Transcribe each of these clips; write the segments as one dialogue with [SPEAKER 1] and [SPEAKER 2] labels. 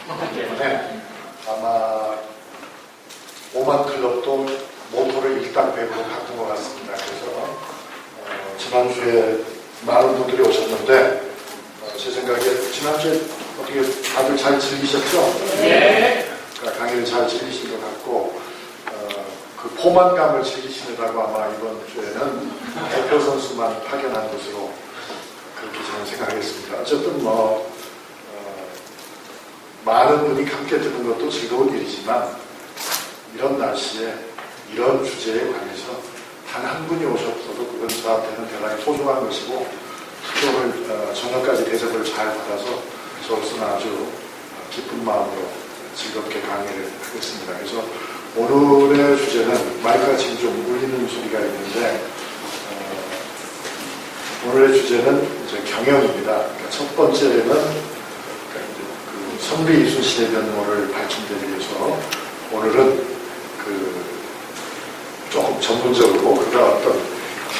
[SPEAKER 1] 때문에 아마 오만 클럽도 모토를 일당백으로 바꾼 것 같습니다. 그래서 지난주에 많은 분들이 오셨는데 제 생각에 지난주에 어떻게 다들 잘 즐기셨죠? 네. 그러니까 강의를 잘 즐기신 것 같고 그 포만감을 즐기시느라고 아마 이번 주에는 대표 선수만 파견한 것으로 그렇게 저는 생각하겠습니다. 어쨌든 많은 분이 함께 듣는 것도 즐거운 일이지만 이런 날씨에 이런 주제에 관해서 단 한 분이 오셨어도 그건 저한테는 대단히 소중한 것이고 특히 오늘 저녁까지 대접을 잘 받아서 저로서는 아주 기쁜 마음으로 즐겁게 강의를 하겠습니다. 그래서 오늘의 주제는 마이크가 지금 좀 울리는 소리가 있는데 오늘의 주제는 이제 경영입니다. 그러니까 첫 번째는 그 선비 이순신의 면모를 밝힌다기 위해서 오늘은 조금 전문적으로 그가 어떤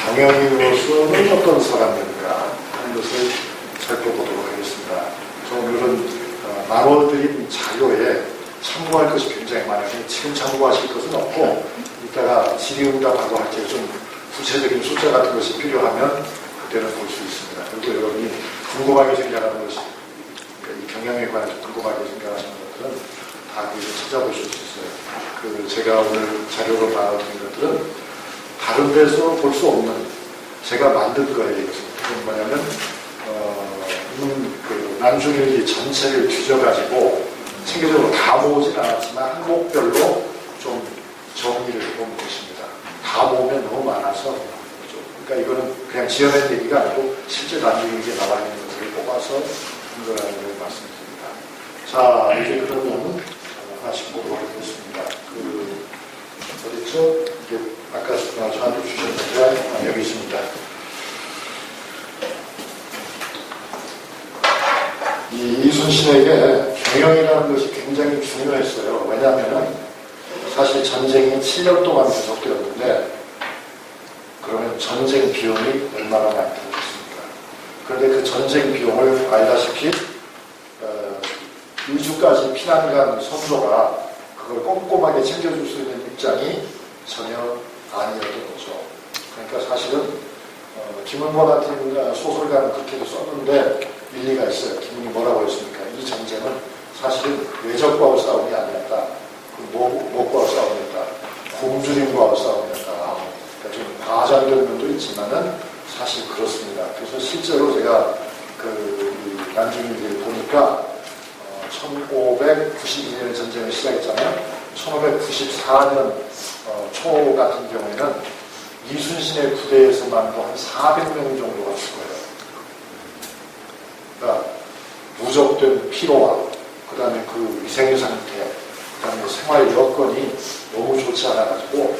[SPEAKER 1] 경영인으로서는 어떤 사람인가 하는 것을 살펴보도록 하겠습니다. 그래서 오늘은 나눠드린 자료에 참고할 것이 굉장히 많아요. 지금 참고하실 것은 없고 이따가 질의응답하고 할 때 좀 구체적인 숫자 같은 것이 필요하면 그때는 볼 수 있습니다. 그리고 여러분이 궁금하게 생각하는 것이 이 경영에 관해서 궁금하게 생각하시는 것들은 다 거기서 찾아보실 수 있어요. 제가 오늘 자료로 나눠드린 것들은 다른 데서 볼 수 없는 제가 만든 거예요. 이것은 뭐냐면 난중일기 전체를 뒤져가지고 체계적으로 다 모으진 않았지만 항목별로 좀 정리를 해본 것입니다. 다 모으면 너무 많아서 그러니까 이거는 그냥 지어낸 얘기가 아니고 실제 난중일기에 나와 있는 것을 뽑아서 한 거라는 걸 말씀드립니다. 자, 이제 그러면 하나씩 보도록 하겠습니다. 어딨죠? 이게 아까 저한테 주셨는데 여기 있습니다. 이 이순신에게 경영이라는 것이 굉장히 중요했어요. 왜냐하면 사실 전쟁이 7년 동안 계속되었는데 그러면 전쟁 비용이 얼마나 많이 들었습니까? 그런데 그 전쟁 비용을 알다시피 2주까지 피난 간 선조가 그걸 꼼꼼하게 챙겨줄 수 있는 입장이 전혀 아니었던 거죠. 그러니까 사실은 김은권 같은 소설가는 그렇게도 썼는데 일리가 있어요. 김은이 뭐라고 했습니까? 이 전쟁은 사실은 외적과의 싸움이 아니었다. 목과의 싸움이었다. 굶주림과의 싸움이었다. 그러니까 좀 과장된 면도 있지만은 사실 그렇습니다. 그래서 실제로 제가 난중일기를 보니까 1592년 전쟁을 시작했잖아요. 1594년 초 같은 경우에는 이순신의 부대에서만도 한 400명 정도가 죽어요. 그러니까 누적된 피로와 그 다음에 그 위생 상태, 그 다음에 생활 여건이 너무 좋지 않아가지고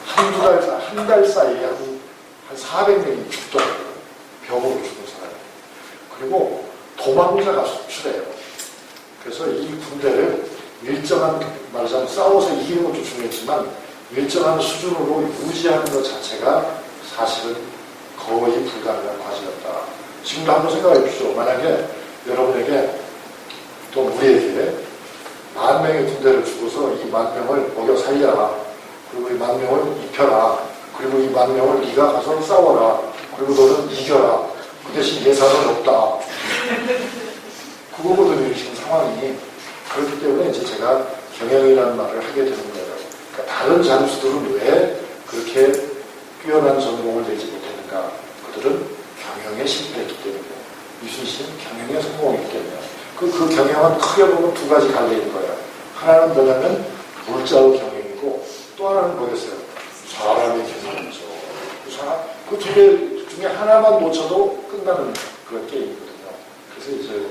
[SPEAKER 1] 한 달 사이에 한 400명이 죽더라고요. 병으로 죽은 사람이. 그리고 도망자가 속출해요. 그래서 이 군대를 일정한, 말하자면 싸워서 이기는 것도 중요했지만 일정한 수준으로 유지하는 것 자체가 사실은 거의 불가능한 과제였다. 지금도 한번 생각해 보십시오. 만약에 여러분에게 또 우리에게 10,000명의 군대를 주고서 이 10,000명을 먹여 살려라. 그리고 이 10,000명을 입혀라. 그리고 이 10,000명을 네가 가서 싸워라. 그리고 너는 이겨라. 그 대신 예산은 없다. 그거거든요. 지금 상황이. 그렇기 때문에 이제 제가 경영이라는 말을 하게 되는 거예요. 그러니까 다른 장수들은 왜 그렇게 뛰어난 전공을 내지 못했는가? 그들은 경영에 실패했기 때문에. 이순신은 경영에 성공했기 때문에. 그 경영은 크게 보면 두 가지 갈래인 거예요. 하나는 뭐냐면 물자의 경영이고 또 하나는 뭐겠어요? 사람의 경영이죠. 그 두 개 중에 하나만 놓쳐도 끝나는 그런 게임이거든요. 그래서 이제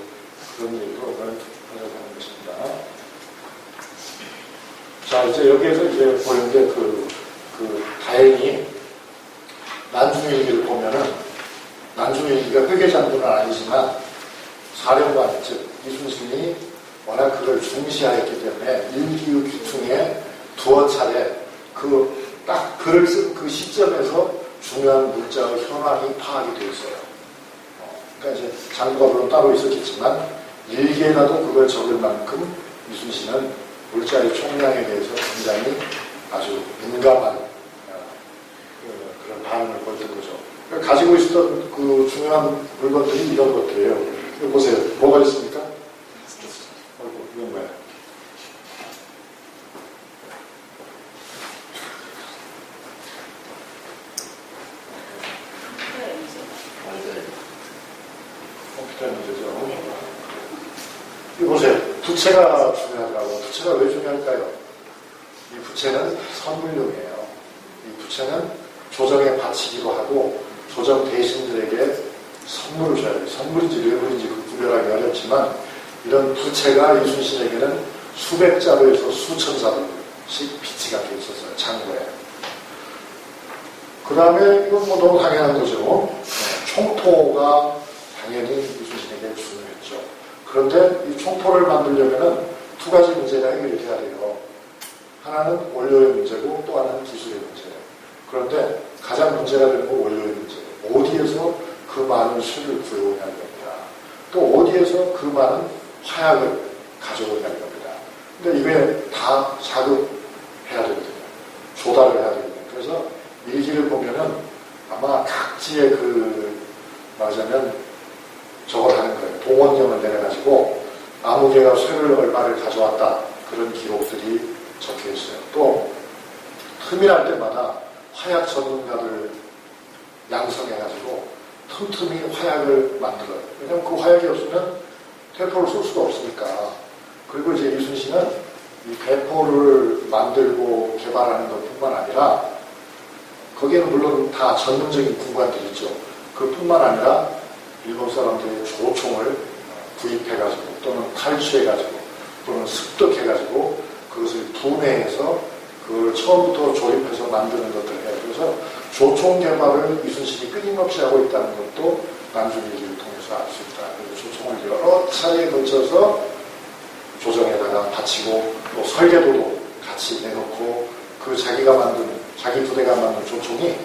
[SPEAKER 1] 그런 얘기로 오늘 하려고 하는 것입니다. 자, 이제 여기에서 이제 보이는데 다행히 난중일기를 보면은 난중일기가 회계장군은 아니지만 사령관, 즉 이순신이 워낙 그걸 중시하였기 때문에 일기의 귀퉁에 두어 차례 딱 글을 쓴 그 시점에서 중요한 물자의 현황이 파악이 되어 있어요. 그러니까 이제 장부가 물론 따로 있었겠지만 일기에라도 그걸 적을 만큼 이순신은 물자의 총량에 대해서 굉장히 아주 민감한 그런 반응을 보였던 거죠. 그러니까 가지고 있었던 그 중요한 물건들이 이런 것들이에요. 이거 보세요. 뭐가 있습니까? 이건 뭐야? 컴퓨터 문제죠. 이거 보세요. 부채가 중요하더라고요. 부채가 왜 중요할까요? 이 부채는 선물용이에요. 이 부채는 조정에 바치기도 하고 조정 대신들에게 선물을 줘야 돼요. 선물인지 뇌물인지 구별하기 어렵지만 이런 부채가 이순신에게는 수백 자루에서 수천 자루씩 비치가 돼 있었어요. 창고에. 그 다음에 이건 뭐 너무 당연한 거죠. 총토가 당연히 이순신에게 중요했죠. 그런데 이 총토를 만들려면은 두 가지 문제가 해결이 돼야 돼요. 하나는 원료의 문제고 또 하나는 기술의 문제예요. 그런데 가장 문제가 되는 건 원료의 문제예요. 어디에서 그 많은 수를 구해오냐는 겁니다. 또 어디에서 그 많은 화약을 가져오냐는 겁니다. 근데 이게 다 자급해야 되거든요. 조달을 해야 되거든요. 그래서 일기를 보면은 아마 각지의 말하자면 저걸 하는 거예요. 동원령을 내려가지고 아무 개가 쇠를 얼마를 가져왔다. 그런 기록들이 적혀 있어요. 또 틈이 날 때마다 화약 전문가들을 양성해가지고 틈틈이 화약을 만들어요. 왜냐하면 그 화약이 없으면 대포를 쏠 수가 없으니까. 그리고 이제 이순신은 이 대포를 만들고 개발하는 것뿐만 아니라 거기에는 물론 다 전문적인 군관들이 있죠. 그뿐만 아니라 일본 사람들의 조총을 구입해가지고 또는 탈취해가지고 또는 습득해가지고 그것을 분해해서 그걸 처음부터 조립해서 만드는 것들을 해요. 그래서 조총 개발을 이순신이 끊임없이 하고 있다는 것도 난중일기를 통해서 알 수 있다. 그래서 조총을 여러 차례에 걸쳐서 조정에다가 바치고 또 설계도도 같이 내놓고 그 자기 부대가 만든 조총이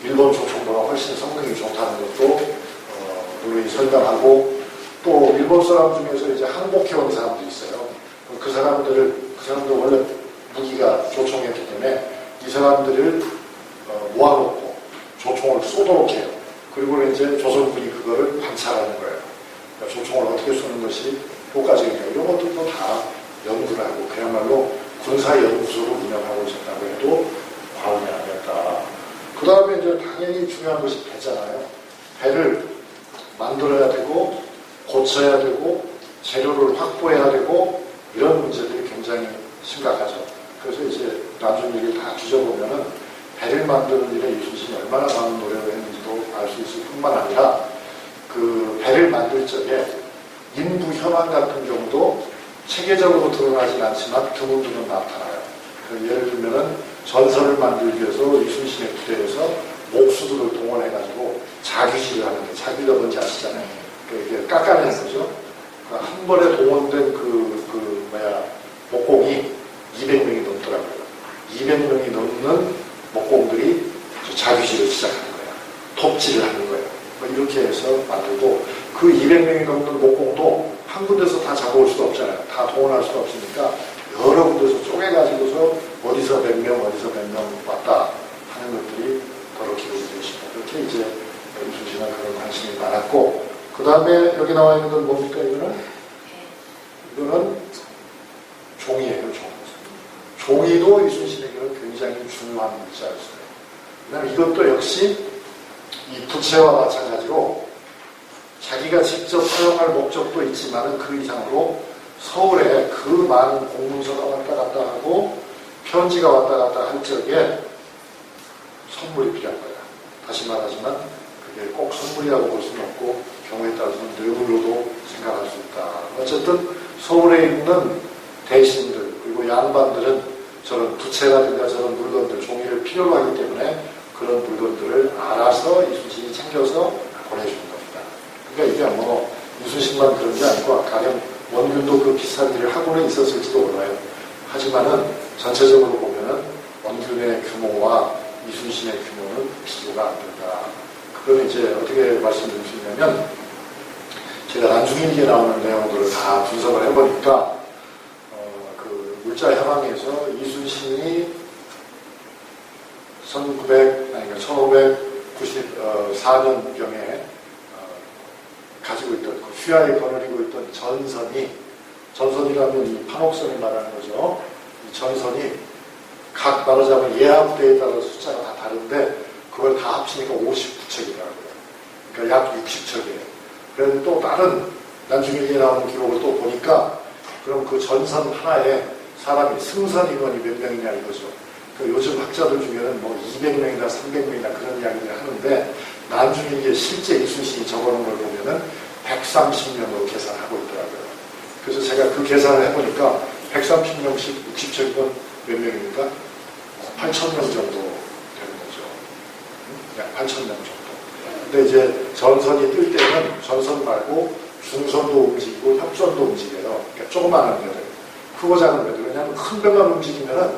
[SPEAKER 1] 일본 조총보다 훨씬 성능이 좋다는 것도 물론 설명하고 또 일본 사람 중에서 이제 항복해온 사람들이 있어요. 그 사람들 원래 무기가 조총이었기 때문에 이 사람들을 모아놓고 조총을 쏘도록 해요. 그리고 이제 조선군이 그거를 관찰하는 거예요. 그러니까 조총을 어떻게 쏘는 것이 효과적이냐 이런 것들도 다 연구를 하고 그야말로 군사연구소를 운영하고 있었다고 해도 과언이 아니었다. 그 다음에 이제 당연히 중요한 것이 배잖아요. 배를 만들어야 되고 고쳐야 되고 재료를 확보해야 되고 이런 문제들이 굉장히 심각하죠. 그래서 이제 나중에 다 뒤져보면은 배를 만드는 일에 이순신이 얼마나 많은 노력을 했는지도 알 수 있을 뿐만 아니라 그 배를 만들 적에 인부 현황 같은 경우도 체계적으로 드러나진 않지만 드문드문 나타나요. 예를 들면은 전선을 만들기 위해서 이순신의 부대에서 목수들을 동원해가지고 자귀질을 하는데 자귀가 뭔지 아시잖아요. 이게 깎아내는 거죠. 한 번에 동원된 목공이 200명이 넘더라고요. 200명이 넘는 목공들이 자귀질을 시작하는 거예요. 톱질을 하는 거예요. 이렇게 해서 만들고 그 200명이 넘는 목공도 한 군데서 다 잡아올 수도 없잖아요. 다 동원할 수도 없으니까 여러 군데서 쪼개가지고서 어디서 몇 명 왔다 하는 것들이 더러 기록이 되어 있습니다. 그렇게 이제 이순신은 그런 관심이 많았고 그 다음에 여기 나와 있는 건 뭡니까 이거는 종이에요. 종이도 이순신에게는 굉장히 중요한 물자였어요. 그다음에 이것도 역시 이 부채와 마찬가지로 자기가 직접 사용할 목적도 있지만은 그 이상으로 서울에 그 많은 공문서가 왔다 갔다 하고 편지가 왔다 갔다 할 적에 선물이 필요한 거야. 다시 말하지만 그게 꼭 선물이라고 볼 수는 없고 경우에 따라서는 뇌물로도 생각할 수 있다. 어쨌든 서울에 있는 대신들 그리고 양반들은 저런 부채라든가 저런 물건들 종이를 필요로 하기 때문에 그런 물건들을 알아서 이순신이 챙겨서 보내주는 겁니다. 그러니까 이게 뭐 이순신만 그런 게 아니고 가령 원균도 그 비슷한 일을 하고는 있었을지도 몰라요. 하지만은 전체적으로 보면은 원균의 규모와 이순신의 규모는 비교가 안 된다. 그건 이제 어떻게 말씀드릴 수 있냐면 제가 난중일기에 나오는 내용들을 다 분석을 해보니까 그 물자 현황에서 이순신이 1594년경에 가지고 있던 그 휘하에 거느리고 있던 전선이라면 이 판옥선을 말하는 거죠. 이 전선이 각 말하자면 예하 부대에 따라 숫자가 다 다른데 그걸 다 합치니까 59척이더라고요. 그러니까 약 60척이에요. 그런데 또 다른 난중일기에 나오는 기록을 또 보니까 그럼 그 전선 하나에 사람이 승선인원이 몇 명이냐 이거죠. 그러니까 요즘 학자들 중에는 뭐 200명이나 300명이나 그런 이야기를 하는데 난중일기에 실제 이순신이 적어놓은 걸 보면은 130명으로 계산하고 있더라고요. 그래서 제가 그 계산을 해보니까 130명씩 60척이면 몇 명입니까? 8,000명 정도 되는 거죠. 약 8,000명 정도. 근데 이제 전선이 뜰 때는 전선 말고 중선도 움직이고 협선도 움직여요. 그러니까 조그마한 배들, 크고 작은 배들. 왜냐하면 큰 배만 움직이면은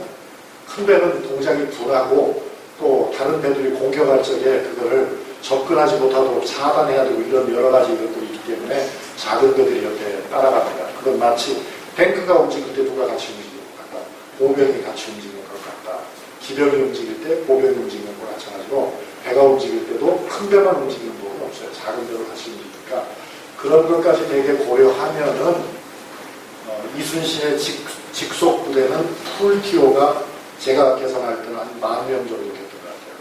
[SPEAKER 1] 큰 배는 동작이 둔하고 또 다른 배들이 공격할 적에 그거를 접근하지 못하도록 차단해야 되고 이런 여러 가지 것들이 있기 때문에 작은 배들이 이렇게 따라갑니다. 그건 마치 탱크가 움직일 때 누가 같이 움직이는 것 같다. 보병이 같이 움직이는 것 같다. 기병이 움직일 때 보병이 움직이는 것 마찬가지로 배가 움직일 때도 큰 배만 움직이는 법은 없어요. 작은 배로 같이 움직이니까 그런 것까지 되게 고려하면은 이순신의 직속 부대는 풀티오가 제가 계산할 때는 한 10,000명 정도 됐던 것 같아요.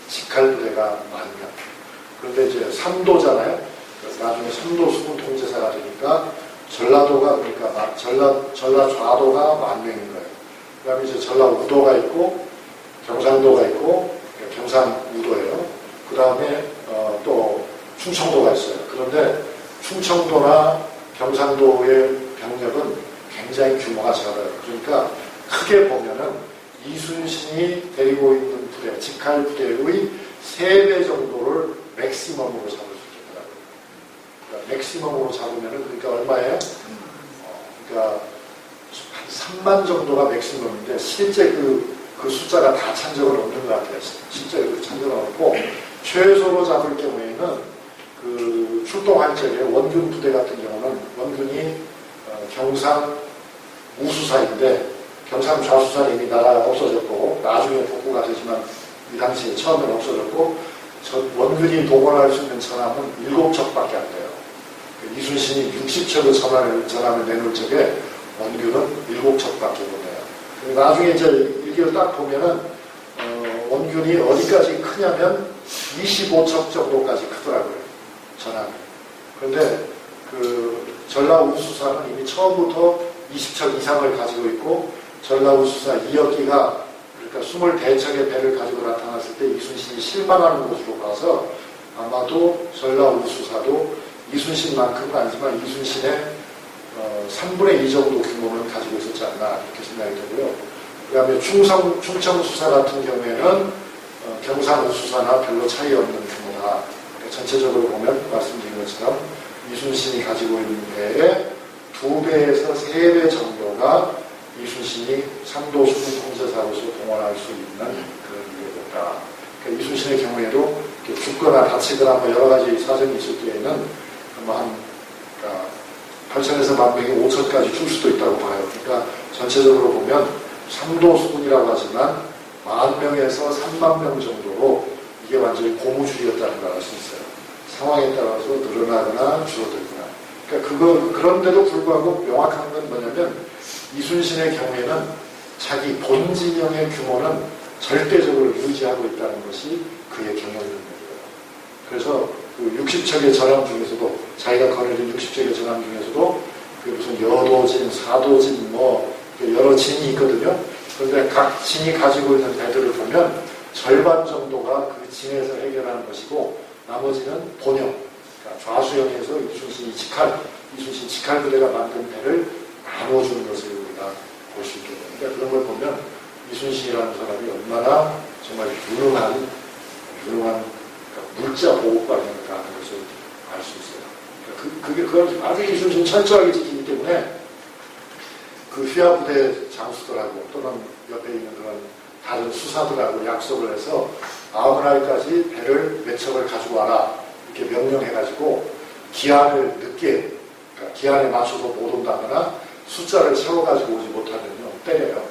[SPEAKER 1] 직할 부대가 10,000명. 그런데 이제 삼도잖아요. 나중에 삼도 수군 통제사가 되니까 전라도가 그러니까 전라좌도가 10,000명인 거예요. 그 다음에 이제 전라우도가 있고 경상도가 있고 경상우도예요. 그 다음에 또 충청도가 있어요. 그런데 충청도나 경상도의 병력은 굉장히 규모가 작아요. 그러니까 크게 보면은 이순신이 데리고 있는 부대, 직할 부대의 3배 정도를 맥시멈으로 잡을 수 있겠더라고요. 그러니까 맥시멈으로 잡으면은 그러니까 얼마예요? 그러니까 한 3만 정도가 맥시멈인데 실제 그 숫자가 다 찬 적은 없는 것 같아요. 실제 그 찬 적은 없고 최소로 잡을 경우에는 그 출동할 적에 원균 부대 같은 경우는 원균이 경상 우수사인데 경상 좌수사는 이미 나라가 없어졌고 나중에 복구가 되지만 이 당시에 처음에는 없어졌고 원균이 동원할 수 있는 전함은 7척밖에 안 돼요. 이순신이 60척의 전함을 내놓을 적에 원균은 7척밖에 못 내요. 나중에 이제 일기를 딱 보면은 원균이 어디까지 크냐면 25척 정도까지 크더라고요. 전함이. 그런데 그 전라우수사는 이미 처음부터 20척 이상을 가지고 있고 전라우수사 2역기가 그러니까 24척의 배를 가지고 나타났을 때 이순신이 실망하는 것으로 봐서 아마도 전라우수사도 이순신만큼은 아니지만 이순신의 3분의 2 정도 규모는 가지고 있었지 않나 이렇게 생각이 되고요. 그 다음에 충청수사 같은 경우에는 경상우수사나 별로 차이 없는 규모다. 그러니까 전체적으로 보면 말씀드린 것처럼 이순신이 가지고 있는 배의 2배에서 3배 정도가 이순신이 삼도 수군 통제사로서 동원할 수 있는 그런 유해였다. 그러니까 이순신의 경우에도 죽거나 다치거나 뭐 여러 가지 사정이 있을 때에는 한 8,000에서 10,000명이 5,000까지 줄 수도 있다고 봐요. 그러니까 전체적으로 보면 삼도 수군이라고 하지만 10,000명에서 30,000명 정도로 이게 완전히 고무줄이었다는 걸 알 수 있어요. 상황에 따라서 늘어나거나 줄어들거나. 그러니까 그런데도 불구하고 명확한 건 뭐냐면 이순신의 경우에는 자기 본 진영의 규모는 절대적으로 유지하고 있다는 것이 그의 경영력이에요. 그래서 그 60척의 전함 중에서도 자기가 거느린 60척의 전함 중에서도 그 무슨 여도진, 사도진 뭐 여러 진이 있거든요. 그런데 각 진이 가지고 있는 배들을 보면 절반 정도가 그 진에서 해결하는 것이고 나머지는 본영, 그러니까 좌수영에서 이순신 직할 부대가 만든 배를 나눠주는 것을 우리가 볼 수 있게 됩니다. 그러니까 그런 걸 보면 이순신이라는 사람이 얼마나 정말 유능한 그러니까 물자 보호관이었다 하는 것을 알 수 있어요. 그걸 아주 이순신 철저하게 지키기 때문에 그 휘하 부대 장수들하고 또는 옆에 있는 그런 다른 수사들하고 약속을 해서 아홉날까지 배를 몇 척을 가지고 와라 이렇게 명령해가지고 기한을 늦게, 그러니까 기한에 맞춰서 못 온다거나 숫자를 채워가지고 오지 못하면요, 때려요.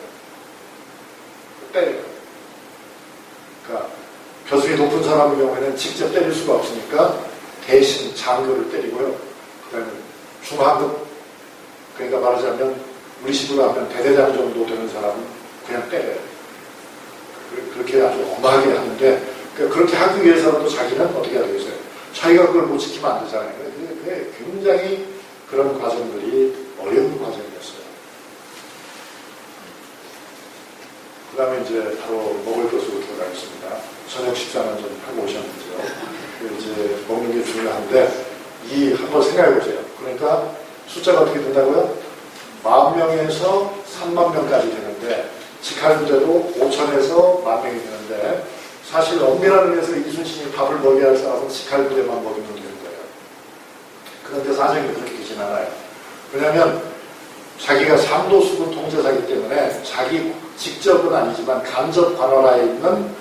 [SPEAKER 1] 때려요. 그러니까 교수이 높은 사람의 경우에는 직접 때릴 수가 없으니까 대신 장교를 때리고요. 그 다음에 중하급, 그러니까 말하자면 우리 식으로 하면 대대장 정도 되는 사람은 그냥 때려요. 그렇게 아주 엄하게 하는데, 그렇게 하기 위해서는 또 자기는 어떻게 해야 되겠어요? 자기가 그걸 못 지키면 안 되잖아요. 그게 굉장히 그런 과정들이 어려운 과정이었어요. 그 다음에 이제 바로 먹을 것으로 들어가겠습니다. 저녁 식사는 좀 하고 오셨는데요. 이제 먹는 게 중요한데, 한번 생각해 보세요. 그러니까 숫자가 어떻게 된다고요? 10,000명에서 30,000명까지 되는데, 직할부대도 5,000에서 10,000명이 되는데, 사실 엄밀한 의미에서 이순신이 밥을 먹여야 할 사람은 직할부대만 먹이면 되는 거예요. 그런데 사정이 그렇게 되진 않아요. 왜냐하면 자기가 삼도수군 통제사이기 때문에 자기 직접은 아니지만 간접 관할하에 있는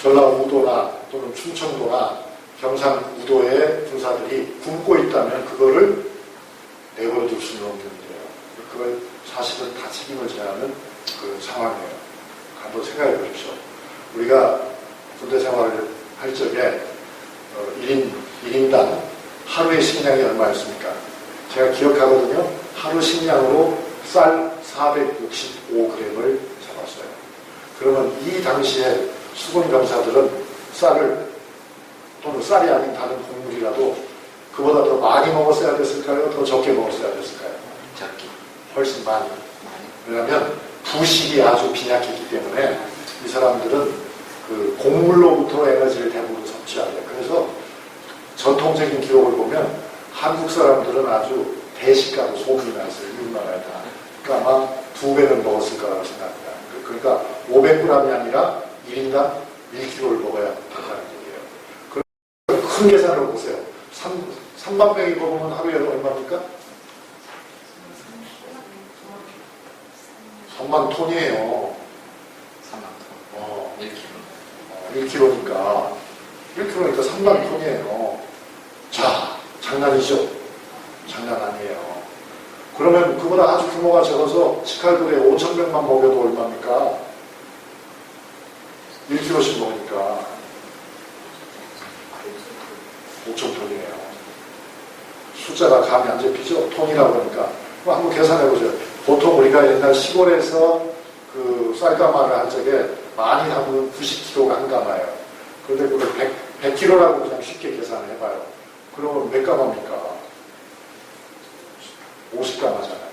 [SPEAKER 1] 전라우도나 또는 충청도나 경상우도의 군사들이 굶고 있다면 그거를 내버려 둘 수는 없는 거예요. 그걸 사실은 다 책임을 져야 하는 그 상황이에요. 한번 생각해 보십시오. 우리가 군대 생활을 할 적에 1인당 하루의 식량이 얼마였습니까? 제가 기억하거든요. 하루 식량으로 쌀 465g을 잡았어요. 그러면 이 당시에 수군 병사들은 쌀을, 또는 쌀이 아닌 다른 곡물이라도 그보다 더 많이 먹었어야 됐을까요? 더 적게 먹었어야 됐을까요?
[SPEAKER 2] 적게.
[SPEAKER 1] 훨씬 많이. 왜냐하면 부식이 아주 빈약했기 때문에 이 사람들은 그 곡물로부터 에너지를 대부분 섭취하게. 그래서 전통적인 기록을 보면 한국 사람들은 아주 대식가로 소문이 났어요. 이웃나라에 다. 그러니까 아마 2배는 먹었을 거라고 생각합니다. 그러니까 500g이 아니라 1인당 1kg를 먹어야 된다는 얘기예요. 그럼 큰 계산으로 보세요. 3만 명이 먹으면 하루에 얼마입니까? 3만 톤이에요.
[SPEAKER 2] 3만 톤.
[SPEAKER 1] 1kg니까 3만 톤이에요. 자, 장난이죠? 장난 아니에요. 그러면 그보다 아주 규모가 적어서 직할부대에 5,000명만 먹여도 얼마입니까? 1kg씩 먹으니까 5,000톤이에요. 숫자가 감이 안 잡히죠? 톤이라고 하니까. 그럼 한번 계산해보세요. 보통 우리가 옛날 시골에서 그 쌀가마를 할 적에 많이 담으면 90kg가 한 가마예요. 그런데 그걸 100kg라고 그냥 쉽게 계산해봐요. 그러면 몇 가마입니까? 50가마잖아요.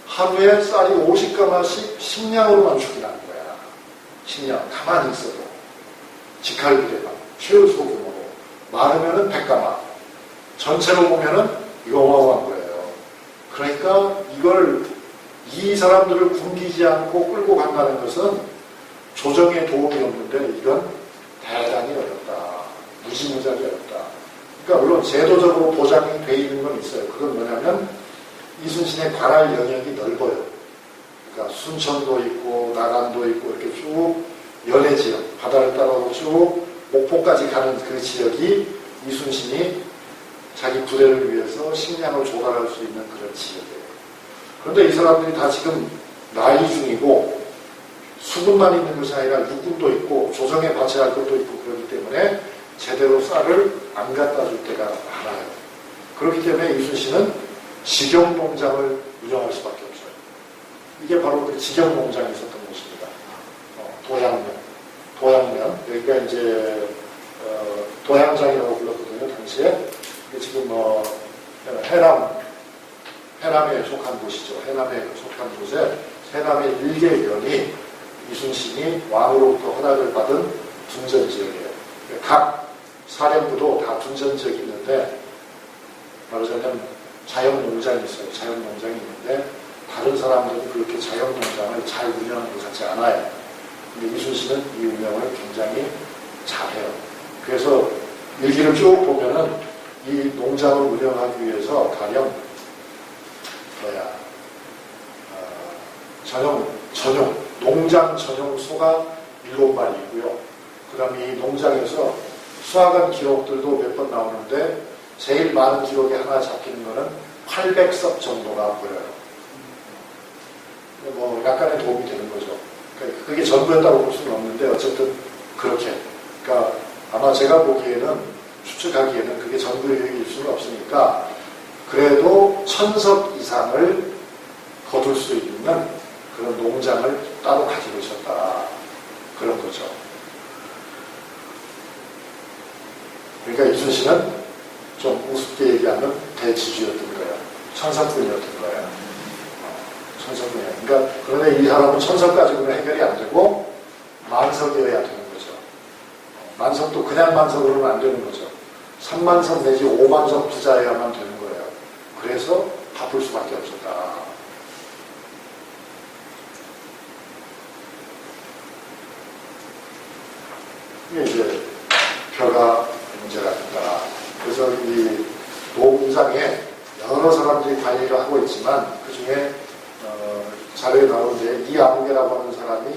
[SPEAKER 1] 하루에 쌀이 50가마씩 식량으로만 축이라는 거야. 식량. 가만히 있어도. 직할부대만. 최소규모로. 많으면은 100가마. 전체로 보면은 이거 어마어마한 거예요. 그러니까 이 사람들을 굶기지 않고 끌고 간다는 것은 조정에 도움이 없는데 이건 대단히 어렵다. 무지무지하게 어렵다. 그러니까 물론 제도적으로 보장이 돼 있는 건 있어요. 그건 뭐냐면 이순신의 관할 영역이 넓어요. 그러니까 순천도 있고 나간도 있고 이렇게 쭉 연해 지역, 바다를 따라서 쭉 목포까지 가는 그 지역이 이순신이 자기 부대를 위해서 식량을 조달할 수 있는 그런 지역이에요. 그런데 이 사람들이 다 지금 나이 중이고 수군만 있는 것이 아니라 육군도 있고 조정에 바쳐야 할 것도 있고 그렇기 때문에 제대로 쌀을 안 갖다 줄 때가 많아요. 그렇기 때문에 이순신은 직영농장을 운영할 수밖에 없어요. 이게 바로 그 직영농장이 있었던 곳입니다. 도양면. 여기가 이제 도양장이라고 불렀거든요. 당시에. 지금 해남에 속한 곳이죠. 해남에 속한 곳에 해남의 일개면이 이순신이 왕으로부터 허락을 받은 둔전지역이에요. 각 사령부도 다 둔전지역이 있는데 말하자면 자연농장이 있어요. 자연농장이 있는데 다른 사람들은 그렇게 자연농장을 잘 운영하는 것 같지 않아요. 근데 이순신은 이 운영을 굉장히 잘해요. 그래서 일기를 쭉 보면은 이 농장을 운영하기 위해서 가령 농장 전용 소가 7마리 있고요. 그 다음에 이 농장에서 수확한 기록들도 몇 번 나오는데 제일 많은 기록에 하나 잡히는 거는 800석 정도가 보여요. 뭐 약간의 도움이 되는 거죠. 그러니까 그게 전부였다고 볼 수는 없는데 어쨌든 그렇게. 그러니까 아마 제가 보기에는 추측하기에는 그게 전부일 수는 없으니까 그래도 1000석 이상을 거둘 수 있는 그런 농장을 따로 가지고 있었다. 그런 거죠. 그러니까 이순신은 좀 우습게 얘기하면 대지주였던 거예요. 천석군이었던 거예요. 천석군이에요. 그러니까 그런데 이 사람은 천석 가지고는 해결이 안 되고 만석이어야 되는 거죠. 만석도 그냥 만석으로는 안 되는 거죠. 3만석 내지 5만석 부자여야만 되는 거예요. 그래서 바쁠 수밖에 없었다. 이게 이제 벼가 문제가 된다. 그래서 이 농장에 여러 사람들이 관리를 하고 있지만 그 중에 자료에 나오는데 이아무개라고 하는 사람이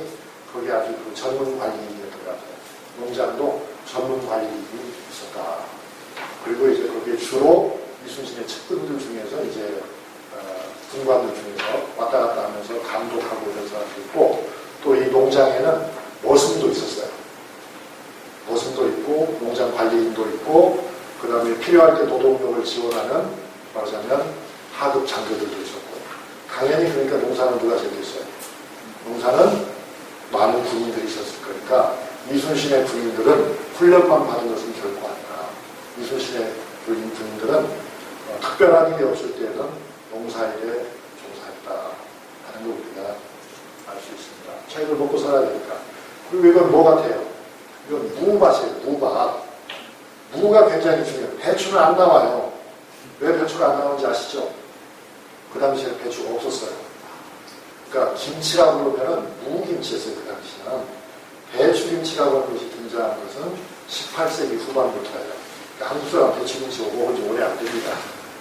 [SPEAKER 1] 거기 아주 그 전문 관리인이었던 것 같아요. 농장도 전문 관리인이 있었다. 그리고 이제 거기에 주로 이순신의 측근들 중에서 이제 군관들 중에서 왔다 갔다 하면서 감독하고 이런 사람도 있고 또 이 농장에는 머슴도 있었어요. 머슴도 있고 농장 관리인도 있고 그 다음에 필요할 때 노동력을 지원하는 말하자면 하급 장교들도 있었고 당연히 그러니까 농사는 누가 제일 있어요. 농사는 많은 군인들이 있었을 거니까 이순신의 군인들은 훈련만 받은 것은 결코 아니라 이순신의 군인들은 특별한 일이 없을 때에는 농사일에 종사했다 하는 걸 우리가 알 수 있습니다. 책을 먹고 살아야 되니까. 그리고 이건 뭐 같아요? 이건 무밭이에요. 무밭. 무가 굉장히 중요해요. 배추는 안 나와요. 왜 배추가 안 나오는지 아시죠? 그 당시에 배추가 없었어요. 그러니까 김치라고 그러면은 무김치였어요. 그 당시는. 배추김치라고 하는 것이 등장한 것은 18세기 후반부터예요. 그러니까 한국 사람 배추김치 오고 이제 오래 안 됩니다.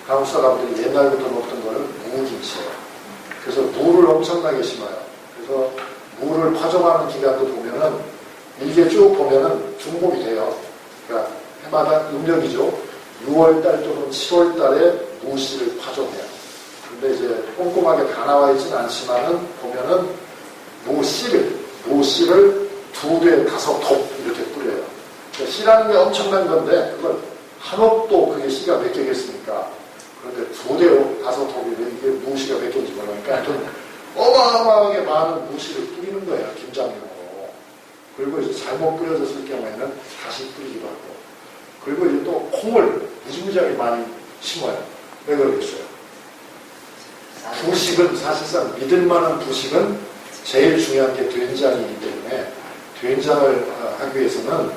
[SPEAKER 1] 한국 사람들이 옛날부터 먹던 거는 무김치예요. 그래서 무를 엄청나게 심어요. 그래서 무를 파종하는 기간도 보면은 일개 쭉 보면은 중복이 돼요. 그러니까 해마다 음력이죠. 6월달 또는 7월달에 무씨를 파종해요. 근데 이제 꼼꼼하게 다 나와 있지는 않지만은 보면은 무씨를 2대 5톱 이렇게 뿌려요. 그러니까 씨라는 게 엄청난 건데 그걸 한 옵도 그게 씨가 몇 개겠습니까? 그런데 2대 5톱이면 이게 무씨가 몇 개인지 모르니까 하여튼 어마어마하게 많은 무씨를 뿌리는 거예요. 김장용으로. 그리고 이제 잘못 뿌려졌을 경우에는 다시 뿌리기도 하고. 그리고 이제 또 콩을 무지무지하게 많이 심어요. 왜 그러겠어요? 부식은 사실상 믿을만한 부식은 제일 중요한 게 된장이기 때문에 된장을 하기 위해서는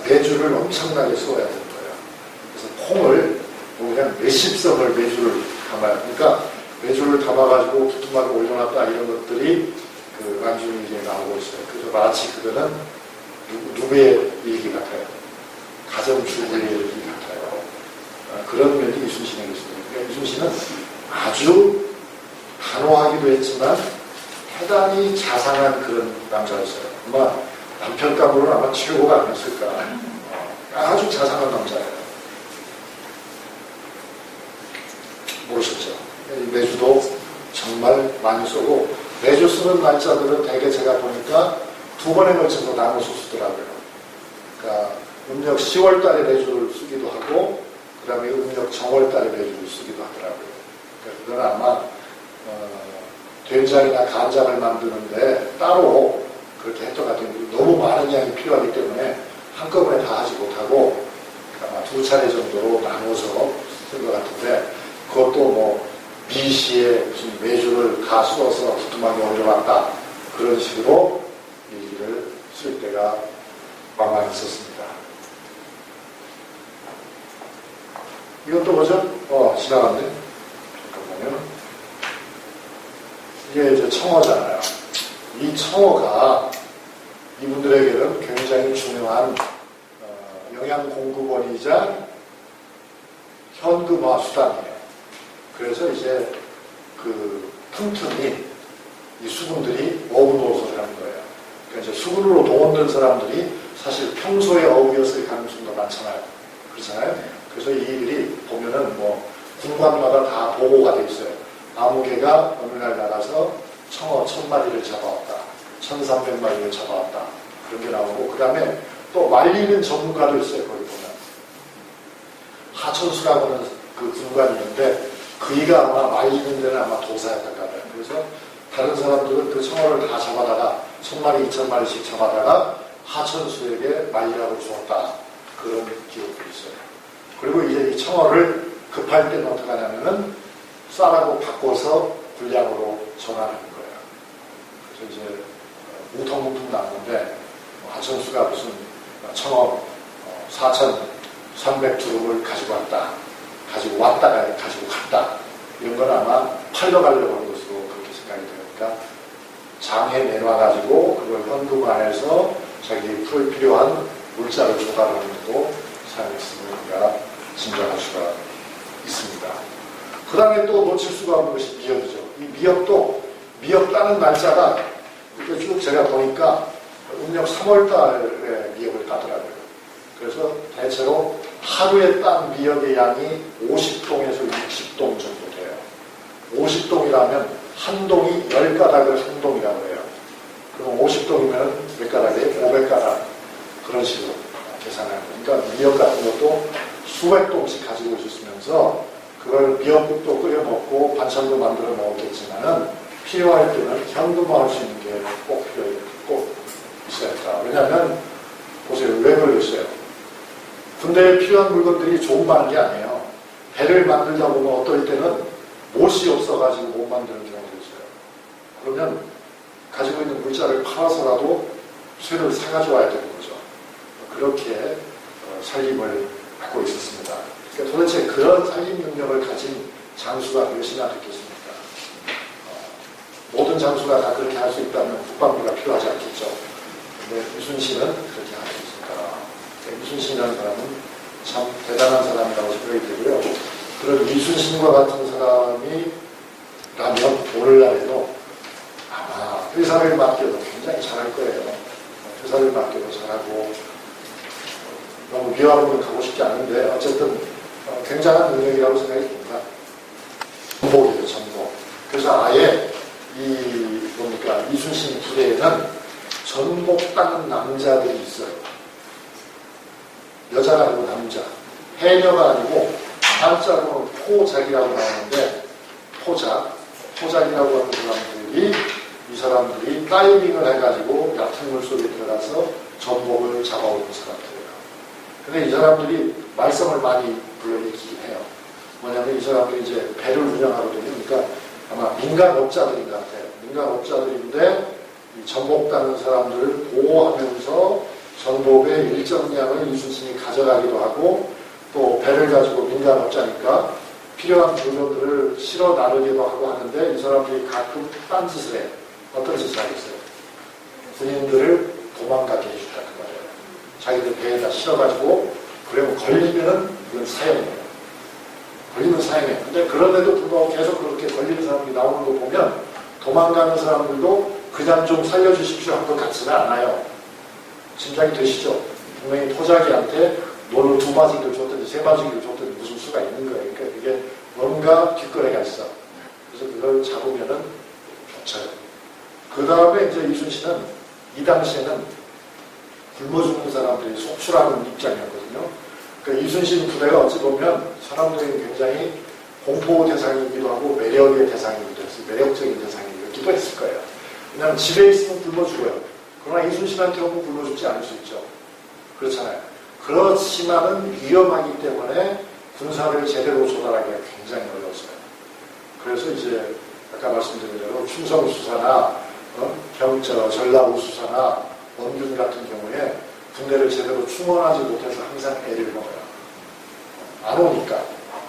[SPEAKER 1] 메주를 엄청나게 쏘아야 되는 거예요. 그래서 콩을 뭐 그냥 몇십 석을 메주를 담아요. 그러니까 메주를 담아가지고 부뚜막에 올려놨다 이런 것들이 그 안중에 나오고 있어요. 그래서 마치 그거는 누구의 얘기 같아요. 가정주부의 얘기 같아요. 그런 면이 이순신에게 있습니다. 그러니까 이순신은 아주 단호하기도 했지만 대단히 자상한 그런 남자였어요. 아마 남편감으로는 아마 최고가 아니었을까. 아주 자상한 남자예요. 모르셨죠? 매주도 정말 많이 쏘고 매주 쓰는 날짜들은 대개 제가 보니까 2번에 걸쳐서 나눠서 쓰더라고요. 그러니까 음력 10월 달에 매주를 쓰기도 하고 그 다음에 음력 정월 달에 매주를 쓰기도 하더라고요. 그러니까 그건 아마 된장이나 간장을 만드는데 따로 그렇게 했던 것 같아요. 너무 많은 양이 필요하기 때문에 한꺼번에 다 하지 못하고 아마 2차례 정도로 나눠서 쓴 것 같은데 그것도 뭐 미시에 무슨 메주를 다 쏘아서 부뚜막에 올려놨다 그런 식으로 얘기를 쓸 때가 많이 있었습니다. 이것도 뭐죠? 지나갔네. 잠깐만요. 이게 이제 청어잖아요. 이 청어가 이분들에게는 굉장히 중요한 영양 공급원이자 현금화 수단이에요. 그래서 이제 그 틈틈이 이 수군들이 어부 노릇을 하는 거예요. 그러니까 이제 수군으로 동원된 사람들이 사실 평소에 어부였을 가능성도 많잖아요. 그렇잖아요. 그래서 이 일들이 보면은 뭐 군관마다 다 보고가 돼 있어요. 아무 개가 어느 날 나가서 청어 1000마리를 잡아왔다. 1300마리를 잡아왔다. 그런 게 나오고, 그 다음에 또 말리는 전문가도 있어요. 거기 보면. 하천수라고 하는 그 군관이 있는데, 그이가 아마 말리는 데는 아마 도사였던 것 같아요. 그래서 다른 사람들은 그 청어를 다 잡아다가 1000마리, 2000마리씩 잡아다가 하천수에게 말리라고 주었다. 그런 기록도 있어요. 그리고 이제 이 청어를 급할 때는 어떻게 하냐면은 쌀하고 바꿔서 분량으로 전하는 거예요. 그래서 이제 뭉텅뭉텅 나왔는데 하천수가 무슨 청어 4,300두릅을 가지고 왔다. 가지고 왔다가 가지고 갔다. 이런 건 아마 팔러 가려고 하는 것으로 그렇게 생각이 되니까 장에 내놔가지고 그걸 현금화해서 자기 필요한 물자를 조달하는 데도 사용했음을 우리가 짐작할 수가 있습니다. 그 다음에 또 놓칠 수가 없는 것이 미역이죠. 이 미역도, 미역 따는 날짜가 이렇게 쭉 제가 보니까 음력 3월달에 미역을 따더라고요. 그래서 대체로 하루에 딴 미역의 양이 50동에서 60동 정도 돼요. 50동이라면 한 동이 10가닥을 한 동이라고 해요. 그럼 50동이면 몇 가닥이에요? 500가닥. 그런 식으로 계산하는 거예요. 그러니까 미역 같은 것도 수백 동씩 가지고 있으면서 그걸 미역국도 끓여 먹고 반찬도 만들어 먹었겠지만은 필요할 때는 현금화할 수 있는 게 꼭 있어야겠다. 왜냐하면 보세요. 왜 그러겠어요? 군대에 필요한 물건들이 좋은 많은 게 아니에요. 배를 만들다 보면 어떨 때는 못이 없어가지고 못 만드는 경우도 있어요. 그러면 가지고 있는 물자를 팔아서라도 쇠를 사가지고 와야 되는 거죠. 그렇게 살림을 하고 있었습니다. 그러니까 도대체 그런 살림 능력을 가진 장수가 몇이나 됐겠습니까? 모든 장수가 다 그렇게 할 수 있다면 국방비가 필요하지 않겠죠. 근데 이순신은 그렇게 할 수 있을까? 이순신이라는 사람은 참 대단한 사람이라고 생각이 되고요. 그런 이순신과 같은 사람이라면 오늘날에도 아마 회사를 맡겨도 굉장히 잘할 거예요. 회사를 맡겨도 잘하고 너무 미화로는 가고 싶지 않은데 어쨌든 굉장한 능력이라고 생각이 듭니다. 전복이에요, 전복. 그래서 아예 이순신 부대에는 전복 따는 남자들이 있어요. 여자가 아니고 남자. 해녀가 아니고 한자로는 포작이라고 나오는데 포작이라고 하는 사람들이 이 사람들이 다이빙을 해가지고 얕은 물속에 들어가서 전복을 잡아오는 사람들이에요. 근데 이 사람들이 말썽을 많이 불러일으키긴 해요. 뭐냐면 이 사람들이 이제 배를 운영하거든요. 그러니까 아마 민간업자들인 것 같아요. 민간업자들인데 이 전복 따는 사람들을 보호하면서 전복의 일정량을 이순신이 가져가기도 하고 또 배를 가지고 민간업자니까 필요한 물건들을 실어 나르기도 하고 하는데 이 사람들이 가끔 딴짓을 해요. 어떤 짓을 하겠어요? 군인들을 도망가게 해준다 그 말이에요. 자기들 배에다 실어가지고 그러면 걸리면은 이건 사형이에요. 걸리면 사형이에요. 근데 그런데도 불구하고 계속 그렇게 걸리는 사람이 나오는 거 보면 도망가는 사람들도 그냥 좀 살려주십시오 한 것 같지는 않아요. 짐작이 되시죠? 분명히 토자기한테 노를 2마지기를 줬든지 3마지기를 줬든지 무슨 수가 있는 거예요. 그러니까 이게 뭔가 뒷거래가 있어. 그래서 그걸 잡으면은 쫓아요. 그 다음에 이제 이순신은 이 당시에는 굶어 죽는 사람들이 속출하는 입장이었거든요. 그러니까 이순신 부대가 어찌 보면 사람들이 굉장히 공포 대상이기도 하고 매력의 대상이기도 했어요. 매력적인 대상이기도 했을 거예요. 왜냐하면 집에 있으면 굶어 죽어요. 그러나 이순신한테 오면 굶어 죽지 않을 수 있죠. 그렇잖아요. 그렇지만은 위험하기 때문에 군사를 제대로 조달하기가 굉장히 어려웠어요. 그래서 이제 아까 말씀드린 대로 충성수사나 전라우수사나 원균 같은 경우에 군대를 제대로 충원하지 못해서 항상 애를 먹어요. 안 오니까.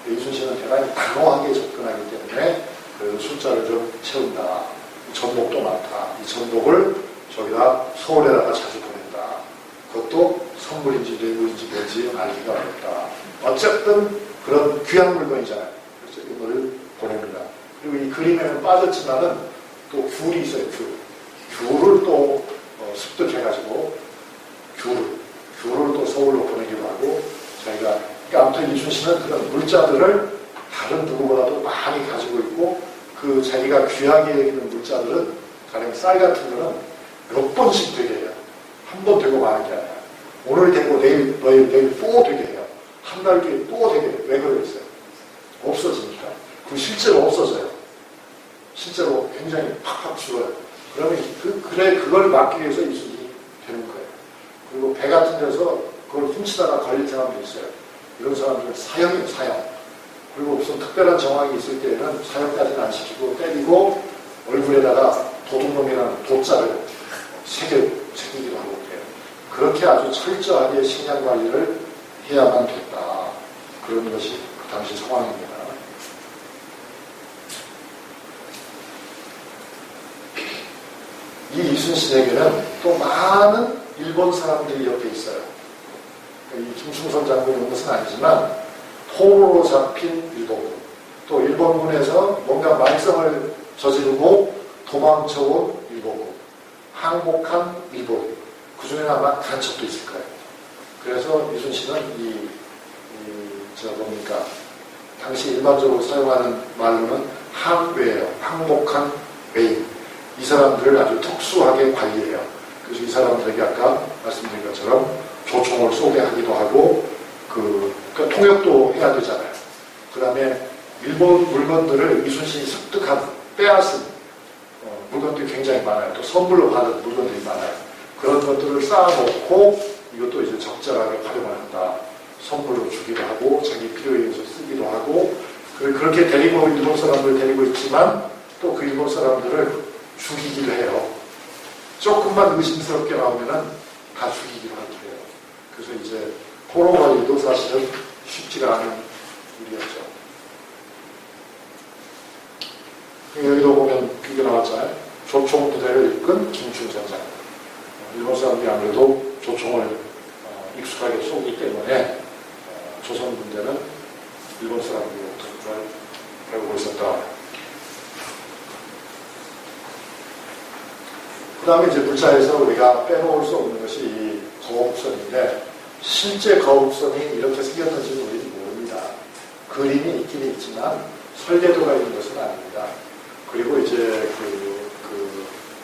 [SPEAKER 1] 이순신은 대단히 단호하게 접근하기 때문에 그래도 숫자를 좀 채운다. 전복도 많다. 이 전복을 저기다 서울에다가 자주 보낸다. 그것도 선물인지 뇌물인지 뭔지 알기가 어렵다. 어쨌든 그런 귀한 물건이잖아요. 그래서 이걸 보냅니다. 그리고 이 그림에는 빠졌지만은 또 귤이 있어요. 귤을 또 습득해가지고 귤을 또 서울로 보내기도 하고 자기가 그러니까 아무튼 이순신은 그런 물자들을 다른 누구보다도 많이 가지고 있고 그 자기가 귀하게 여기는 물자들은 가령 쌀 같은 거는 몇 번씩 되게 해요. 한 번 되고 마는 게 아니라 오늘 되고 내일 또 되게 해요. 한 달 뒤에 또 되게 해요. 왜 그러겠어요? 없어지니까. 그 실제로 없어져요. 실제로 굉장히 팍팍 죽어요. 그러면 그걸 막기 위해서 이순신이 되는 거예요. 그리고 배 같은 데서 그걸 훔치다가 걸릴 사람도 있어요. 이런 사람들은 사형이에요, 사형. 그리고 무슨 특별한 정황이 있을 때에는 사형까지는 안 시키고 때리고 얼굴에다가 도둑놈이라는 도자를 새기기도 하고 그래요. 그렇게 아주 철저하게 식량 관리를 해야만 됐다. 그런 것이 그 당시 상황입니다. 이 이순신에게는 또 많은 일본 사람들이 옆에 있어요. 이 김충선 장군이 온 것은 아니지만 포로로 잡힌 일본군, 또 일본군에서 뭔가 말썽을 저지르고 도망쳐온 일본군, 항복한 일본군, 그 중에는 아마 간첩도 있을 거예요. 그래서 이순신은 당시 일반적으로 사용하는 말로는 항외예요. 항복한 외인. 이 사람들을 아주 특수하게 관리해요. 그래서 이 사람들에게 아까 말씀드린 것처럼 조총을 쏘게 하기도 하고, 그러니까 통역도 해야 되잖아요. 그 다음에 일본 물건들을 이순신이 습득한, 빼앗은 물건들이 굉장히 많아요. 또 선물로 받은 물건들이 많아요. 그런 것들을 쌓아놓고 이것도 이제 적절하게 활용을 한다. 선물로 주기도 하고, 자기 필요에 의해서 쓰기도 하고, 그렇게 데리고, 일본 사람들을 데리고 있지만 또 그 일본 사람들을 죽이기도 해요. 조금만 의심스럽게 나오면은 다 죽이기도 하고 해요. 그래서 이제 포로 관리도 사실은 쉽지가 않은 일이었죠. 여기도 보면 그게 나왔잖아요. 조총 부대를 이끈 김충선 장군. 일본 사람들이 아무래도 조총을 익숙하게 쏘기 때문에 조선 군대는 일본 사람들로부터 잘 배우고 있었다. 그 다음에 이제 물자에서 우리가 빼놓을 수 없는 것이 이 거북선인데, 실제 거북선이 이렇게 생겼는지는 우리는 모릅니다. 그림이 있긴 있지만 설계도가 있는 것은 아닙니다. 그리고 이제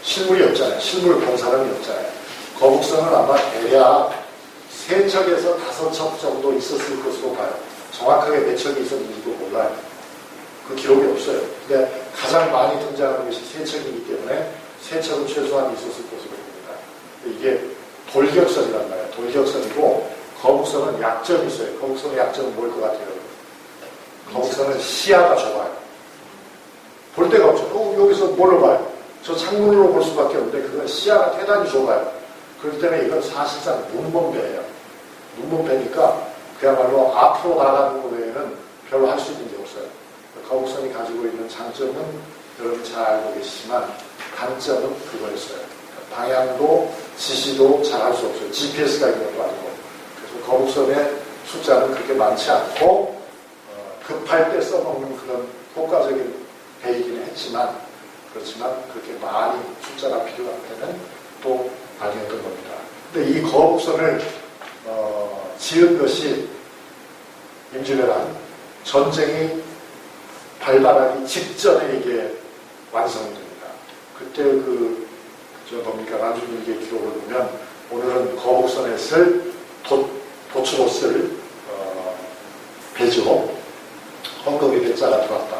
[SPEAKER 1] 실물이 없잖아요. 실물 본 사람이 없잖아요. 거북선은 아마 대략 3척에서 5척 정도 있었을 것으로 봐요. 정확하게 몇 척이 있었는지도 몰라요. 그 기록이 없어요. 근데 가장 많이 등장하는 것이 3척이기 때문에 3척은 최소한 있었을 것으로 봅니다. 이게 돌격선이란 말이에요. 돌격선이고, 거북선은 약점이 있어요. 거북선의 약점은 뭘 것 같아요? 거북선은 시야가 좁아요. 볼 데가 없죠. 여기서 뭘로 봐요? 저 창문으로 볼 수밖에 없는데 그건 시야가 대단히 좁아요. 그렇기 때문에 이건 사실상 눈먼배예요. 눈먼배니까 그야말로 앞으로 나가는 것 외에는 별로 할 수 있는 게 없어요. 거북선이 가지고 있는 장점은 여러분 잘 알고 계시지만 단점은 그거였어요. 방향도 지시도 잘 할 수 없어요. GPS가 있는 것도 아니고. 그래서 거북선의 숫자는 그렇게 많지 않고 급할 때 써먹는 그런 효과적인 배이기는 했지만, 그렇지만 그렇게 많이 숫자가 필요할 때는 또 아니었던 겁니다. 근데 이 거북선을 지은 것이 임진왜란 전쟁이 발발하기 직전에 이게 완성이 됩니다. 그때 나중일기의 기록을 보면 오늘은 거북선에 쓸 도추로 쓸 배죠. 헝겊에 배자가 들어왔다.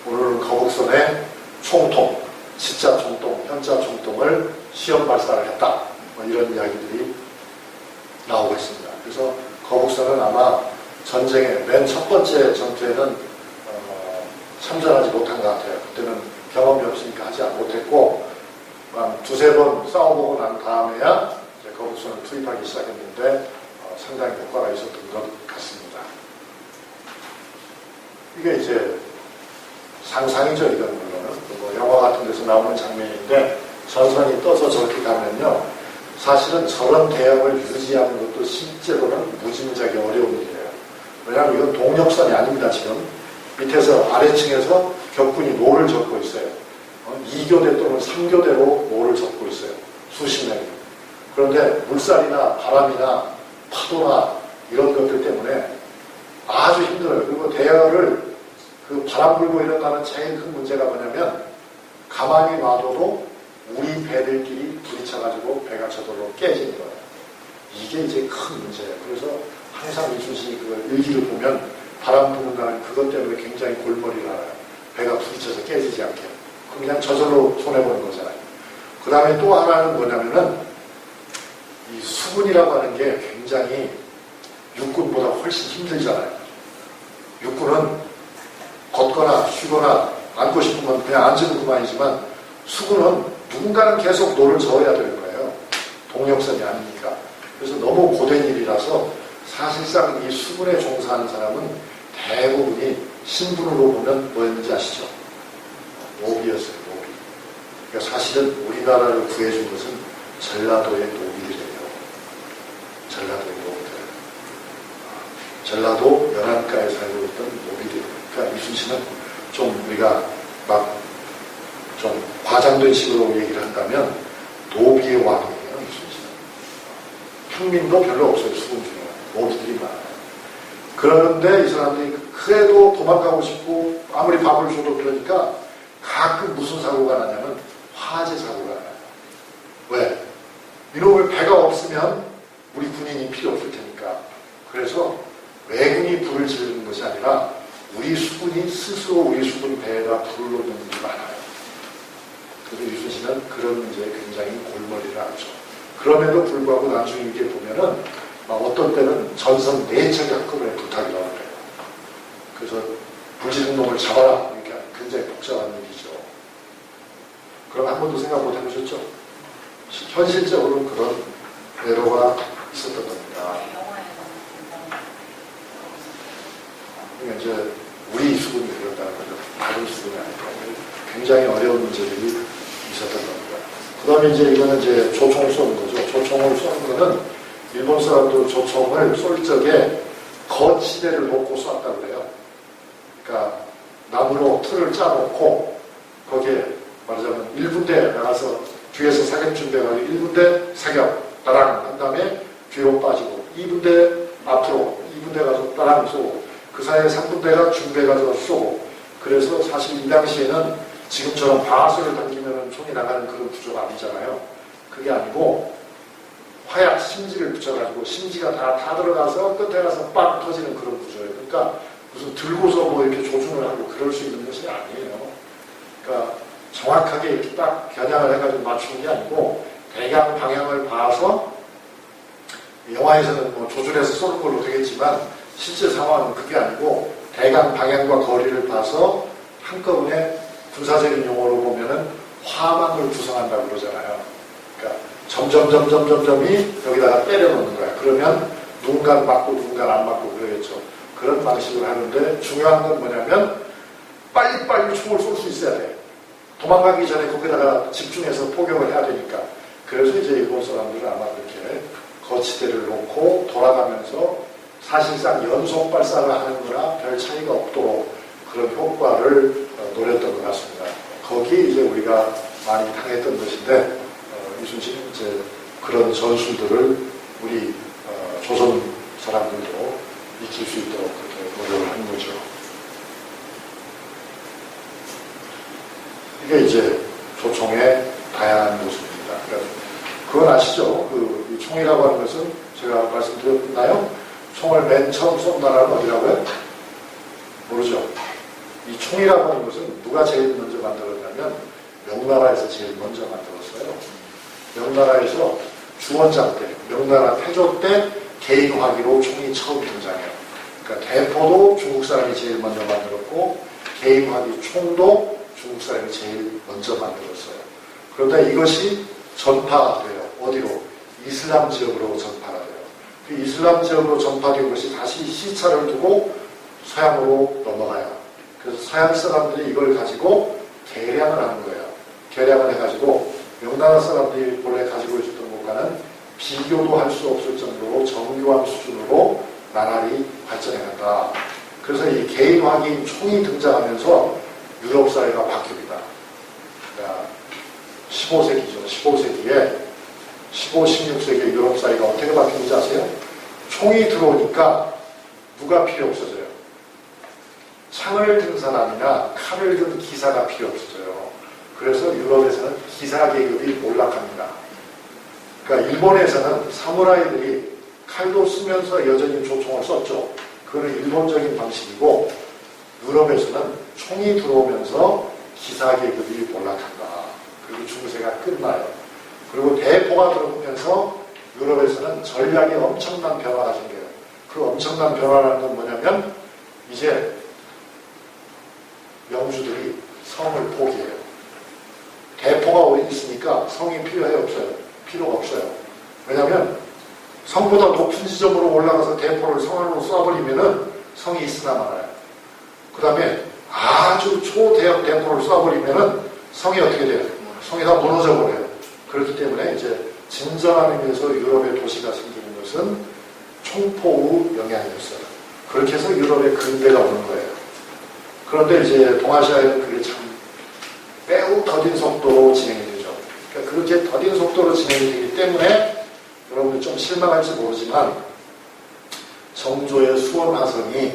[SPEAKER 1] 오늘은 거북선에 총통, 지자 총통, 현자 총통을 시험 발사를 했다. 이런 이야기들이 나오고 있습니다. 그래서 거북선은 아마 전쟁의 맨 첫 번째 전투에는 참전하지 못한 것 같아요. 그때는 경험이 없으니까 하지 못했고, 한 2-3번 싸워보고 난 다음에야 이제 거북선을 투입하기 시작했는데 상당히 효과가 있었던 것 같습니다. 이게 이제 상상이죠, 이건 물론은. 영화 같은 데서 나오는 장면인데, 전선이 떠서 저렇게 가면요, 사실은 저런 대형을 유지하는 것도 실제로는 무지무지하게 어려운 일이에요. 왜냐하면 이건 동력선이 아닙니다, 지금. 밑에서 아래층에서 격군이 노를 젓고 있어요. 2교대 또는 3교대로 노를 젓고 있어요. 수십 명이. 그런데 물살이나 바람이나 파도나 이런 것들 때문에 배열을 그 바람 불고 일어나는 제일 큰 문제가 뭐냐면 가만히 놔둬도 우리 배들끼리 부딪혀가지고 배가 저절로 깨지는 거예요. 이게 이제 큰 문제예요. 그래서 항상 이순신이 그 일기를 보면 바람 부는 날은 그것 때문에 굉장히 골머리를 앓아요. 배가 부딪혀서 깨지지 않게. 그냥 저절로 손해보는 거잖아요. 그 다음에 또 하나는 뭐냐면은 이 수군이라고 하는 게 굉장히 육군보다 훨씬 힘들잖아요. 육군은 걷거나 쉬거나 앉고 싶으면 그냥 앉으면 그만이지만 수군은 누군가는 계속 노를 저어야 되는 거예요. 동력선이 아니니까. 그래서 너무 고된 일이라서 사실상 이 수군에 종사하는 사람은 대부분이 신분으로 보면 뭐였는지 아시죠? 노비였어요. 노비. 그러니까 사실은 우리나라를 구해준 것은 전라도의 노비들이에요. 전라도의 노비들. 전라도 연안가에 살고 있던 노비들. 그러니까 이순신은 좀 우리가 막 좀 과장된 식으로 얘기를 한다면 노비의 왕이에요. 이순신은. 평민도 별로 없어요. 수군 중에. 노비들이 많아요. 그런데 이 사람들이 그래도 도망가고 싶고 아무리 밥을 줘도 그러니까 가끔 무슨 사고가 나냐면 화재 사고가 나요. 왜? 이놈의 배가 없으면 우리 군인이 필요 없을 테니까. 그래서 왜군이 불을 지르는 것이 아니라 우리 수군이 스스로 우리 수군 배에다 불을 놓는 일이 많아요. 그래서 이순신은 그런 문제에 굉장히 골머리를 앓죠. 그럼에도 불구하고 나중에 이게 보면은 어떤 때는 전선 4척이 한꺼번에 부탁이 나와요. 그래서 불지른 놈을 잡아라. 그러니까 굉장히 복잡한 일이죠. 그럼 한 번도 생각 못 해보셨죠? 현실적으로는 그런 애로가 있었던 겁니다. 그러니까 이제 우리 수군이 그런다는 거죠. 다른 수군이 아니고 굉장히 어려운 문제들이 있었던 겁니다. 그 다음에 이제 이거는 이제 조총을 쏘는 거죠. 조총을 쏘는 거는 일본 사람도 조총을 쏠 적에 거치대를 놓고 쐈다고 그래요. 그러니까 나무로 틀을 짜놓고 거기에 말하자면 1분대 나가서 뒤에서 사격 준비해가지고 1분대 사격 따랑 한 다음에 뒤로 빠지고 2분대 앞으로 2분대 가서 따랑 쏘고 그 사이에 3분대가 준비해가지고 쏘고 그래서 사실 이 당시에는 지금처럼 방아쇠를 당기면 총이 나가는 그런 구조가 아니잖아요. 그게 아니고 화약 심지를 붙여가지고 심지가 다 들어가서 끝에 가서 빵 터지는 그런 구조예요. 그러니까 무슨 들고서 뭐 이렇게 조준을 하고 그럴 수 있는 것이 아니에요. 그러니까 정확하게 이렇게 딱 겨냥을 해가지고 맞추는 게 아니고 대강 방향을 봐서 영화에서는 뭐 조준해서 쏘는 걸로 되겠지만 실제 상황은 그게 아니고 대강 방향과 거리를 봐서 한꺼번에 군사적인 용어로 보면은 화막을 구성한다고 그러잖아요. 그러니까 점점점점점점이 여기다가 때려 놓는 거야. 그러면 누군가는 맞고 누군가는 안 맞고 그러겠죠. 그런 방식으로 하는데 중요한 건 뭐냐면 빨리빨리 총을 쏠 수 있어야 돼. 도망가기 전에 거기다가 집중해서 포격을 해야 되니까. 그래서 이제 일본 사람들은 아마 그렇게 거치대를 놓고 돌아가면서 사실상 연속 발사를 하는 거나 별 차이가 없도록 그런 효과를 노렸던 것 같습니다. 거기에 이제 우리가 많이 당했던 것인데 이순신은 이제 그런 전술들을 우리 조선 사람들도 익힐 수 있도록 그렇게 노력을 한 거죠. 이게 이제 조총의 다양한 모습입니다. 그러니까 그건 아시죠? 이 총이라고 하는 것은 제가 말씀드렸나요? 총을 맨 처음 쏜 나라는 어디라고요? 모르죠? 이 총이라고 하는 것은 누가 제일 먼저 만들었냐면 명나라에서 제일 먼저 만들었어요. 명나라에서 주원장 때, 명나라 태조 때 개인 화기로 총이 처음 등장해요. 그러니까 대포도 중국 사람이 제일 먼저 만들었고 개인 화기 총도 중국 사람이 제일 먼저 만들었어요. 그런데 이것이 전파가 돼요. 어디로? 이슬람 지역으로 전파가 돼요. 그 이슬람 지역으로 전파된 것이 다시 시차를 두고 서양으로 넘어가요. 그래서 서양 사람들이 이걸 가지고 개량을 하는 거예요. 개량을 해가지고 명나라 사람들이 본래 가지고 있었던 것과는 비교도 할 수 없을 정도로 정교한 수준으로 나날이 발전해간다. 그래서 이 개인화기인 총이 등장하면서 유럽 사회가 바뀝니다. 그러니까 15세기죠. 15세기에 15, 16세기의 유럽 사회가 어떻게 바뀌는지 아세요? 총이 들어오니까 누가 필요 없어져요? 상을 든 사람이나 칼을 든 기사가 필요 없어져요. 그래서 유럽에서는 기사 계급이 몰락합니다. 그러니까 일본에서는 사무라이들이 칼도 쓰면서 여전히 조총을 썼죠. 그거는 일본적인 방식이고, 유럽에서는 총이 들어오면서 기사 계급이 몰락한다. 그리고 중세가 끝나요. 그리고 대포가 들어오면서 유럽에서는 전략에 엄청난 변화가 생겨요. 그 엄청난 변화라는 건 뭐냐면 이제 영주들이 성을 포기해요. 대포가 있으니까 성이 필요해요, 없어요? 필요가 없어요. 왜냐하면 성보다 높은 지점으로 올라가서 대포를 성 안으로 쏴버리면은 성이 있으나 말아요. 그 다음에 아주 초대형 대포를 쏴버리면은 성이 어떻게 돼요? 성이 다 무너져 버려요. 그렇기 때문에 이제 진정한 의미에서 유럽의 도시가 생기는 것은 총포의 영향이었어요. 그렇게 해서 유럽의 근대가 오는 거예요. 그런데 이제 동아시아에는 그게 참 매우 더딘 속도로 진행이 되죠. 그러니까 그렇게 더딘 속도로 진행이 되기 때문에 여러분들 좀 실망할지 모르지만 정조의 수원화성이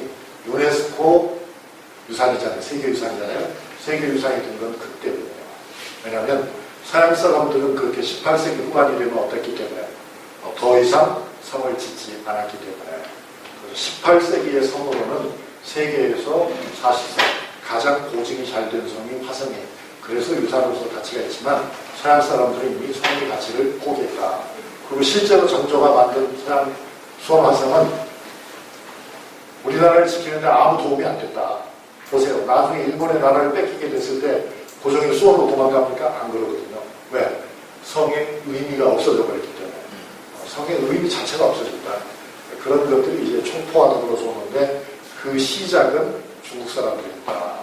[SPEAKER 1] 유네스코 유산이잖아요. 세계유산이잖아요. 세계유산이 된 건 그때문이에요. 왜냐하면 서양 사람들은 그렇게 18세기 후반이 되면 어땠기 때문에 더 이상 성을 짓지 않았기 때문에 18세기의 성으로는 세계에서 사실상 가장 고증이 잘 된 성이 화성이에요. 그래서 유산으로서 가치가 있지만 서양 사람들은 이미 성의 가치를 포기했다. 그리고 실제로 정조가 만든 서양 수원 화성은 우리나라를 지키는데 아무 도움이 안 됐다. 보세요. 나중에 일본의 나라를 뺏기게 됐을 때 고종이 수원으로 도망갑니까? 안 그러거든요. 왜? 성의 의미가 없어져 버렸기 때문에. 성의 의미 자체가 없어졌다. 그런 것들이 이제 총포와 더불어서 오는데 그 시작은 중국 사람들이었다.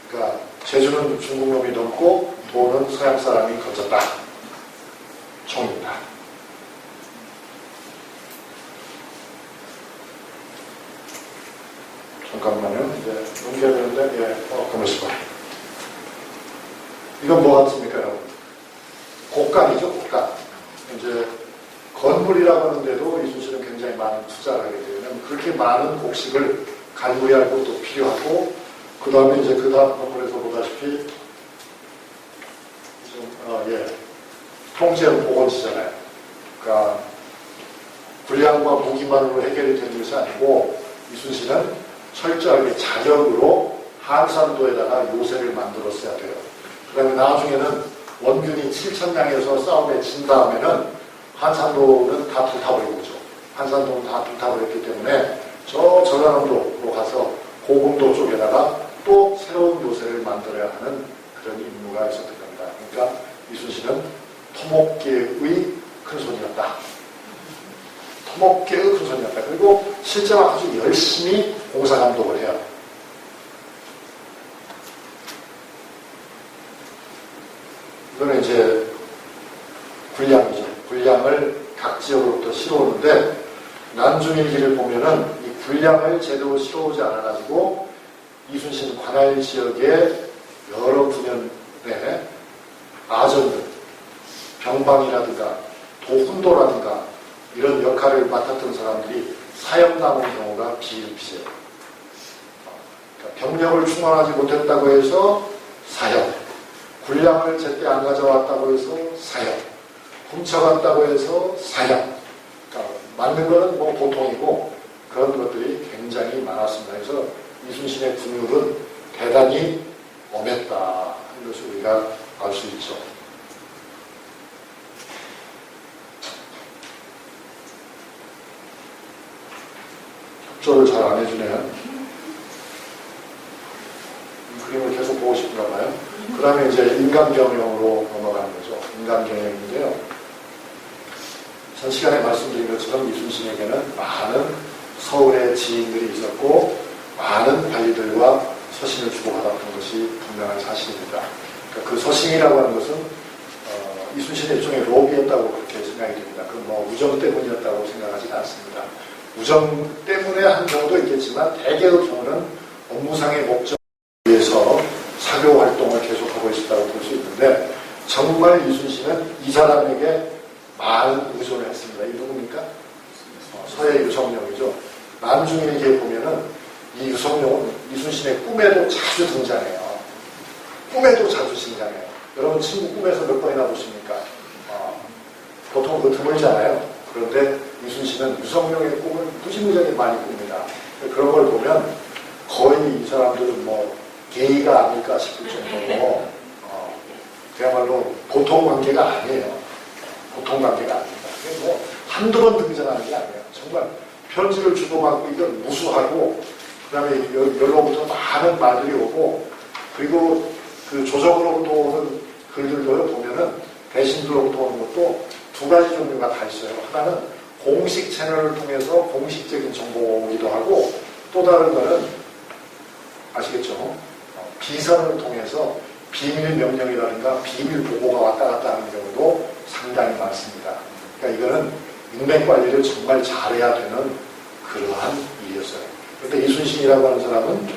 [SPEAKER 1] 그러니까 제주는 중국 놈이 넘고 도는 서양 사람이 거쳤다. 총입니다. 잠깐만요. 이제 넘겨야 되는데, 예, 가만있어 봐. 이건 뭐 같습니까, 여러분? 곡간이죠, 곡간. 이제 건물이라고 하는데도 이순신은 굉장히 많은 투자를 하게 되면 그렇게 많은 곡식을 관리할 것도 필요하고, 그 다음에 이제 그 다음 건물에서 보다시피 통제는 보건지잖아요. 그러니까 군량과 무기만으로 해결이 되는 것이 아니고 이순신은 철저하게 자력으로 한산도에다가 요새를 만들었어야 돼요. 그 다음에 나중에는 원균이 7,000명에서 싸움에 진 다음에는 한산도는 다 불타버리고 있죠. 한산도는 다 불타버렸기 때문에 저 전라남도로 가서 고궁도 쪽에다가 또 새로운 요새를 만들어야 하는 그런 임무가 있었던 겁니다. 그러니까 이순신은 토목계의 큰 손이었다. 토목계의 큰 손이었다. 그리고 실제로 아주 열심히 공사 감독을 해요. 이거는 이제 군량이죠. 군량을 각 지역으로부터 실어오는데 난중일기를 보면은 이 군량을 제대로 실어오지 않아가지고 이순신 관할 지역의 여러 군현 내 아전들, 병방이라든가 도훈도라든가 이런 역할을 맡았던 사람들이 사형 남은 경우가 비일비재해요. 그러니까 병력을 충원하지 못했다고 해서 사형, 군량을 제때 안 가져왔다고 해서 사형, 훔쳐갔다고 해서 사형. 그러니까 맞는 거는 뭐 보통이고 그런 것들이 굉장히 많았습니다. 그래서 이순신의 군율은 대단히 엄했다 하는 것을 우리가 알 수 있죠. 협조를 잘 안 해주네요. 이 그림을 계속 보고 싶은가 봐요. 그 다음에 이제 인간경영으로 넘어가는 거죠. 인간경영인데요. 전 시간에 말씀드린 것처럼 이순신에게는 많은 서울의 지인들이 있었고 많은 관리들과 서신을 주고받았던 것이 분명한 사실입니다. 그러니까 그 서신이라고 하는 것은 이순신의 일종의 로비였다고 그렇게 생각이 됩니다. 그건 뭐 우정 때문이었다고 생각하지는 않습니다. 우정 때문에 한 경우도 있겠지만 대개의 경우는 업무상의 목적을 위해서 사교 활동을 계속하고 있었다고 볼 수 있는데 정말 이순신은 이 사람에게 많은 의존을 했습니다. 이 누굽니까? 서해 유성룡이죠. 난중일기에 보면은 이 유성룡은 이순신 이순신의 꿈에도 자주 등장해요. 꿈에도 자주 등장해요. 여러분 친구 꿈에서 몇 번이나 보십니까? 보통 그 드물잖아요. 그런데 이순신은 유성룡의 꿈을 무지무지하게 많이 꿉니다. 그런 걸 보면 거의 이 사람들은 뭐 게이가 아닐까 싶을 정도로 그야말로 보통 관계가 아니에요. 보통 관계가 아닙니다. 뭐 한두 번 등장하는 게 아니에요. 정말 편지를 주고받고 이건 무수하고 그 다음에 여기로부터 많은 말들이 오고 그리고 그 조정으로부터 오는 글들도 보면은 대신들로부터 오는 것도 두 가지 종류가 다 있어요. 하나는 공식 채널을 통해서 공식적인 정보가 오기도 하고 또 다른 거는 아시겠죠? 비선을 통해서 비밀 명령이라든가 비밀 보고가 왔다 갔다 하는 경우도 상당히 많습니다. 그러니까 이거는 인맥 관리를 정말 잘해야 되는 그러한 일이었어요. 그런데 이순신이라고 하는 사람은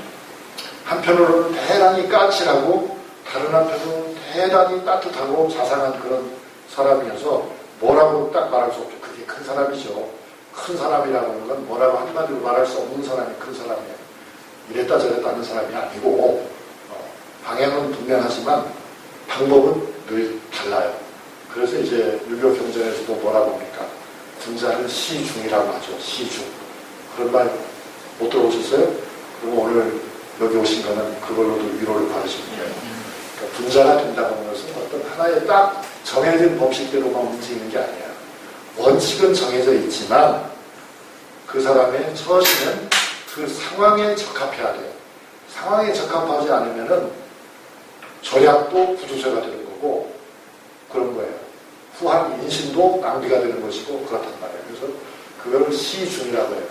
[SPEAKER 1] 한편으로는 대단히 까칠하고 다른 한편으로는 대단히 따뜻하고 자상한 그런 사람이어서 뭐라고 딱 말할 수 없죠. 그게 큰 사람이죠. 큰 사람이라고 하는 건 뭐라고 한마디로 말할 수 없는 사람이 큰 사람이에요. 이랬다 저랬다 하는 사람이 아니고 방향은 분명하지만 방법은 늘 달라요. 그래서 이제 유교 경전에서도 뭐라고 합니까? 군자는 시중이라고 하죠. 시중. 그런 말 못 들어보셨어요? 그럼 오늘 여기 오신 거는 그걸로도 위로를 받으시면 돼요. 그러니까 군자가 된다고 하는 것은 어떤 하나의 딱 정해진 법칙대로만 움직이는 게 아니야. 원칙은 정해져 있지만 그 사람의 처신은 그 상황에 적합해야 돼요. 상황에 적합하지 않으면은 절약도 부조세가 되는 거고 그런 거예요. 후한 인신도 낭비가 되는 것이고 그렇단 말이에요. 그래서 그거를 시중이라고 해요.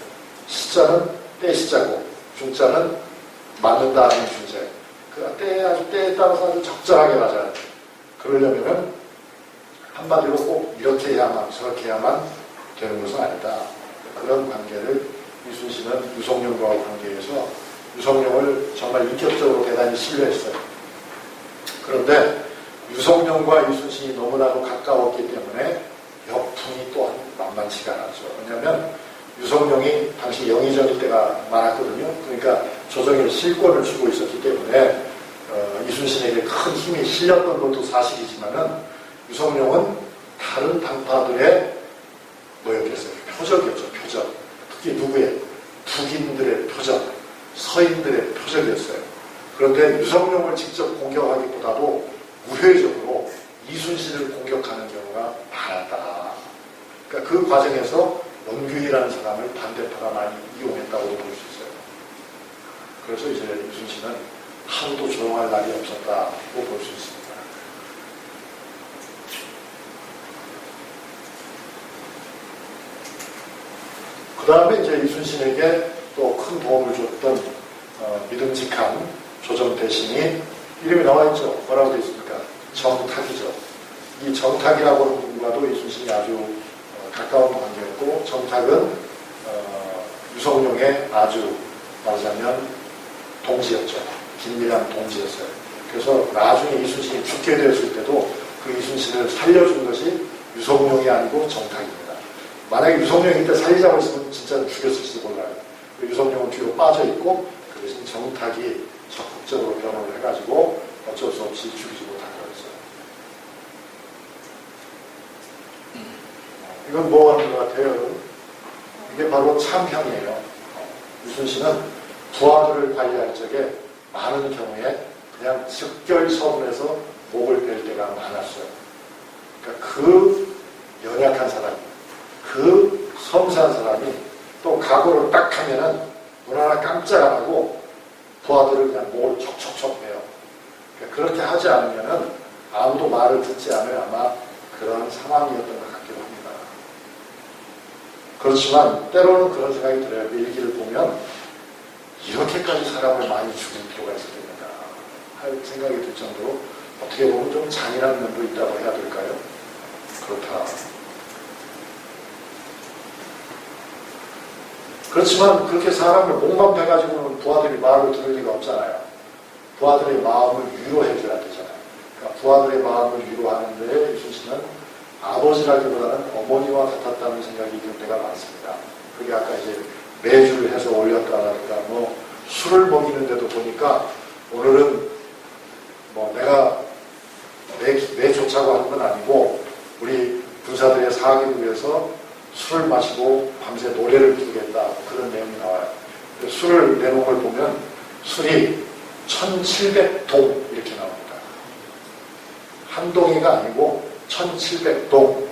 [SPEAKER 1] 시자는 때시자고 중자는 맞는다 하는 중자예요. 그 때에 따라서 아주 적절하게 맞아야 돼요. 그러려면은 한마디로 꼭 이렇게 해야만 저렇게 해야만 되는 것은 아니다. 그런 관계를 이순신은 유성룡과의 관계에서 유성룡을 정말 인격적으로 대단히 신뢰했어요. 그런데 유성룡과 이순신이 너무나도 가까웠기 때문에 역풍이 또한 만만치가 않았죠. 왜냐하면 유성룡이 당시 영의정일 때가 많았거든요. 그러니까 조정에 실권을 쥐고 있었기 때문에 이순신에게 큰 힘이 실렸던 것도 사실이지만은 유성룡은 다른 당파들의 뭐였겠어요? 표적이었죠. 표적. 특히 누구의? 북인들의 표적, 서인들의 표적이었어요. 그런데 유성룡을 직접 공격하기보다도 우회적으로 이순신을 공격하는 경우가 많았다. 그러니까 그 과정에서 원규이라는 사람을 반대파가 많이 이용했다고 볼 수 있어요. 그래서 이제 이순신은 하루도 조용할 날이 없었다고 볼 수 있습니다. 그 다음에 이제 이순신에게 또 큰 도움을 줬던 믿음직한 조정 대신이 이름이 나와 있죠. 뭐라고 되어 있습니까? 정탁이죠. 이 정탁이라고 하는 분과도 이순신이 아주 가까운 관계였고 정탁은 유성룡의 아주 말하자면 동지였죠. 긴밀한 동지였어요. 그래서 나중에 이순신이 죽게 되었을 때도 그 이순신을 살려준 것이 유성룡이 아니고 정탁입니다. 만약에 유성룡이 이때 살리자고 했으면 진짜 죽였을지도 몰라요. 유성룡은 뒤로 빠져있고 그 대신 정탁이 적극적으로 변호를 해가지고 어쩔 수 없이 죽이지 못한 거였어요. 이건 뭐 하는 것 같아요? 이게 바로 참형이에요. 이순신은 부하들을 관리할 적에 많은 경우에 그냥 즉결처분해서 목을 벨 때가 많았어요. 그러니까 그 연약한 사람, 그 섬세한 사람이 또 각오를 딱 하면은 눈 하나 깜짝 안 하고 부하들을 그냥 목을 척척척 해요. 그러니까 그렇게 하지 않으면은 아무도 말을 듣지 않을 아마 그런 상황이었던 것 같기도 합니다. 그렇지만 때로는 그런 생각이 들어요. 일기를 보면 이렇게까지 사람을 많이 죽일 필요가 있었겠는가 할 생각이 들 정도로 어떻게 보면 좀 잔인한 면도 있다고 해야 될까요? 그렇다. 그렇지만 그렇게 사람을 목만 패가지고는 부하들이 말을 들을 리가 없잖아요. 부하들의 마음을 위로해줘야 되잖아요. 그러니까 부하들의 마음을 위로하는데 이순신은 아버지라기보다는 어머니와 같았다는 생각이 들 때가 많습니다. 그게 아까 이제 매주를 해서 올렸다라든가 뭐 술을 먹이는데도 보니까 오늘은 뭐 내가 내 좋자고 하는 건 아니고 우리 군사들의 사기를 위해서 술을 마시고 밤새 노래를 부르겠다 그런 내용이 나와요. 술을 내놓은 걸 보면 술이 1700동 이렇게 나옵니다. 한 동이가 아니고 1700동.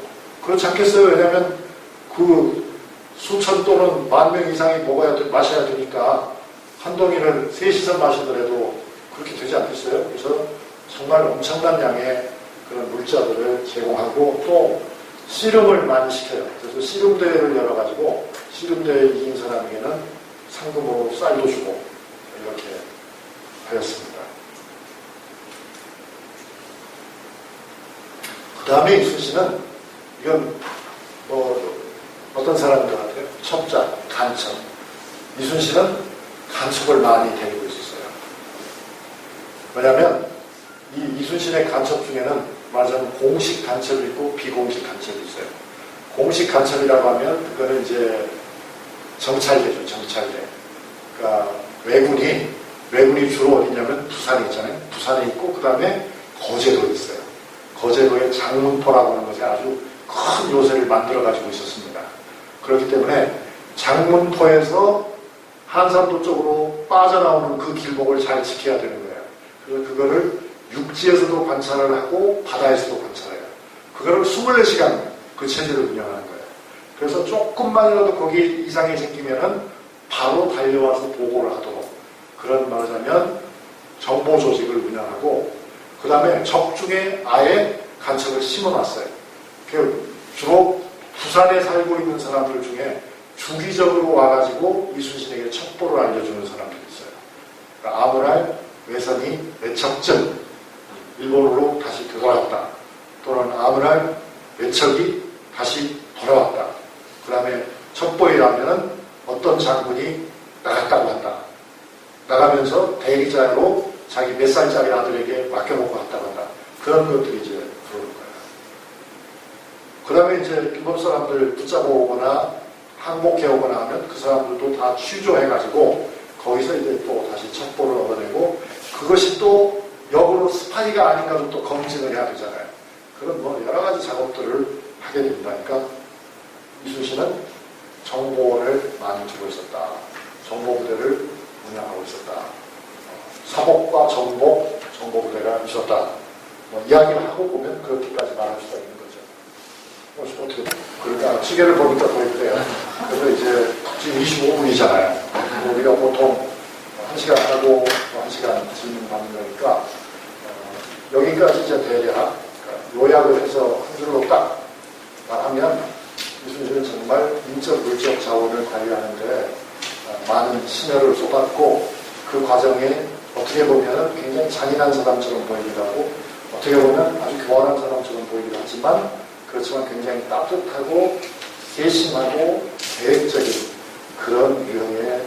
[SPEAKER 1] 그렇지 않겠어요? 왜냐하면 그 수천 또는 10,000명 이상이 마셔야 되니까 한 동이를 셋이서 마시더라도 그렇게 되지 않겠어요? 그래서 정말 엄청난 양의 그런 물자들을 제공하고 또 씨름을 많이 시켜요. 그래서 씨름대회를 열어가지고 씨름대회 이긴 사람에게는 상금으로 쌀도 주고 이렇게 하였습니다. 그 다음에 이순신은 이건 뭐 어떤 사람들 같아요? 첩자, 간첩. 이순신은 간첩을 많이 데리고 있었어요. 왜냐하면 이 이순신의 간첩 중에는 말하자면 공식 간첩이 있고 비공식 간첩이 있어요. 공식 간첩이라고 하면 그거는 이제 정찰대죠, 정찰대. 그러니까 왜군이 주로 어디냐면 부산에 있잖아요. 부산에 있고 그 다음에 거제도에 있어요. 거제도에 장문포라고 하는 것이 아주 큰 요새를 만들어 가지고 있었습니다. 그렇기 때문에 장문포에서 한산도 쪽으로 빠져나오는 그 길목을 잘 지켜야 되는 거예요. 그래서 그거를 육지에서도 관찰을 하고 바다에서도 관찰해요. 그거를 24시간 그 체제를 운영하는 거예요. 그래서 조금만이라도 거기 이상이 생기면은 바로 달려와서 보고를 하도록 그런 말하자면 정보 조직을 운영하고 그 다음에 적중에 아예 간첩을 심어놨어요. 주로 부산에 살고 있는 사람들 중에 주기적으로 와가지고 이순신에게 첩보를 알려주는 사람들이 있어요. 그러니까 아무날 외선이 외척증 일본으로 다시 되돌아왔다. 또는 아무날 외척이 다시 돌아왔다. 그 다음에 첩보에 가면은 어떤 장군이 나갔다고 한다. 나가면서 대기자로 자기 몇 살짜리 아들에게 맡겨놓고 갔다고 한다. 그런 것들이 이제 들어오는 거예요. 그 다음에 이제 일본 사람들 붙잡아 오거나 항복해 오거나 하면 그 사람들도 다 취조해가지고 거기서 이제 또 다시 첩보를 얻어내고 그것이 또 역으로 스파이가 아닌가도 또 검증을 해야 되잖아요. 그런 뭐 여러 가지 작업들을 하게 된다니까 이순신은 정보원을 많이 두고 있었다. 정보부대를 운영하고 있었다. 사복과 정보부대가 있었다. 뭐 이야기를 하고 보면 그렇게까지 말할 수가 있는 거죠. 어떻게 그러니까 시계를 보니까 거의 그래요. 그래서 이제 지금 25분이잖아요. 우리가 보통 1시간 하고 1시간 질문 받는 거니까 여기까지 이제 대략 요약을 해서 한 줄로 딱 말하면 이순신은 정말 인적 물적 자원을 관리하는데 많은 심혈을 쏟았고 그 과정에 어떻게 보면 굉장히 잔인한 사람처럼 보이기도 하고 어떻게 보면 아주 교활한 사람처럼 보이기도 하지만 그렇지만 굉장히 따뜻하고 세심하고 계획적인 그런 유형의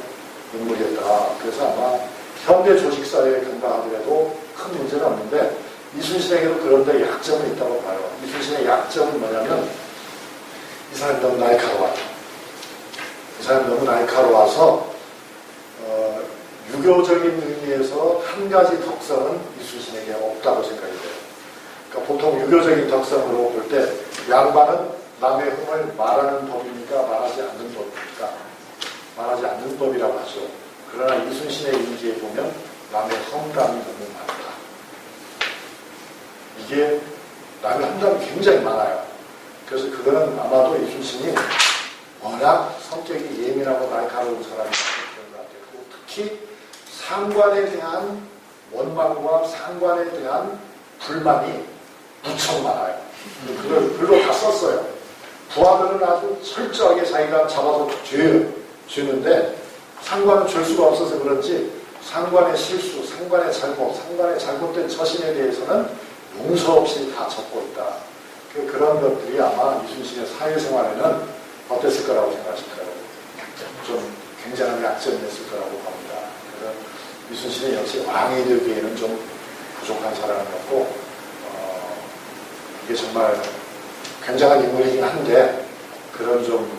[SPEAKER 1] 인물이었다. 그래서 아마 현대 조직사회에 간다 하더라도 큰 문제는 없는데 이순신에게도 그런데 약점은 있다고 봐요. 이순신의 약점은 뭐냐면 이 사람이 너무 날카로워요. 이 사람이 너무 날카로워서 유교적인 의미에서 한 가지 덕성은 이순신에게 없다고 생각이 돼요. 그러니까 보통 유교적인 덕성으로 볼 때 양반은 남의 흥을 말하는 법입니까? 말하지 않는 법입니까? 말하지 않는 법이라고 하죠. 그러나 이순신의 인기에 보면 남의 험담이 너무 많다. 이게 남의 험담이 굉장히 많아요. 그래서 그거는 아마도 이순신이 워낙 성격이 예민하고 날카로운 사람이 그런 것 같아요. 특히 상관에 대한 원망과 상관에 대한 불만이 무척 많아요. 그걸 글로 다 썼어요. 부하들은 아주 철저하게 자기가 잡아서 죄는데 상관은 줄 수가 없어서 그런지 상관의 실수, 상관의 잘못, 상관의 잘못된 처신에 대해서는 용서 없이 다 적고 있다. 그런 것들이 아마 이순신의 사회생활에는 어땠을 거라고 생각하실까요? 좀 굉장한 약점이었을 거라고 봅니다. 그래서 이순신은 역시 왕이 되기에는 좀 부족한 사람이었고 이게 정말 굉장한 인물이긴 한데 그런 좀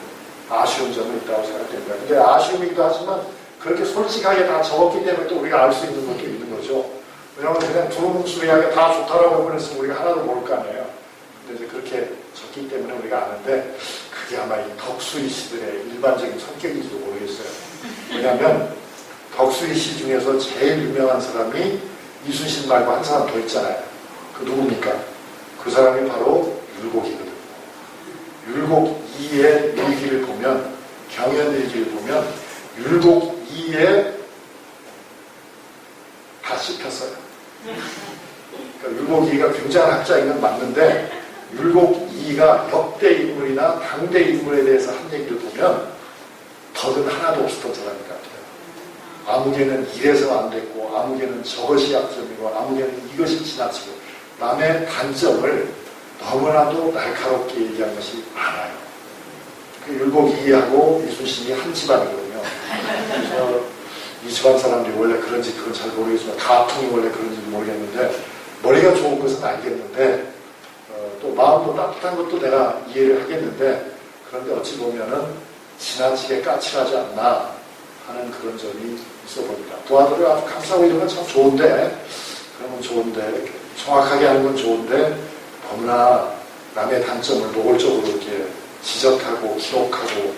[SPEAKER 1] 아쉬운 점은 있다고 생각됩니다. 근데 아쉬움이기도 하지만 그렇게 솔직하게 다 적었기 때문에 또 우리가 알 수 있는 것도 있는 거죠. 왜냐하면 그냥 두루뭉술하게 다 좋다라고 보냈으면 우리가 하나도 모를 거 아니에요. 근데 이제 그렇게 적기 때문에 우리가 아는데 그게 아마 이 덕수이 씨들의 일반적인 성격인지도 모르겠어요. 왜냐하면 덕수이 씨 중에서 제일 유명한 사람이 이순신 말고 한 사람 더 있잖아요. 그 누굽니까? 그 사람이 바로 율곡이거든요. 율곡2의 일기를 보면, 경연일기를 보면 율곡2에 다 씹혔어요. 그러니까 율곡2가 굉장한 학자인 건 맞는데 율곡2가 역대 인물이나 당대 인물에 대해서 한 얘기를 보면 덕은 하나도 없었던 사람인 것 같아요. 아무개는 이래서 안 됐고, 아무개는 저것이 약점이고, 아무개는 이것이 지나치고, 남의 단점을 너무나도 날카롭게 얘기한 것이 많아요. 그 율곡이하고 이순신이 한 집안이거든요. 그래서 이 집안 사람들이 원래 그런지 그건 잘 모르겠지만 가풍이 원래 그런지 모르겠는데 머리가 좋은 것은 알겠는데 또 마음도 따뜻한 것도 내가 이해를 하겠는데 그런데 어찌 보면은 지나치게 까칠하지 않나 하는 그런 점이 있어 봅니다. 부하들을 아주 감싸고 이런 건 참 좋은데 그러면 좋은데 정확하게 하는 건 좋은데 너무나 남의 단점을 노골적으로 이렇게 지적하고 기록하고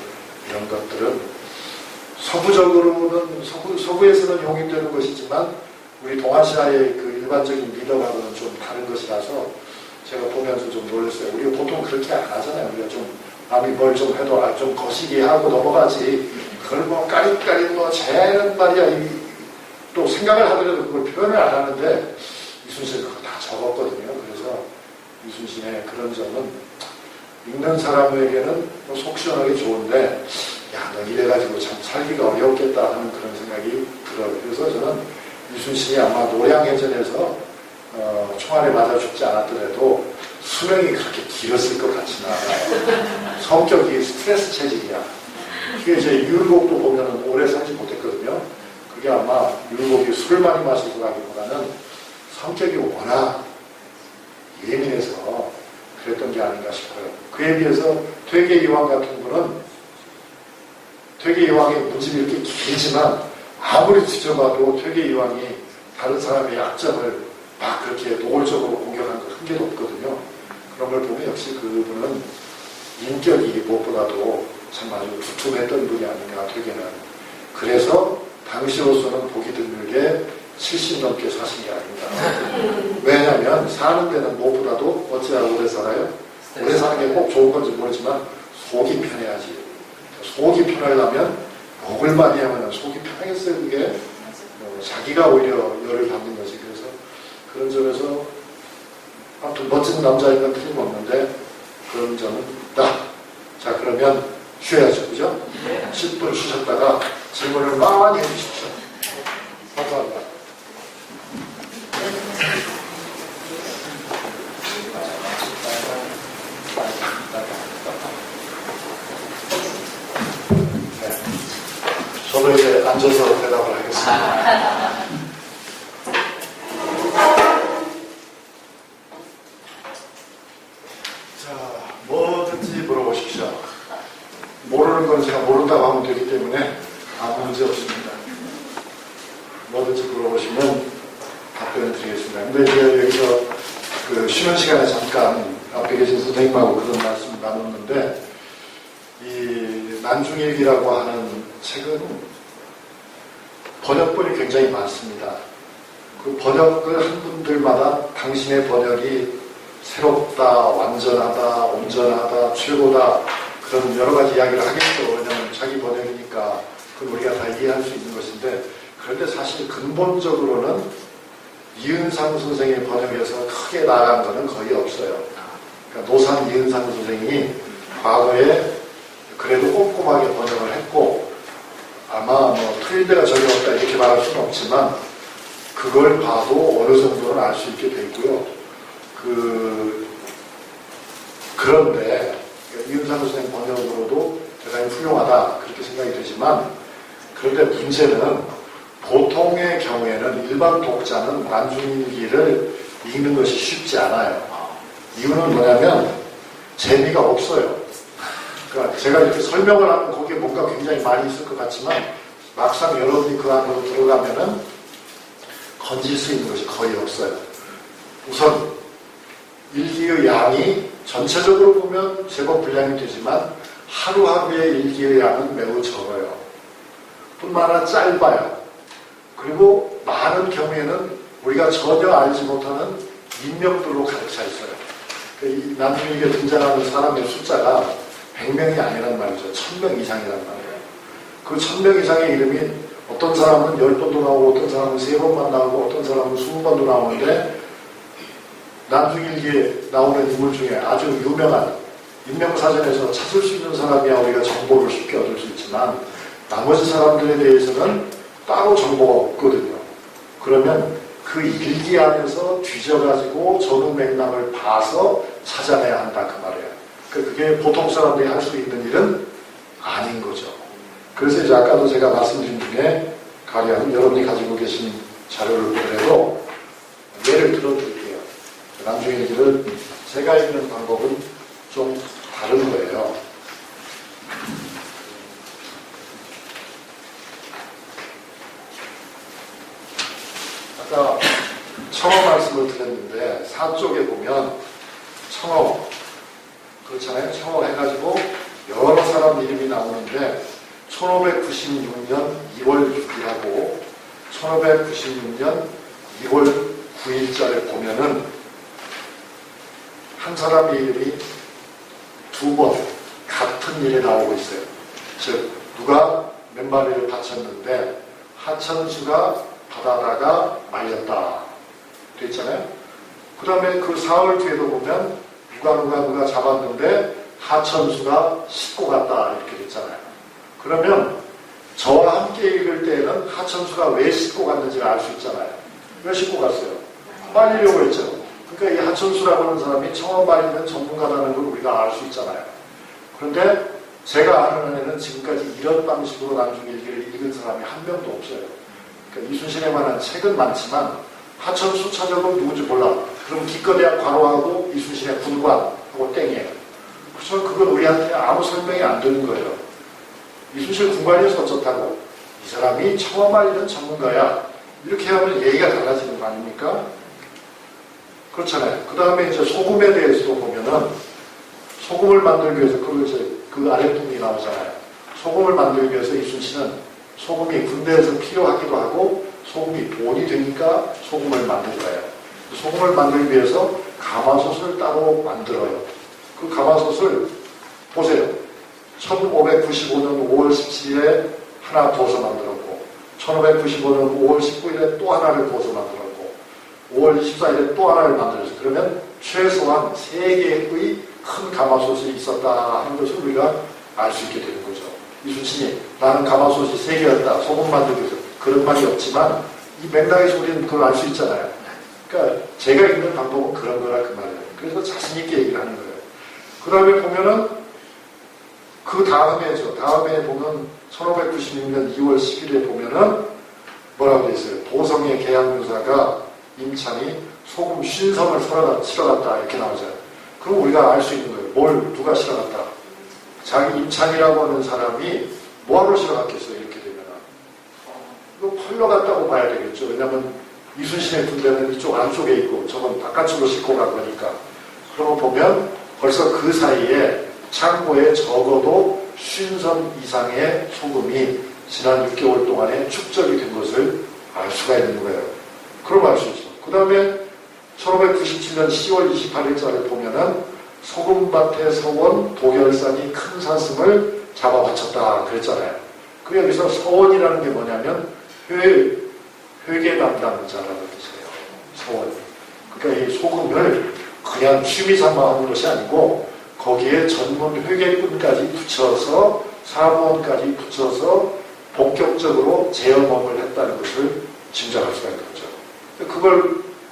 [SPEAKER 1] 이런 것들은 서구적으로는 서구에서는 용인되는 것이지만 우리 동아시아의 그 일반적인 리더하고는 좀 다른 것이라서 제가 보면서 좀 놀랐어요. 우리가 보통 그렇게 안 하잖아요. 우리가 좀 남이 뭘 좀 해도 좀 거시기 하고 넘어가지. 그걸 뭐 까릿까릿 뭐 쟤는 말이야 또 생각을 하더라도 그걸 표현을 안 하는데 이순신은 그거 다 적었거든요. 그래서 이순신의 그런 점은 읽는 사람에게는 속 시원하게 좋은데 야, 너 이래가지고 참 살기가 어렵겠다 하는 그런 생각이 들어요. 그래서 저는 이순신이 아마 노량해전에서 총알에 맞아 죽지 않았더라도 수명이 그렇게 길었을 것 같지는 않아요. 성격이 스트레스 체질이야. 그게 이제 율곡도 보면은 오래 살지 못했거든요. 그게 아마 율곡이 술을 많이 마셔서라기보다는 성격이 워낙 예민해서 그랬던 게 아닌가 싶어요. 그에 비해서 퇴계이황 같은 분은 퇴계이황의 문집이 이렇게 길지만 아무리 지켜봐도 퇴계이황이 다른 사람의 약점을 막 그렇게 노골적으로 공격한 거 한 개도 없거든요. 그런 걸 보면 역시 그분은 인격이 무엇보다도 참 아주 두툼했던 분이 아닌가 퇴계는. 그래서 당시로서는 보기 드물게 70 넘게 사신 게 아닌가. 왜냐하면 사는 데는 무엇보다도 어찌하여 오래 살아요? 오래 사는 게 꼭 좋은 건지 모르지만 속이 편해야지. 속이 편하려면 목을 많이 하면 속이 편하겠어요. 그게 자기가 오히려 열을 받는 거지. 그래서 그런 점에서 아무튼 멋진 남자인 건 틀림없는데 그런 점은 있다. 자, 그러면 쉬어야죠. 그죠? 10분 쉬셨다가 질문을 많이 해주십시오. 감사합니다. 저도 이제 앉아서 대답을 하겠습니다. 자, 뭐든지 물어보십시오. 모르는 건 제가 모른다고 하면 되기 때문에 아무 문제 없습니다. 뭐든지 물어보시면 답변을 드리겠습니다. 근데 이제 여기서 그 쉬는 시간에 잠깐 앞에 계신 선생님하고 그런 말씀을 나눴는데 이 난중일기라고 하는 책은 번역본이 굉장히 많습니다. 그 번역을 한 분들마다 당신의 번역이 새롭다, 완전하다, 온전하다, 최고다 그런 여러 가지 이야기를 하겠죠. 왜냐하면 자기 번역이니까 그걸 우리가 다 이해할 수 있는 것인데 그런데 사실 근본적으로는 이은상 선생의 번역에서 크게 나아간 것은 거의 없어요. 그러니까 노산 이은상 선생이 과거에 그래도 꼼꼼하게 번역을 했고 아마 뭐 틀린 데가 전혀 없다 이렇게 말할 수는 없지만 그걸 봐도 어느 정도는 알 수 있게 돼 있고요. 그런데 이은상 선생 번역으로도 대단히 훌륭하다 그렇게 생각이 되지만 그런데 문제는 보통의 경우에는 일반 독자는 난중일기를 읽는 것이 쉽지 않아요. 이유는 뭐냐면 재미가 없어요. 그러니까 제가 이렇게 설명을 하면 거기에 뭔가 굉장히 많이 있을 것 같지만 막상 여러분이 그 안으로 들어가면은 건질 수 있는 것이 거의 없어요. 우선 일기의 양이 전체적으로 보면 제법 분량이 되지만 하루하루의 일기의 양은 매우 적어요. 뿐만 아니라 짧아요. 그리고 많은 경우에는 우리가 전혀 알지 못하는 인명들로 가득 차 있어요. 이 남중일기에 등장하는 사람의 숫자가 100명이 아니란 말이죠. 1000명 이상이란 말이에요. 그 1000명 이상의 이름이 어떤 사람은 10번도 나오고 어떤 사람은 3번만 나오고 어떤 사람은 20번도 나오는데 남중일기에 나오는 인물 중에 아주 유명한 인명사전에서 찾을 수 있는 사람이야 우리가 정보를 쉽게 얻을 수 있지만 나머지 사람들에 대해서는 따로 정보가 없거든요. 그러면 그 일기 안에서 뒤져가지고 전후 맥락을 봐서 찾아내야 한다 그 말이에요. 그게 보통 사람들이 할 수 있는 일은 아닌 거죠. 그래서 이제 아까도 제가 말씀드린 중에 가령 여러분이 가지고 계신 자료를 보더라도 예를 들어드릴게요. 남중일기를 제가 읽는 방법은 좀 다른 거예요. 아까 청어 말씀을 드렸는데 사쪽에 보면 청어 그렇잖아요. 청어 해가지고 여러 사람 이름이 나오는데 1596년 2월 6일하고 1596년 2월 9일자를 보면은 한 사람의 이름이 두 번 같은 일에 나오고 있어요. 즉 누가 몇 마리를 바쳤는데 하천수가 바다다가 말렸다 됐잖아요. 그 다음에 그 사흘 뒤에도 보면 누가 잡았는데 하천수가 씻고 갔다 이렇게 됐잖아요. 그러면 저와 함께 읽을 때에는 하천수가 왜 씻고 갔는지를 알 수 있잖아요. 왜 씻고 갔어요? 말리려고 했죠. 그러니까 이 하천수라고 하는 사람이 청어 말리는 전문가라는 걸 우리가 알 수 있잖아요. 그런데 제가 아는 한에는 지금까지 이런 방식으로 남중일기를 읽은 사람이 한 명도 없어요. 그러니까 이순신에 관한 책은 많지만 하천수 차적은 누군지 몰라. 그럼 기껏해야 괄호하고 이순신의 군관하고 땡이에요. 그래서 그건 우리한테 아무 설명이 안 되는 거예요. 이순신 군관이어서 어쩌다고 이 사람이 청어 말리는 전문가야. 이렇게 하면 얘기가 달라지는 거 아닙니까? 그렇잖아요. 그 다음에 이제 소금에 대해서도 보면은 소금을 만들기 위해서 그 아랫부분이 나오잖아요. 소금을 만들기 위해서 이순신은 소금이 군대에서 필요하기도 하고 소금이 돈이 되니까 소금을 만든 거예요. 소금을 만들기 위해서 가마솥을 따로 만들어요. 그 가마솥을 보세요. 1595년 5월 17일에 하나 부어서 만들었고 1595년 5월 19일에 또 하나를 부어서 만들었고 5월 24일에 또 하나를 만들었어요. 그러면 최소한 3개의 큰 가마솥이 있었다 하는 것을 우리가 알 수 있게 되는 거죠. 이순신이 나는 가마솥이 3개였다. 소금 만들기 위해서. 그런 말이 없지만 이 맥락에서 우리는 그걸 알 수 있잖아요. 그러니까 제가 읽는 방법은 그런 거라 그 말이에요. 그래서 자신 있게 얘기를 하는 거예요. 그 다음에 보면은 그 다음에죠. 다음에 보면 1596년 2월 10일에 보면은 뭐라고 돼 있어요. 도성의 계양묘사가 임찬이 소금 50섬을 실어갔다 이렇게 나오잖아요. 그럼 우리가 알 수 있는 거예요. 뭘 누가 실어갔다. 자기 임찬이라고 하는 사람이 뭐하러 실어갔겠어요. 이렇게 되면 이거 펄려갔다고 봐야 되겠죠. 왜냐하면 이순신의 군대는 이쪽 안쪽에 있고 저건 바깥쪽으로 싣고 간 거니까. 그러고 보면 벌써 그 사이에 창고에 적어도 50섬 이상의 소금이 지난 6개월 동안에 축적이 된 것을 알 수가 있는 거예요. 그럼 알 수 있죠. 그 다음에 1597년 10월 28일자를 보면은 소금밭에 서원 도결산이 큰 사슴을 잡아 바쳤다 그랬잖아요. 그 여기서 서원이라는 게 뭐냐면 회계 담당자라는 뜻이에요. 서원. 그러니까 이 소금을 그냥 취미 삼아 하는 것이 아니고 거기에 전문 회계꾼까지 붙여서 사무원까지 붙여서 본격적으로 재영업을 했다는 것을 짐작할 수가 있는 거죠.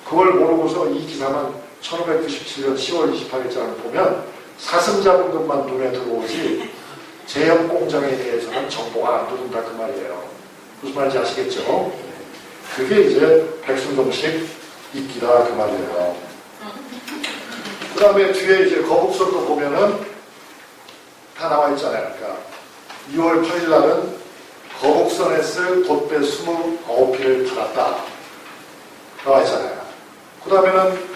[SPEAKER 1] 그걸 모르고서 이 기사만 1597년 10월 28일자를 보면 사슴 잡은 것만 눈에 들어오지 제형 공장에 대해서는 정보가 안 들어온다 그 말이에요. 무슨 말인지 아시겠죠? 그게 이제 백순동식 입기다 그 말이에요. 그 다음에 뒤에 이제 거북설도 보면은 다 나와 있잖아요. 그러니까 2월 8일 날은 거북선에 쓸 돛배 29필을 팔았다. 나와 있잖아요. 그 다음에는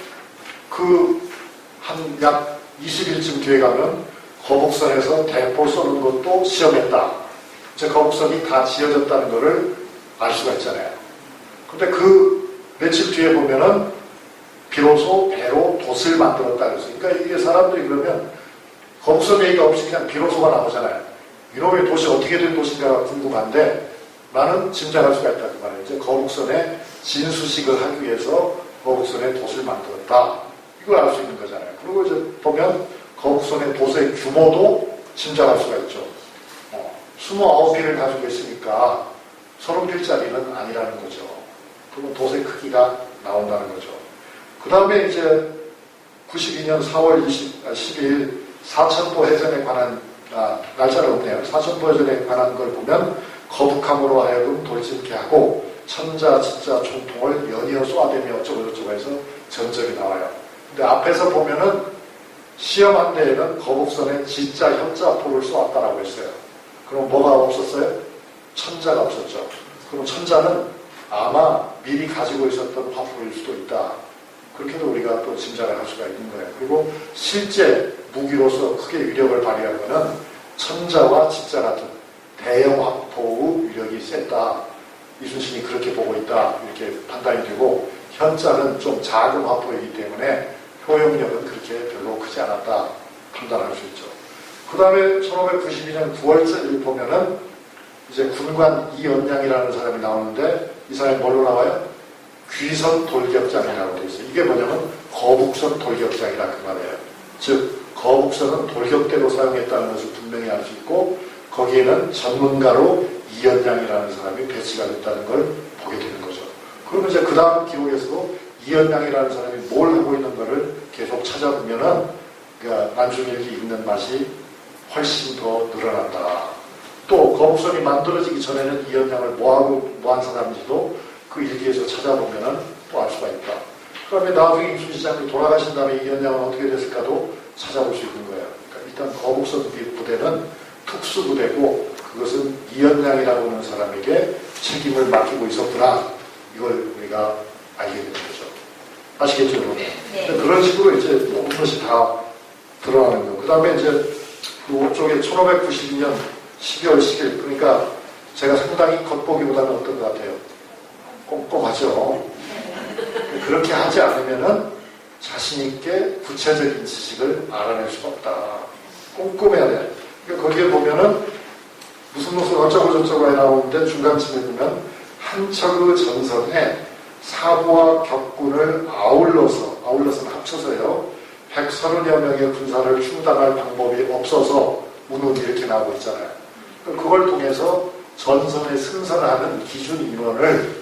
[SPEAKER 1] 한 약 20일쯤 뒤에 가면 거북선에서 대포 쏘는 것도 시험했다. 이제 거북선이 다 지어졌다는 것을 알 수가 있잖아요. 근데 며칠 뒤에 보면은 비로소 배로 돛을 만들었다 그래서. 그러니까 이게 사람들이 그러면 거북선 얘기가 없이 그냥 비로소가 나오잖아요. 이놈의 돛이 어떻게 된 돛인가가 궁금한데 나는 짐작할 수가 있다 그 말이에요. 이제 거북선의 진수식을 하기 위해서 거북선의 돛을 만들었다. 이걸 알 수 있는 거잖아요. 그리고 이제 보면 거북선의 돛의 규모도 짐작할 수가 있죠. 29필을 가지고 있으니까 30필짜리는 아니라는 거죠. 그러면 돛의 크기가 나온다는 거죠. 그 다음에 이제 92년 4월 12일 사천포 해전에 관한 날짜는 없네요. 사천포 해전에 관한 걸 보면 거북함으로 하여금 돌진케 하고 천자, 진자, 총통을 연이어 쏘아대며 어쩌고저쩌고 해서 전적이 나와요. 근데 앞에서 보면은 시험한 데에는 거북선에 진자, 현자포를 쏘았다라고 했어요. 그럼 뭐가 없었어요? 천자가 없었죠. 그럼 천자는 아마 미리 가지고 있었던 화포일 수도 있다. 그렇게도 우리가 또 짐작을 할 수가 있는 거예요. 그리고 실제 무기로서 크게 위력을 발휘한 거는 천자와 진자 같은 대형 화포의 위력이 셌다. 이순신이 그렇게 보고 있다. 이렇게 판단이 되고 현자는 좀 작은 화포이기 때문에 효용력은 그렇게 별로 크지 않았다. 판단할 수 있죠. 그 다음에 1592년 9월쯤 보면은 이제 군관 이연양이라는 사람이 나오는데 이 사람이 뭘로 나와요? 귀선 돌격장이라고 되어 있어요. 이게 뭐냐면 거북선 돌격장이라 그 말이에요. 즉 거북선은 돌격대로 사용했다는 것을 분명히 알 수 있고 거기에는 전문가로 이연양이라는 사람이 배치가 됐다는 걸 보게 되는 거죠. 그러면 이제 그 다음 기록에서도 이연양이라는 사람이 뭘 하고 있는 거를 계속 찾아보면은 그러니까 난중일기 읽는 맛이 훨씬 더 늘어난다. 또 거북선이 만들어지기 전에는 이연양을 뭐한 사람인지도 그 일기에서 찾아보면은 또 알 수가 있다. 그 다음에 나중에 이순신장이 돌아가신 다음에 이연양은 어떻게 됐을까도 찾아볼 수 있는 거예요. 그러니까 일단 거북선 부대는 특수부대고 그것은 이연양이라고 하는 사람에게 책임을 맡기고 있었구나. 이걸 우리가 알게 되는 거죠. 아시겠죠?
[SPEAKER 3] 네.
[SPEAKER 1] 그런 식으로 이제 모든 것이 다 드러나는 거예요. 그 다음에 이제 그 쪽에 1592년 12월 10일 그러니까 제가 상당히 겉보기보다는 어떤 것 같아요? 꼼꼼하죠. 그렇게 하지 않으면은 자신있게 구체적인 지식을 알아낼 수가 없다. 꼼꼼해야 돼. 그러니까 거기에 보면은 무슨 어쩌고저쩌고에 나오는데 중간쯤에 보면 한척의 전선에 사부와 격군을 아울러서는 합쳐서요. 130여 명의 군사를 충당할 방법이 없어서 운운이 이렇게 나오고 있잖아요. 그걸 통해서 전선에 승선하는 기준 인원을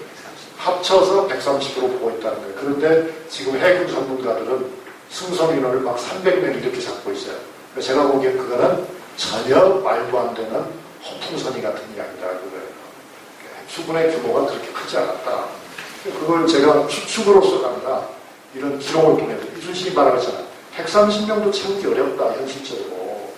[SPEAKER 1] 합쳐서 130으로 보고 있다는 거예요. 그런데 지금 해군 전문가들은 승선 인원을 막 300명 이렇게 잡고 있어요. 제가 보기엔 그거는 전혀 말도 안 되는 허풍선이 같은 이야기다. 그거예요. 수군의 규모가 그렇게 크지 않았다. 그걸 제가 추측으로서가 아니라 이런 기록을 통해서 이순신이 말하잖아요. 130명도 채우기 어렵다. 현실적으로.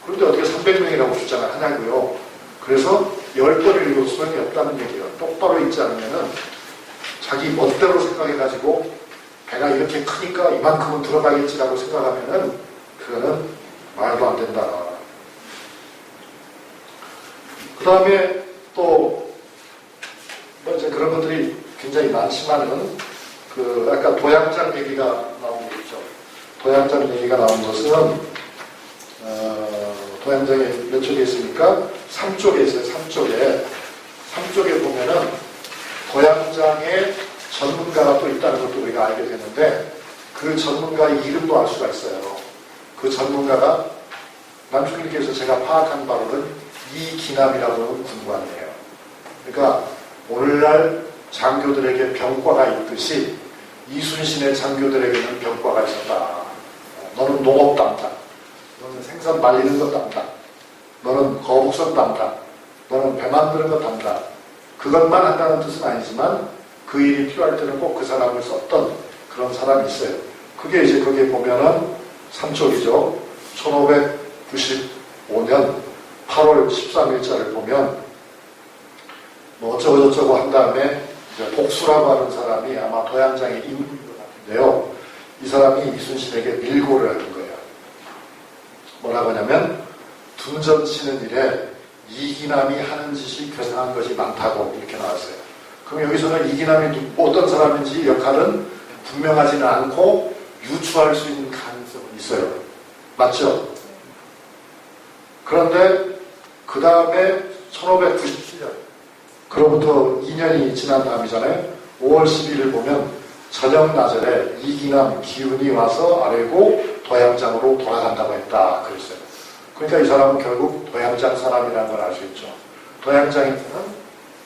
[SPEAKER 1] 그런데 어떻게 300명이라고 숫자가 하냐고요. 그래서 10번을 읽어도 소용이 없다는 얘기예요. 똑바로 읽지 않으면은 자기 멋대로 생각해가지고 배가 이렇게 크니까 이만큼은 들어가겠지라고 생각하면은 그거는 말도 안 된다. 그 다음에 또 뭐 이제 그런 것들이 굉장히 많지만은 그 아까 도양장 얘기가 나온 거 있죠. 도양장 얘기가 나온 것은 도양장에 몇 쪽에 있습니까? 3쪽에 있어요. 3쪽에 보면은 도양장에 전문가가 또 있다는 것도 우리가 알게 되는데 그 전문가의 이름도 알 수가 있어요. 그 전문가가 남중일기에서 제가 파악한 바로는 이기남이라고 하는 군관이에요. 그러니까 오늘날 장교들에게 병과가 있듯이 이순신의 장교들에게는 병과가 있었다. 너는 농업 담당, 너는 생선 말리는 것 담당, 너는 거북선 담당, 너는 배 만드는 것 담당. 그것만 한다는 뜻은 아니지만 그 일이 필요할 때는 꼭 그 사람을 썼던 그런 사람이 있어요. 그게 이제 거기에 보면은 3쪽이죠. 1595년 8월 13일자를 보면 뭐 어쩌고저쩌고 한 다음에 이제 복수라고 하는 사람이 아마 도양장의 인물인 것 같은데요. 이 사람이 이순신에게 밀고를 하는 거예요. 뭐라고 하냐면 둔전 치는 일에 이기남이 하는 짓이 괴상한 것이 많다고 이렇게 나왔어요. 그럼 여기서는 이기남이 어떤 사람인지 역할은 분명하지는 않고 유추할 수 있는 가능성은 있어요. 맞죠? 그런데 그 다음에 1597년 그로부터 2년이 지난 다음이잖아요. 5월 10일을 보면 저녁 나절에 이기남 기운이 와서 아래고 도양장으로 돌아간다고 했다 그랬어요. 그러니까 이 사람은 결국 도양장 사람이라는 걸 알 수 있죠. 도양장에서는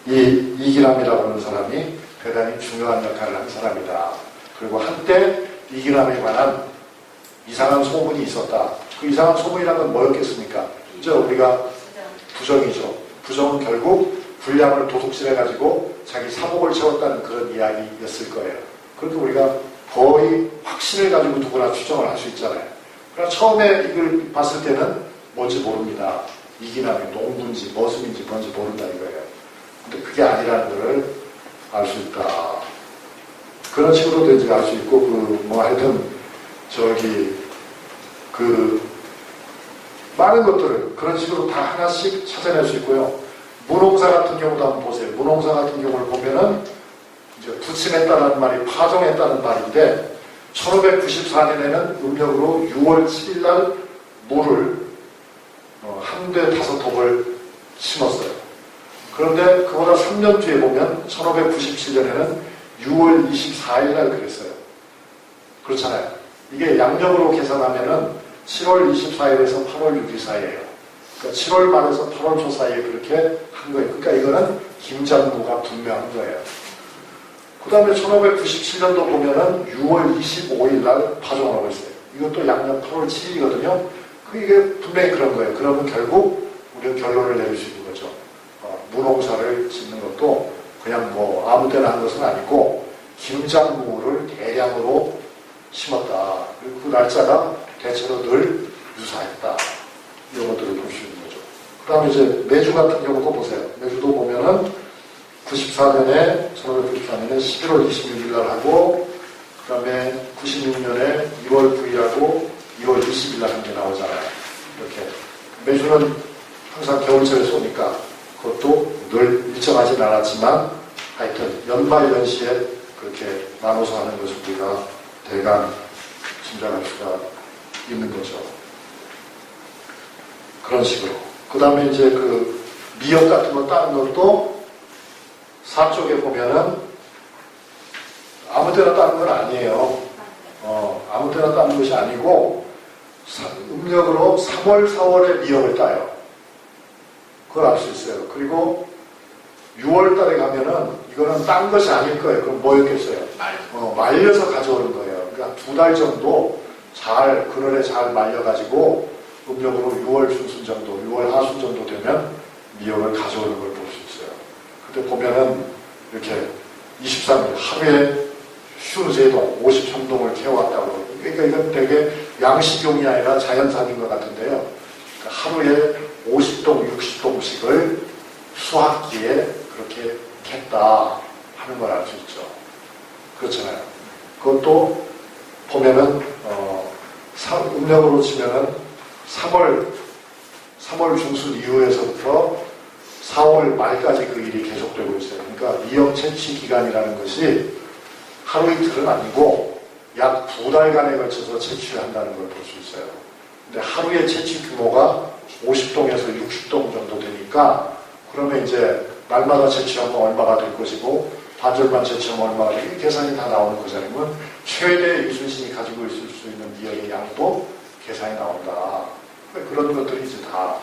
[SPEAKER 1] 이 이기남이라고 하는 사람이 대단히 중요한 역할을 한 사람이다. 그리고 한때 이기남에 관한 이상한 소문이 있었다. 그 이상한 소문이란 건 뭐였겠습니까? 이제 우리가 부정이죠. 부정은 결국 분량을 도둑질해가지고 자기 사복을 채웠다는 그런 이야기였을 거예요. 그런데 우리가 거의 확신을 가지고 누구나 추정을 할 수 있잖아요. 그러나 처음에 이걸 봤을 때는 뭔지 모릅니다. 이기남이 농부인지 머슴인지 뭔지 모른다 이거예요. 근데 그게 아니라는 걸 알 수 있다. 그런 식으로도 이제 알 수 있고, 하여튼, 많은 것들을 그런 식으로 다 하나씩 찾아낼 수 있고요. 문홍사 같은 경우도 한번 보세요. 문홍사 같은 경우를 보면은, 이제 부침했다는 말이 파종했다는 말인데, 1594년에는 음력으로 6월 7일 날 물을 한 대 5톱을 심었어요. 그런데 그보다 3년 뒤에 보면 1597년에는 6월 24일 날 그랬어요. 그렇잖아요. 이게 양력으로 계산하면은 7월 24일에서 8월 6일 사이에요. 그러니까 7월 말에서 8월 초 사이에 그렇게 한 거예요. 그러니까 이거는 김장무가 분명한 거예요. 그 다음에 1597년도 보면은 6월 25일 날 파종을 하고 있어요. 이것도 양력 8월 7일이거든요. 이게 분명히 그런 거예요. 그러면 결국 우리가 결론을 내릴 수 있는 거죠. 문홍사를 짓는 것도 그냥 아무 때나 한 것은 아니고 김장무를 대량으로 심었다. 그리고 그 날짜가 대체로 늘 유사했다. 이런 것들을 볼 수 있는 거죠. 그 다음에 이제 매주 같은 경우도 보세요. 매주도 보면은 94년에 11월 26일 날 하고 그 다음에 96년에 2월 9일 하고 2월 20일 날 한 게 나오잖아요. 이렇게 매주는 항상 겨울철에 오니까 그것도 늘 일정하진 않았지만 하여튼 연말연시에 그렇게 나눠서 하는 것을 우리가 대강 짐작할 수가 있는 거죠. 그런 식으로. 그 다음에 이제 미역 같은 거 따는 것도 사쪽에 보면은 아무 때나 따는 건 아니에요. 아무 때나 따는 것이 아니고 음력으로 3월, 4월에 미역을 따요. 그걸 알 수 있어요. 그리고 6월 달에 가면은 이거는 딴 것이 아닐 거예요. 그럼 뭐였겠어요? 말려서 가져오는 거예요. 그러니까 2달 정도 그늘에 잘 말려가지고 음력으로 6월 중순 정도, 6월 하순 정도 되면 미역을 가져오는 걸 볼 수 있어요. 그때 보면은 이렇게 23일 하루에 53동, 53동을 캐왔다고. 그러니까 이건 되게 양식용이 아니라 자연산인 것 같은데요. 그러니까 하루에 50동, 60동씩을 수확기에 그렇게 캤다 하는 걸 알 수 있죠. 그렇잖아요. 그것도 보면은, 음력으로 치면은 3월 중순 이후에서부터 4월 말까지 그 일이 계속되고 있어요. 그러니까 미역 채취 기간이라는 것이 하루 이틀은 아니고 약 2달간에 걸쳐서 채취를 한다는 걸 볼 수 있어요. 근데 하루의 채취 규모가 50동에서 60동 정도 되니까 그러면 이제 날마다 채취하면 얼마가 될 것이고 반절만 채취하면 얼마가 되고 계산이 다 나오는 거잖아요. 그러면 최대 이순신이 가지고 있을 수 있는 미역의 양도 계산이 나온다. 그런 것들이 이제 다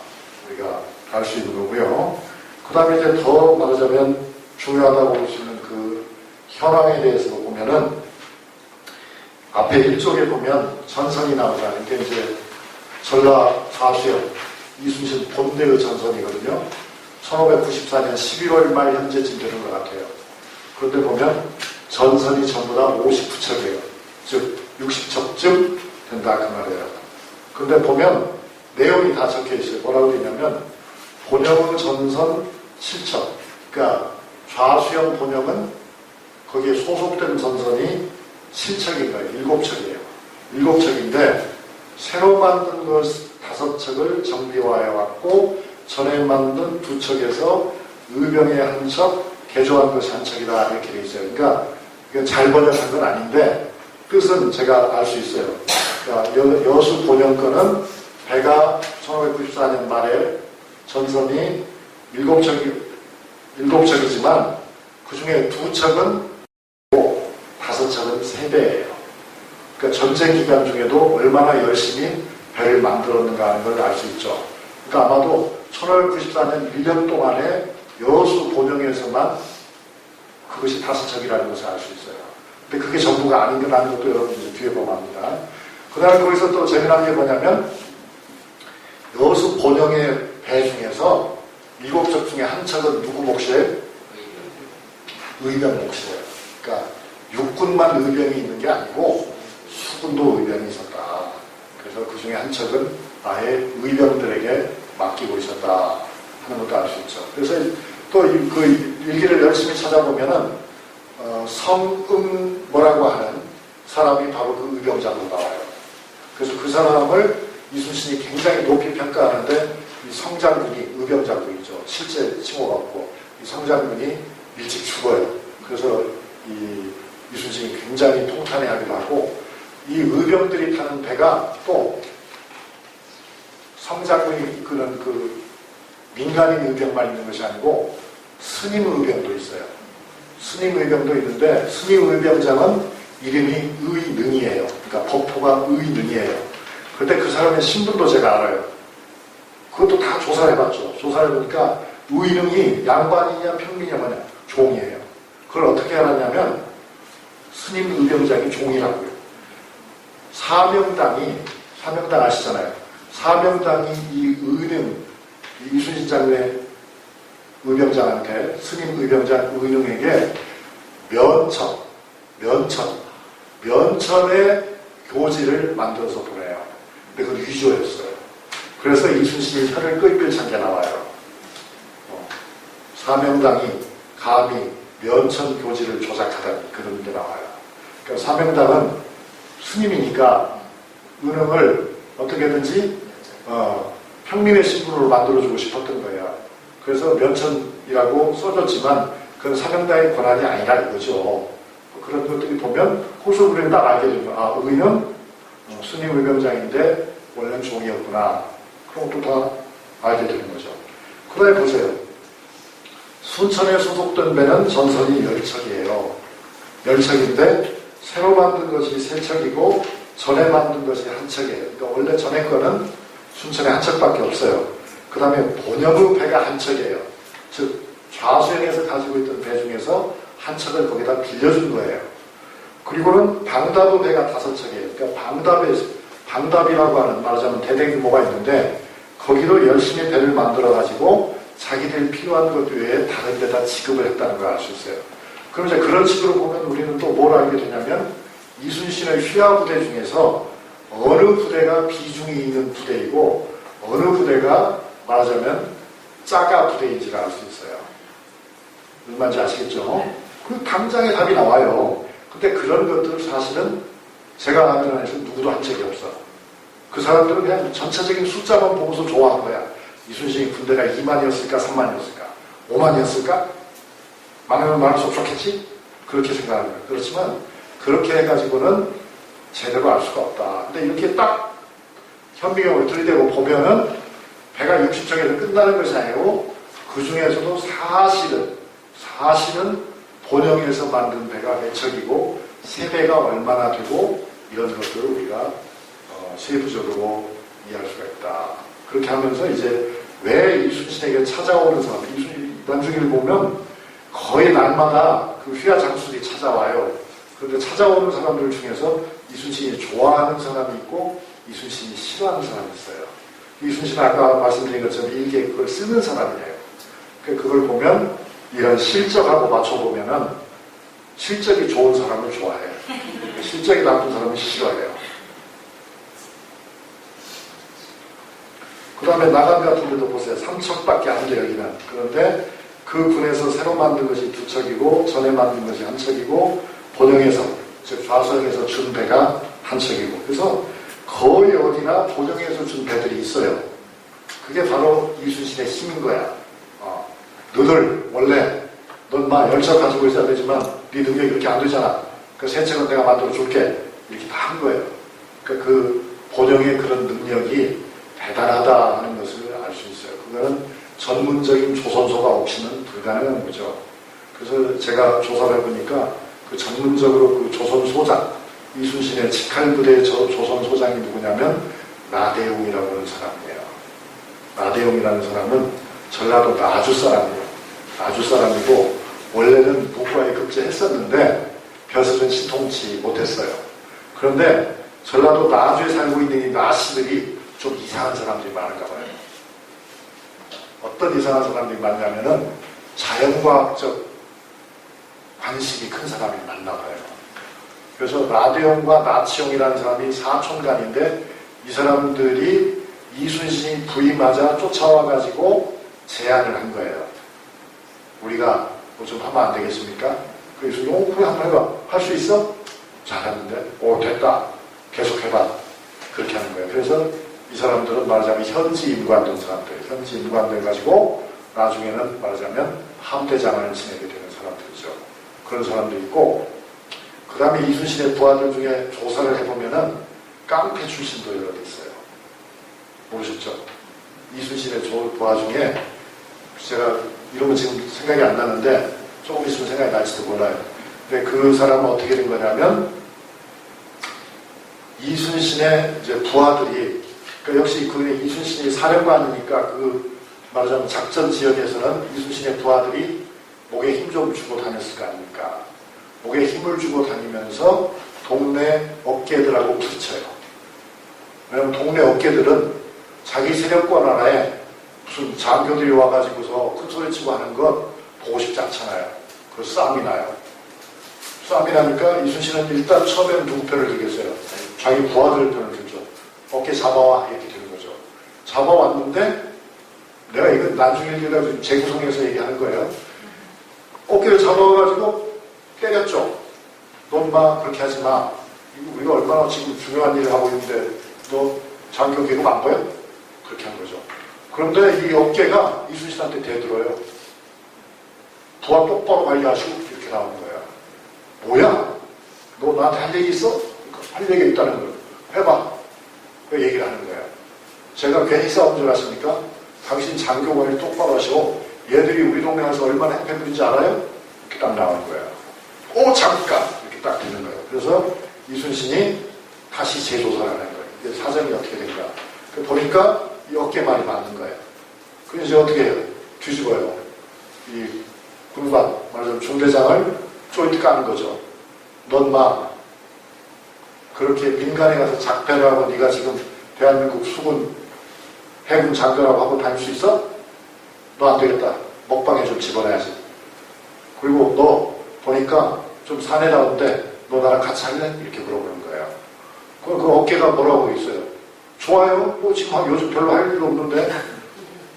[SPEAKER 1] 우리가 알 수 있는 거고요. 그 다음에 이제 더 말하자면 중요하다고 볼 수 있는 현황에 대해서 보면은 앞에 일쪽에 보면 전선이 나오잖아요. 이게 이제 전라 사수역 이순신 본대의 전선이거든요. 1594년 11월 말 현재쯤 되는 것 같아요. 그런데 보면 전선이 전부 다 59척이에요. 즉 60척쯤 된다 그 말이에요. 그런데 보면 내용이 다 적혀 있어요. 뭐라고 되냐면 본영의 전선 7척. 그러니까 좌수형 본영은 거기에 소속된 전선이 7척인 거예요. 7척이에요. 7척인데 새로 만든 것 5척을 정비화해 왔고 전에 만든 2척에서 의병의 1척, 개조한 것이 1척이다 이렇게 되어 있어요. 그러니까 이건 잘 번역한 건 아닌데 뜻은 제가 알 수 있어요. 그러니까 여수 본영권은 배가 1594년 말에 전선이 7척이지만 그 중에 2척은 5척은 3배예요. 그러니까 전쟁 기간 중에도 얼마나 열심히 배를 만들었는가 하는 걸 알 수 있죠. 그러니까 아마도 1594년 1년 동안에 여수 본영에서만 그것이 5척이라는 것을 알 수 있어요. 근데 그게 전부가 아닌 건 아닌 것도 여러분 이제 뒤에 보면 압니다. 그 다음에 거기서 또 재미난 게 뭐냐면 여수 본영의 배 중에서 7척 중에 1척은 누구 몫이에요? 의병 몫이에요. 그러니까 육군만 의병이 있는 게 아니고 수군도 의병이 있었다. 그래서 그 중에 1척은 아예 의병들에게 맡기고 있었다 하는 것도 알 수 있죠. 그래서 또 그 일기를 열심히 찾아보면은 뭐라고 하는 사람이 바로 그 의병장으로 나와요. 그래서 그 사람을 이순신이 굉장히 높이 평가하는데 이 성장군이 의병장군이죠. 실제 칭호받고 이 성장군이 일찍 죽어요. 그래서 이 이순신이 굉장히 통탄해하기도 하고 이 의병들이 타는 배가 또 성장군이 이끄는 그 민간인 의병만 있는 것이 아니고 스님 의병도 있어요. 스님 의병도 있는데 스님 의병장은 이름이 의능이에요. 그러니까 법포가 의능이에요. 그런데 그 사람의 신분도 제가 알아요. 그것도 다 조사를 해봤죠. 조사를 해보니까 의능이 양반이냐 평민이냐 뭐냐 종이에요. 그걸 어떻게 알았냐면 스님 의병장이 종이라고요. 사명당 아시잖아요. 사명당이 이 의능, 이순신 장군의 의병장한테 스님 의병장 의능에게 면천의 교지를 만들어서 보내요. 근데 그걸 위조했어요. 그래서 이순신이 혀를 끌끌 찬 게 나와요. 사명당이 감히 면천 교지를 조작하다니 그런 게 나와요. 그러니까 사명당은 스님이니까 의능을 어떻게든지 평민의 신분으로 만들어주고 싶었던 거예요. 그래서 면천이라고 써줬지만 그건 사명당의 권한이 아니라 이거죠. 그런 것들이 보면 호수부리는 딱 알게 되면 의는 스님 의병장인데 원래는 종이었구나. 그런 것도 다 알게 되는 거죠. 그 다음에 보세요. 순천에 소속된 배는 전선이 10척이에요. 10척인데 새로 만든 것이 3척이고 전에 만든 것이 1척이에요. 그러니까 원래 전에 거는 순천에 1척밖에 없어요. 그 다음에 본영의 배가 1척이에요. 즉 좌수행에서 가지고 있던 배 중에서 1척을 거기다 빌려준 거예요. 그리고는 방답의 배가 5척이에요. 그러니까 방답이라고 하는 말하자면 대대규모가 있는데 거기도 열심히 배를 만들어가지고 자기들 필요한 것 외에 다른 데다 지급을 했다는 걸 알 수 있어요. 그럼 이제 그런 식으로 보면 우리는 또 뭘 알게 되냐면 이순신의 휘하 부대 중에서 어느 부대가 비중이 있는 부대이고 어느 부대가 말하자면 짜가 부대인지를 알 수 있어요. 무슨 말인지 아시겠죠? 그 당장에 답이 나와요. 근데 그런 것들을 사실은 제가 아는 안에서 누구도 한 적이 없어. 그 사람들은 그냥 전체적인 숫자만 보고서 좋아한 거야. 이순신이 군대가 2만이었을까 3만이었을까 5만이었을까? 많으면 많을수록 좋겠지? 그렇게 생각하는 거예요. 그렇지만 그렇게 해가지고는 제대로 알 수가 없다. 근데 이렇게 딱 현미경을 들이대고 보면은 배가 60척에서 끝나는 것이 아니고 그 중에서도 사실은 본영에서 만든 배가 몇 척이고 세배가 얼마나 되고 이런 것들을 우리가 세부적으로 이해할 수가 있다. 그렇게 하면서 이제 왜 이순신에게 찾아오는 사람, 나중에 보면 거의 날마다 그 휘하 장수들이 찾아와요. 그런데 찾아오는 사람들 중에서 이순신이 좋아하는 사람이 있고 이순신이 싫어하는 사람이 있어요. 이순신은 아까 말씀드린 것처럼 일기에 그걸 쓰는 사람이에요. 그걸 보면 이런 실적하고 맞춰보면은 실적이 좋은 사람을 좋아해요. 실적이 나쁜 사람을 싫어해요. 그 다음에 나간 같은 데도 보세요. 3척밖에 안 돼요, 여기는. 그런데 그 군에서 새로 만든 것이 2척이고 전에 만든 것이 1척이고 본영에서 즉 좌석에서 준 배가 1척이고 그래서 거의 어디나 본영에서 준 배들이 있어요. 그게 바로 이순신의 힘인 거야. 너들 원래 넌 막 10척 가지고 있어야 되지만 네 능력이 이렇게 안 되잖아. 그 세 척은 내가 만들어 줄게. 이렇게 다 한 거예요. 그러니까 그 본영의 그런 능력이 대단하다 하는 것을 알 수 있어요. 그거는 전문적인 조선소가 없이는 불가능한 거죠. 그래서 제가 조사를 해보니까 그 전문적으로 그 조선소장, 이순신의 직할부대의 조선소장이 누구냐면 나대용이라고 하는 사람이에요. 나대용이라는 사람은 전라도 나주 사람이에요. 나주 사람이고 원래는 북과에 급제했었는데 벼슬은 신통치 못했어요. 그런데 전라도 나주에 살고 있는 이 나씨들이 좀 이상한 사람들이 많은가 봐요. 어떤 이상한 사람들이 많냐면은 자연과학적 관심이 큰 사람이 많나 봐요. 그래서 나대용과 나치용이라는 사람이 사촌간인데 이 사람들이 이순신이 부임하자 쫓아와가지고 제안을 한 거예요. 우리가 뭐 좀 하면 안 되겠습니까? 그래서 그래 한번 해봐. 할 수 있어? 잘하는데 됐다. 계속 해봐. 그렇게 하는 거예요. 그래서 이 사람들은 말하자면 현지 임관된 사람들, 현지 임관돼 가지고 나중에는 말하자면 함대장을 지내게 되는 사람들이죠. 그런 사람도 있고 그 다음에 이순신의 부하들 중에 조사를 해보면은 깡패 출신도 여러 개 있어요. 모르셨죠? 이순신의 부하 중에 제가 이름은 지금 생각이 안 나는데 조금 있으면 생각이 날지도 몰라요. 근데 그 사람은 어떻게 된 거냐면 이순신의 이제 부하들이 그러니까 역시 그 이순신이 사령관이니까 그 말하자면 작전 지역에서는 이순신의 부하들이 목에 힘 좀 주고 다녔을 거 아닙니까? 목에 힘을 주고 다니면서 동네 업계들하고 부딪혀요. 왜냐면 동네 업계들은 자기 세력권 하나에 무슨 장교들이 와가지고서 큰 소리치고 하는 것 보고 싶지 않잖아요. 그래서 싸움이 나요. 싸움이 나니까 이순신은 일단 처음에는 누구 편을 들겠어요? 자기 부하들 편을 들죠. 어깨 잡아와 이렇게 되는 거죠. 잡아왔는데 내가 이거 나중에 얘기해가지고 재구성해서 얘기하는 거예요. 어깨를 잡아와가지고 때렸죠. 넌 마 그렇게 하지 마. 이거 우리가 얼마나 지금 중요한 일을 하고 있는데 너 장교 계급 안 보여? 그렇게 한 거죠. 그런데 이 어깨가 이순신한테 대들어요. 부하 똑바로 관리하시고 이렇게 나오는 거야. 뭐야? 너 나한테 할 얘기 있어? 할 얘기 있다는 거예요. 해봐. 그 얘기를 하는 거예요. 제가 괜히 싸운 줄 아십니까? 당신 장교 관리 똑바로 하시고 얘들이 우리 동네 가서 얼마나 행패부린지 알아요? 이렇게 딱 나오는 거예요. 잠깐! 이렇게 딱 되는 거예요. 그래서 이순신이 다시 재조사를 하는 거예요. 이게 사정이 어떻게 된가. 보니까 이 어깨만이 맞는 거예요. 그래서 이제 어떻게 해요? 뒤집어요. 이 군관, 말하자면 중대장을 쪼이트 까는 거죠. 넌 마, 그렇게 민간에 가서 작패를 하고 네가 지금 대한민국 수군 해군 장교라고 하고 다닐 수 있어? 너 안 되겠다. 먹방에 좀 집어넣어야지. 그리고 너 보니까 좀 사내다운데 너 나랑 같이 할래? 이렇게 물어보는 거예요. 그 어깨가 뭐라고 있어요? 좋아요. 지금 요즘 별로 할 일 없는데.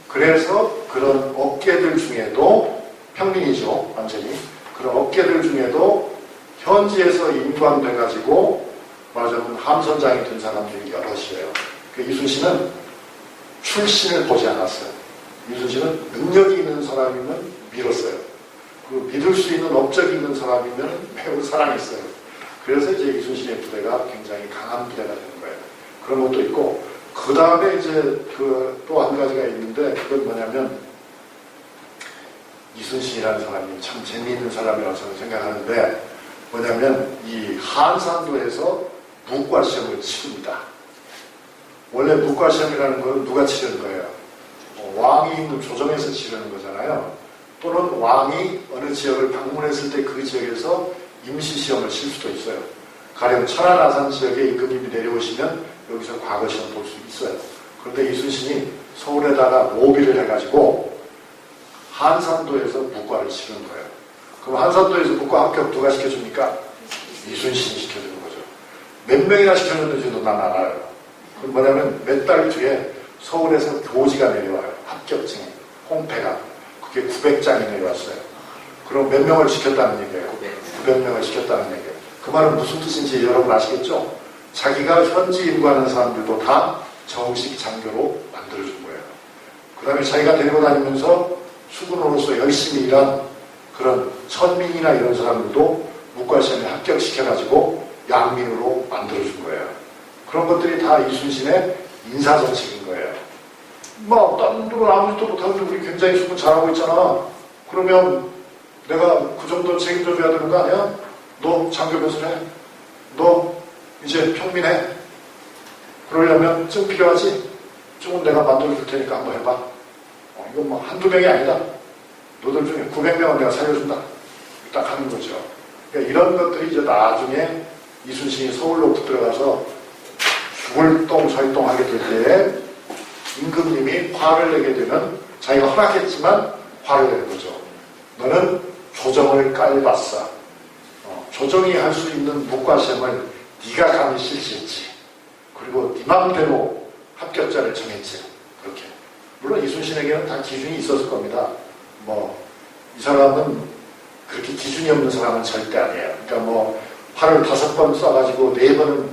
[SPEAKER 1] 그래서 그런 어깨들 중에도 평민이죠. 완전히. 그런 어깨들 중에도 현지에서 임관돼가지고 말하자면 함선장이 된 사람들이 여럿이에요. 이순신은 출신을 보지 않았어요. 이순신은 능력이 있는 사람이면 믿었어요. 그 믿을 수 있는 업적이 있는 사람이면 매우 사랑했어요. 그래서 이제 이순신의 부대가 굉장히 강한 부대가 되는 거예요. 그런 것도 있고, 그 다음에 이제 또 한 가지가 있는데, 그건 뭐냐면, 이순신이라는 사람이 참 재미있는 사람이라고 저는 생각하는데, 뭐냐면, 이 한산도에서 무과시험을 치릅니다. 원래 무과시험이라는 건 누가 치르는 거예요? 왕이 있는 조정에서 치르는 거잖아요. 또는 왕이 어느 지역을 방문했을 때 그 지역에서 임시시험을 칠 수도 있어요. 가령 천안아산 지역에 임금님이 내려오시면 여기서 과거시험 볼 수 있어요. 그런데 이순신이 서울에다가 모비를 해가지고 한산도에서 무과를 치르는 거예요. 그럼 한산도에서 무과 합격 누가 시켜줍니까? 이순신이 시켜주는 거죠. 몇 명이나 시켜줬는지도 난 알아요. 그럼 뭐냐면 몇 달 뒤에 서울에서 교지가 내려와요. 합격증이, 홍패가. 그게 900장이 내려왔어요. 그럼 몇 명을 시켰다는 얘기예요? 900명을 시켰다는 얘기예요. 그 말은 무슨 뜻인지 여러분 아시겠죠? 자기가 현지 임구하는 사람들도 다 정식 장교로 만들어준 거예요. 그 다음에 자기가 데리고 다니면서 수군으로서 열심히 일한 그런 천민이나 이런 사람들도 묵과시험에 합격시켜가지고 양민으로 만들어준 거예요. 그런 것들이 다 이순신의 인사정책인 거예요. 막 다른 분들은 아무것도 못하는데 우리 굉장히 수군 잘하고 있잖아. 그러면 내가 그 정도 책임져 줘야 되는 거 아니야? 너 장교 변신해. 너 이제 평민해. 그러려면 좀 필요하지? 좀은 내가 만들어 줄 테니까 한번 해봐. 이건 뭐 한두 명이 아니다. 너들 중에 900명은 내가 살려준다. 딱 하는 거죠. 그러니까 이런 것들이 이제 나중에 이순신이 서울로 들어가서 죽을똥설똥하게 될 때에 임금님이 화를 내게 되면 자기가 허락했지만 화를 내는 거죠. 너는 조정을 깔봤어. 조정이 할 수 있는 묵과시험을 네가 감히 실시했지. 그리고 네 맘대로 합격자를 정했지. 그렇게. 물론 이순신에게는 다 기준이 있었을 겁니다. 이 사람은 그렇게 기준이 없는 사람은 절대 아니에요. 그러니까 활을 5번 쏴가지고 4번은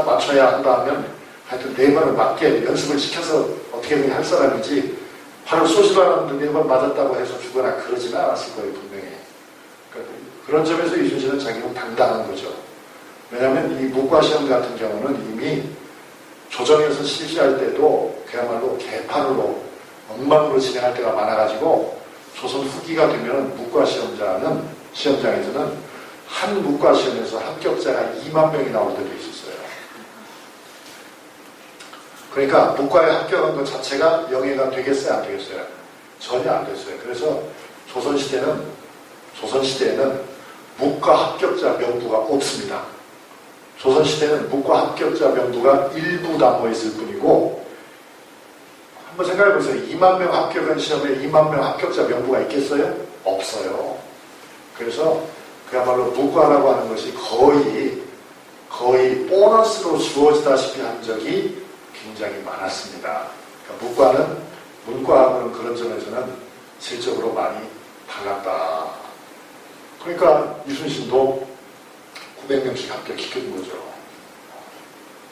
[SPEAKER 1] 맞춰야 한다 하면 하여튼 4번을 맞게 연습을 시켜서 어떻게든 할 사람이지 활을 쏘지도 않았는데 4번 맞았다고 해서 죽거나 그러지는 않았을 거예요, 분명히. 그러니까 그런 점에서 이순신은 자기는 당당한 거죠. 왜냐하면 이 묵과시험 같은 경우는 이미 조정에서 실시할 때도 그야말로 개판으로 엉망으로 진행할 때가 많아가지고 조선 후기가 되면 시험장에서는 한 묵과시험에서 합격자가 2만 명이 나올 때도 있었어요. 그러니까 묵과에 합격한 것 자체가 명예가 되겠어요, 안 되겠어요? 전혀 안 됐어요. 그래서 조선시대에는 묵과 합격자 명부가 없습니다. 조선시대는 묵과 합격자 명부가 일부 남아있을 뿐이고, 한번 생각해보세요. 2만 명 합격한 시험에 2만 명 합격자 명부가 있겠어요? 없어요. 그래서 그야말로 묵과라고 하는 것이 거의 보너스로 주어지다시피 한 적이 굉장히 많았습니다. 그러니까 묵과는 문과하고는 그런 점에서는 질적으로 많이 달랐다. 그러니까 이순신도 900명씩 합격시켜준 거죠.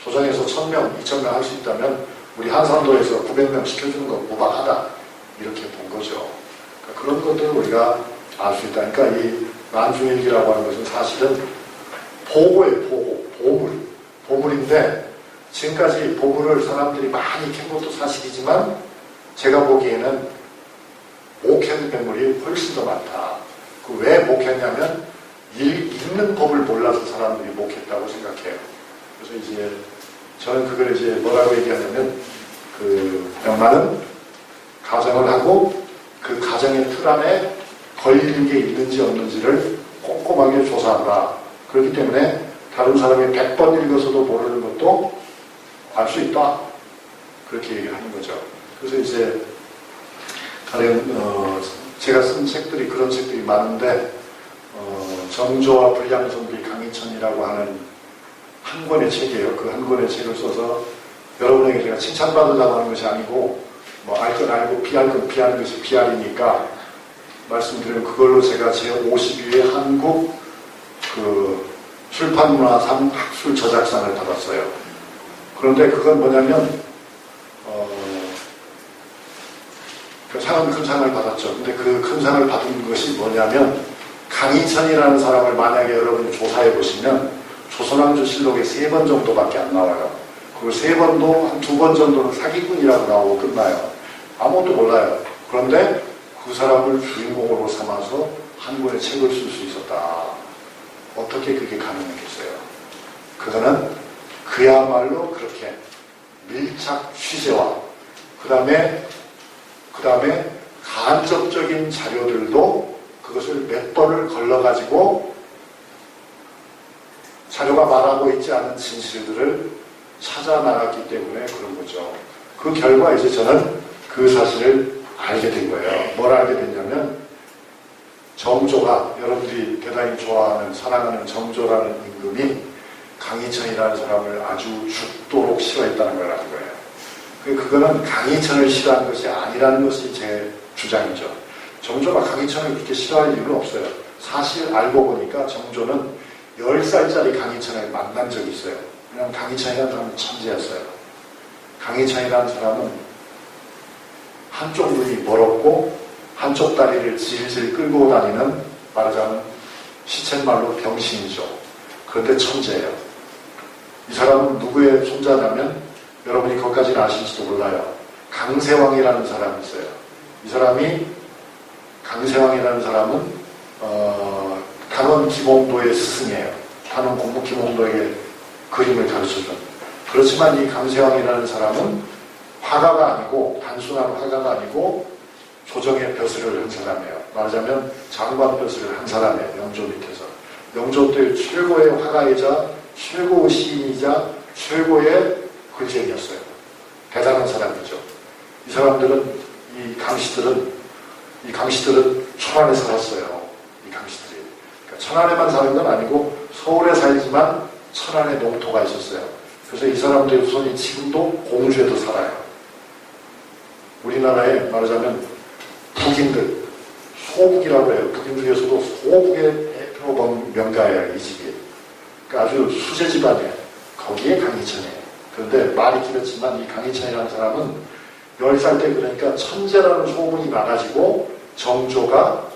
[SPEAKER 1] 조정에서 1000명, 2000명 할 수 있다면 우리 한산도에서 900명 시켜주는 건 무방하다. 이렇게 본 거죠. 그러니까 그런 것들을 우리가 알 수 있다. 그러니까 이 난중일기라고 하는 것은 사실은 보고예요, 보물인데 지금까지 보물을 사람들이 많이 캔 것도 사실이지만 제가 보기에는 못 캔 보물이 훨씬 더 많다. 왜 못 캔냐면 읽는 법을 몰라서 사람들이 못 캔다고 생각해요. 그래서 이제 저는 그걸 이제 뭐라고 얘기하냐면 나는 가정을 하고 그 가정의 틀 안에 걸리는 게 있는지 없는지를 꼼꼼하게 조사한다. 그렇기 때문에 다른 사람이 100번 읽어서도 모르는 것도 알 수 있다. 그렇게 얘기를 하는 거죠. 그래서 이제 제가 쓴 책들이 그런 책들이 많은데 정조와 불량성비 강희천이라고 하는 한 권의 책이에요. 그 한 권의 책을 써서 여러분에게 제가 칭찬받으려고 하는 것이 아니고 알 건 알고 피할 건 피하는 것이 피할이니까 말씀드리면 그걸로 제가 제52회 한국 출판문화상 학술 저작상을 받았어요. 그런데 그건 뭐냐면 상은 큰 상을 받았죠. 근데 그 큰 상을 받은 것이 뭐냐면 강희천이라는 사람을 만약에 여러분이 조사해 보시면 조선왕조실록에 3번 정도밖에 안 나와요. 그리고 3번도 한 2번 정도는 사기꾼이라고 나오고 끝나요. 아무것도 몰라요. 그런데 그 사람을 주인공으로 삼아서 한 권의 책을 쓸 수 있었다. 어떻게 그게 가능했겠어요? 그거는 그야말로 그렇게 밀착 취재와 그 다음에 간접적인 자료들도 그것을 몇 번을 걸러가지고 자료가 말하고 있지 않은 진실들을 찾아 나갔기 때문에 그런 거죠. 그 결과 이제 저는 그 사실을 알게 된 거예요. 뭘 알게 됐냐면 정조가 여러분들이 대단히 좋아하는 사랑하는 정조라는 임금이 강희천이라는 사람을 아주 죽도록 싫어했다는 걸 아는 거예요. 그거는 강희천을 싫어하는 것이 아니라는 것이 제 주장이죠. 정조가 강희천을 그렇게 싫어할 이유는 없어요. 사실 알고 보니까 정조는 10살짜리 강희천을 만난 적이 있어요. 왜냐하면 강희천이라는 사람은 천재였어요. 강희천이라는 사람은 한쪽 눈이 멀었고 한쪽 다리를 질질 끌고 다니는, 말하자면 시쳇말로 병신이죠. 그런데 천재예요. 이 사람은 누구의 손자냐면 여러분이 거기까지는 아실지도 몰라요. 강세왕이라는 사람이 있어요. 이 사람이, 강세왕이라는 사람은 단원 김홍도의 스승이에요. 단원 공무 김홍도에게 그림을 가르쳐준. 그렇지만 이 강세왕이라는 사람은 화가가 아니고, 단순한 화가가 아니고 조정의 벼슬을 한 사람이에요. 말하자면 장관 벼슬을 한 사람이에요. 영조 밑에서. 영조 때 최고의 화가이자 최고의 시인이자 최고의 글쟁이였어요. 대단한 사람이죠. 이 사람들은, 이 강씨들은 천안에 살았어요. 이 강씨들이. 그러니까 천안에만 사는 건 아니고 서울에 살지만 천안에 농토가 있었어요. 그래서 이 사람들의 후손이 지금도 공주에도 살아요. 우리나라에 말하자면 북인들, 소북이라고 해요. 북인 중에서도 소북의 대표 명가예요, 이 집이. 그러니까 아주 수제 집안이에요. 거기에 강희천이에요. 그런데 말이 길었지만 이 강희천이라는 사람은 10살 때, 그러니까 천재라는 소문이 나가지고 정조가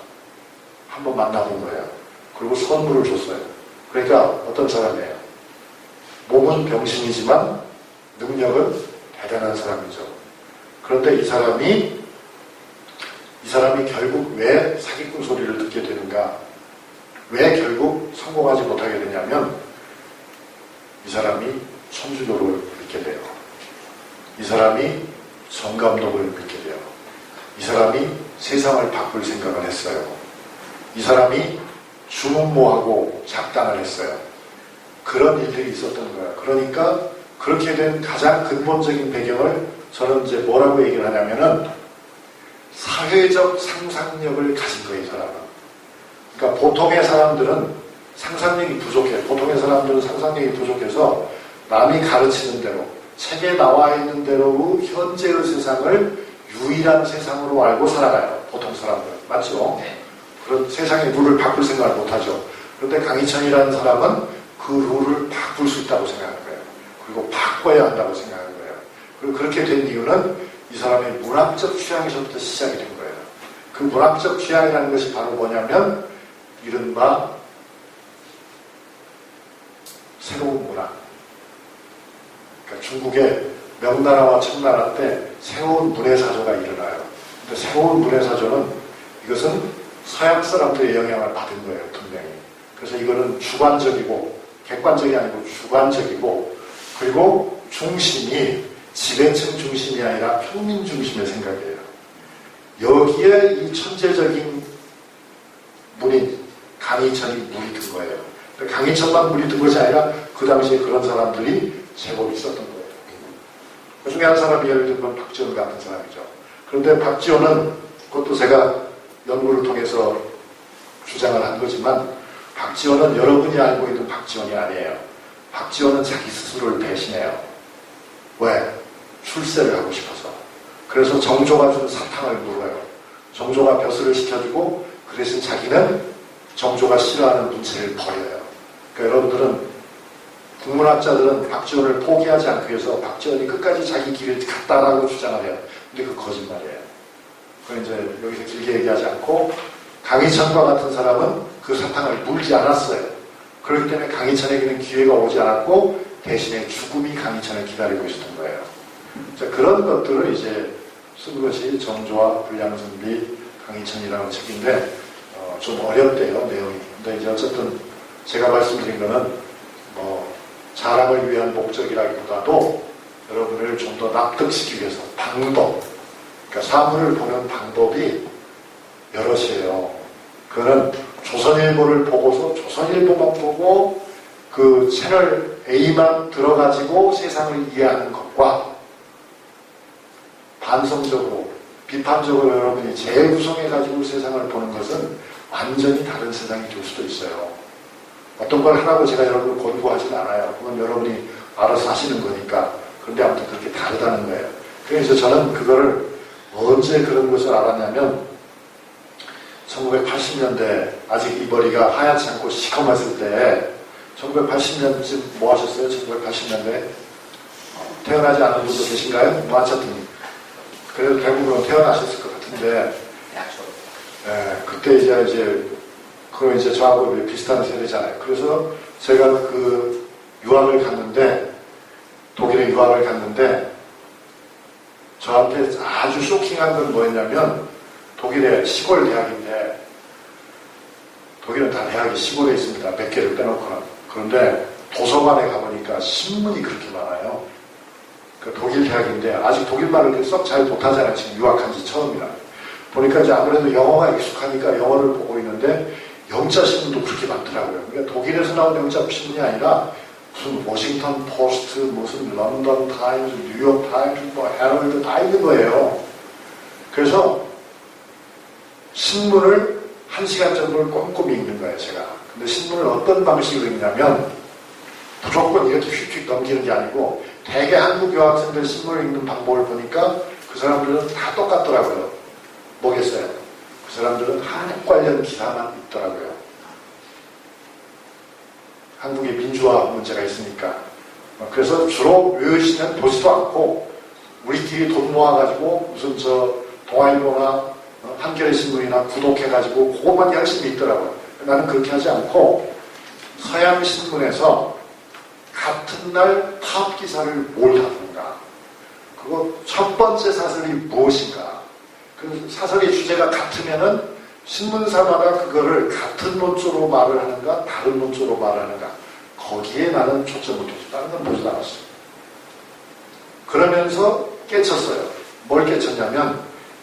[SPEAKER 1] 한번 만나본 거예요. 그리고 선물을 줬어요. 그러니까 어떤 사람이에요? 몸은 병신이지만 능력은 대단한 사람이죠. 그런데 이 사람이 결국 왜 사기꾼 소리를 듣게 되는가? 왜 결국 성공하지 못하게 되냐면 이 사람이 천주교를 믿게 돼요. 이 사람이 정감독을 믿게 돼요. 이 사람이 세상을 바꿀 생각을 했어요. 이 사람이 주문모하고 작당을 했어요. 그런 일들이 있었던 거예요. 그러니까 그렇게 된 가장 근본적인 배경을 저는 이제 뭐라고 얘기를 하냐면은 사회적 상상력을 가진 거예요, 이 사람은. 그러니까 보통의 사람들은 상상력이 부족해요. 보통의 사람들은 상상력이 부족해서 남이 가르치는 대로, 책에 나와 있는 대로 현재의 세상을 유일한 세상으로 알고 살아가요. 보통 사람들은. 맞죠?
[SPEAKER 2] 네.
[SPEAKER 1] 그런 세상의 룰을 바꿀 생각을 못하죠. 그런데 강희천이라는 사람은 그 룰을 바꿀 수 있다고 생각하는 거예요. 그리고 바꿔야 한다고 생각하는 거예요. 그리고 그렇게 된 이유는 이 사람의 문학적 취향에서부터 시작이 된 거예요. 그 문학적 취향이라는 것이 바로 뭐냐면 이른바 새로운 문학. 그러니까 중국의 명나라와 청나라 때 새로운 문해사조가 일어나요. 근데 새로운 문해사조는 이것은 서양 사람들의 영향을 받은 거예요, 분명히. 그래서 이거는 주관적이고, 객관적이 아니고 주관적이고, 그리고 중심이 지배층 중심이 아니라 평민 중심의 생각이에요. 여기에 이 천재적인 문인 강희천이 물이 든 거예요. 강희천만 물이 든 것이 아니라 그 당시에 그런 사람들이 제법 있었던 거예요. 그 중에 한 사람이 예를 들면 박지원 같은 사람이죠. 그런데 박지원은, 그것도 제가 연구를 통해서 주장을 한 거지만, 박지원은 여러분이 알고 있는 박지원이 아니에요. 박지원은 자기 스스로를 배신해요. 왜? 출세를 하고 싶어서. 그래서 정조가 준 사탕을 물어요. 정조가 벼슬을 시켜주고 그 대신 자기는 정조가 싫어하는 문체를 버려요. 그러니까 여러분들은, 국문학자들은 박지원을 포기하지 않기 위해서 박지원이 끝까지 자기 길을 갔다라고 주장을 해요. 근데 그 거짓말이에요. 그걸 이제 여기서 길게 얘기하지 않고, 강희천과 같은 사람은 그 사탕을 물지 않았어요. 그렇기 때문에 강희천에게는 기회가 오지 않았고 대신에 죽음이 강희천을 기다리고 있었던 거예요. 자, 그런 것들을 이제 쓴 것이 정조와 불량선비 강희천이라는 책인데 좀 어렵대요, 내용이. 근데 이제 어쨌든 제가 말씀드린 거는 자랑을 위한 목적이라기보다도 여러분을 좀 더 납득시키기 위해서 방법, 그러니까 사물을 보는 방법이 여럿이에요. 그거는 조선일보를 보고서 조선일보만 보고 그 채널 A만 들어가지고 세상을 이해하는 것과 반성적으로, 비판적으로 여러분이 재구성해가지고 세상을 보는 것은 완전히 다른 세상이 될 수도 있어요. 어떤 걸 하라고 제가 여러분을 권고하진 않아요. 그건 여러분이 알아서 하시는 거니까. 그런데 아무튼 그렇게 다르다는 거예요. 그래서 저는 그거를 언제 그런 것을 알았냐면 1980년대 아직 이 머리가 하얗지 않고 시커맸을 때 1980년쯤 뭐 하셨어요? 1980년대 태어나지 않은 분도 계신가요? 뭐 하셨더니 그래도 대부분 태어나셨을 것 같은데
[SPEAKER 2] 대학 졸업.
[SPEAKER 1] 그때 이제 그럼 이제 저하고 비슷한 세대잖아요. 그래서 제가 그 유학을 갔는데 독일에 유학을 갔는데 저한테 아주 쇼킹한 건 뭐였냐면 독일의 시골 대학인데 독일은 다 대학이 시골에 있습니다. 몇 개를 빼놓고는. 그런데 도서관에 가보니까 신문이 그렇게 많아요. 그 독일 대학인데 아직 독일말을 썩 잘 못하잖아요. 지금 유학한 지 처음이라. 보니까 이제 아무래도 영어가 익숙하니까 영어를 보고 있는데 영자 신문도 그렇게 많더라고요. 그러니까 독일에서 나온 영자 신문이 아니라 무슨 워싱턴 포스트, 무슨 런던 타임즈, 뉴욕 타임즈, 뭐 헤럴드 다 있는 거예요. 그래서 신문을 1시간 정도를 꼼꼼히 읽는 거예요, 제가. 근데 신문을 어떤 방식으로 읽냐면 무조건 이렇게 휙휙 넘기는 게 아니고 대개 한국 유학생들 신문을 읽는 방법을 보니까 그 사람들은 다 똑같더라고요. 뭐겠어요? 그 사람들은 한국 관련 기사만 읽더라고요. 한국의 민주화 문제가 있으니까. 그래서 주로 외신은 보지도 않고 우리끼리 돈 모아가지고 무슨 동아일보나 한겨레 신문이나 구독해가지고 그것만 열심히 읽더라고요. 나는 그렇게 하지 않고 서양 신문에서 같은 날 탑 기사를 뭘 하는가, 그거 첫 번째 사설이 무엇인가, 그 사설의 주제가 같으면은 신문사마다 그거를 같은 논조로 말을 하는가 다른 논조로 말하는가, 거기에 나는 초점을 뒀어. 다른 건 보지도 않았어요. 그러면서 깨쳤어요. 뭘 깨쳤냐면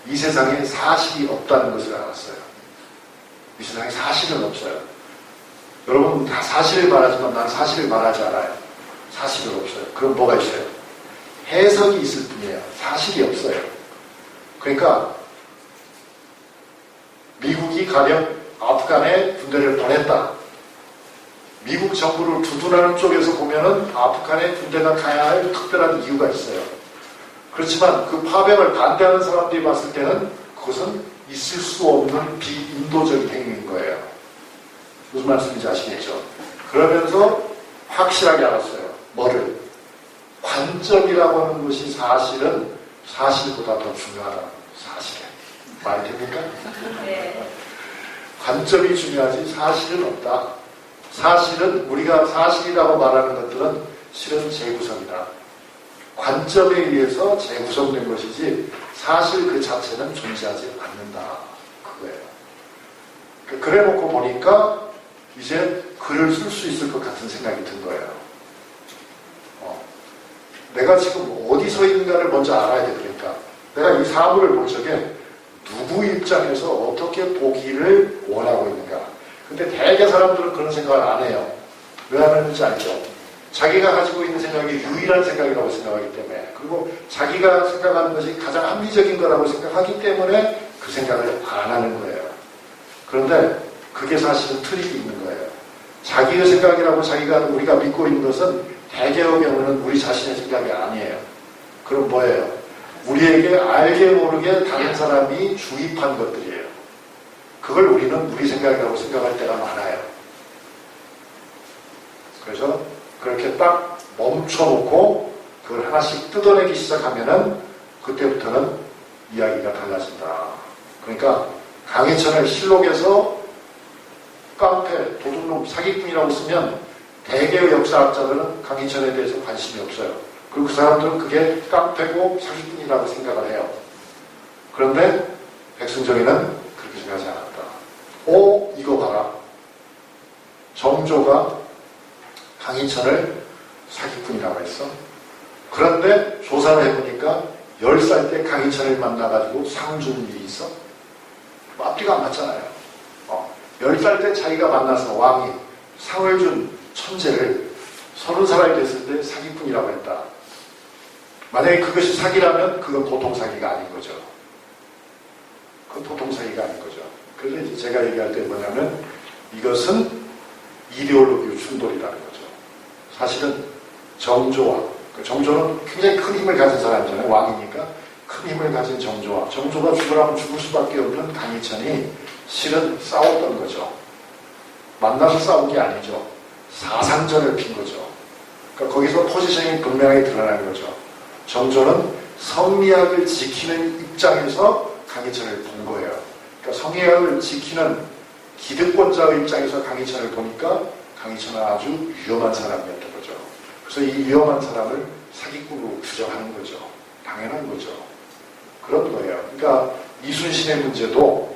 [SPEAKER 1] 이 세상에 사실이 없다는 것을 알았어요. 이 세상에 사실은 없어요. 여러분 다 사실을 말하지만 난 사실을 말하지 않아요. 사실은 없어요. 그럼 뭐가 있어요? 해석이 있을 뿐이에요. 사실이 없어요. 그러니까 미국이 가령 아프간에 군대를 보냈다. 미국 정부를 두둔하는 쪽에서 보면은 아프간에 군대가 가야 할 특별한 이유가 있어요. 그렇지만 그 파병을 반대하는 사람들이 봤을 때는 그것은 있을 수 없는 비인도적인 행위인 거예요. 무슨 말씀인지 아시겠죠? 그러면서 확실하게 알았어요. 뭐를? 관점이라고 하는 것이 사실은 사실보다 더 중요하다. 사실에. 말이 됩니까?
[SPEAKER 3] 네.
[SPEAKER 1] 관점이 중요하지 사실은 없다. 사실은 우리가 사실이라고 말하는 것들은 실은 재구성이다. 관점에 의해서 재구성된 것이지 사실 그 자체는 존재하지 않는다. 그거예요. 그래 놓고 보니까 이제 글을 쓸 수 있을 것 같은 생각이 든 거예요. 내가 지금 어디 서 있는가를 먼저 알아야 되니까 내가 이 사물을 볼 적에 누구 입장에서 어떻게 보기를 원하고 있는가. 근데 대개 사람들은 그런 생각을 안 해요. 왜 안 하는지 알죠? 자기가 가지고 있는 생각이 유일한 생각이라고 생각하기 때문에, 그리고 자기가 생각하는 것이 가장 합리적인 거라고 생각하기 때문에 그 생각을 안 하는 거예요. 그런데 그게 사실은 트릭이 있는 거예요. 자기의 생각이라고 우리가 믿고 있는 것은 대개의 경우는 우리 자신의 생각이 아니에요. 그럼 뭐예요? 우리에게 알게 모르게 다른 사람이 주입한 것들이에요. 그걸 우리는 우리 생각이라고 생각할 때가 많아요. 그래서 그렇게 딱 멈춰놓고 그걸 하나씩 뜯어내기 시작하면은 그때부터는 이야기가 달라진다. 그러니까 강희천을 실록에서 깡패, 도둑놈, 사기꾼이라고 쓰면 대개의 역사학자들은 강희천에 대해서 관심이 없어요. 그리고 그 사람들은 그게 깡패고 사기꾼이라고 생각을 해요. 그런데 백승정이는 그렇게 생각하지 않았다. 이거 봐라. 정조가 강희천을 사기꾼이라고 했어. 그런데 조사를 해보니까 10살 때 강희천을 만나가지고 상 준 일이 있어. 앞뒤가 안 맞잖아요. 10살 때 자기가 만나서 왕이 상을 준 천재를 30살이 됐을 때 사기꾼이라고 했다. 만약에 그것이 사기라면 그건 보통 사기가 아닌 거죠. 그건 보통 사기가 아닌 거죠. 그래서 이제 제가 얘기할 때 뭐냐면 이것은 이데올로기 충돌이라는 거죠. 사실은 정조와, 정조는 굉장히 큰 힘을 가진 사람이잖아요. 왕이니까 큰 큰 힘을 가진 정조와 정조가 죽으라면 죽을 수밖에 없는 강희천이 실은 싸웠던 거죠. 만나서 싸운 게 아니죠. 사상전을 핀 거죠. 그러니까 거기서 포지션이 분명히 드러난 거죠. 정조는 성리학을 지키는 입장에서 강희천을 본 거예요. 그러니까 성리학을 지키는 기득권자의 입장에서 강희천을 보니까 강희천은 아주 위험한 사람이었던 거죠. 그래서 이 위험한 사람을 사기꾼으로 규정하는 거죠. 당연한 거죠. 그런 거예요. 그러니까 이순신의 문제도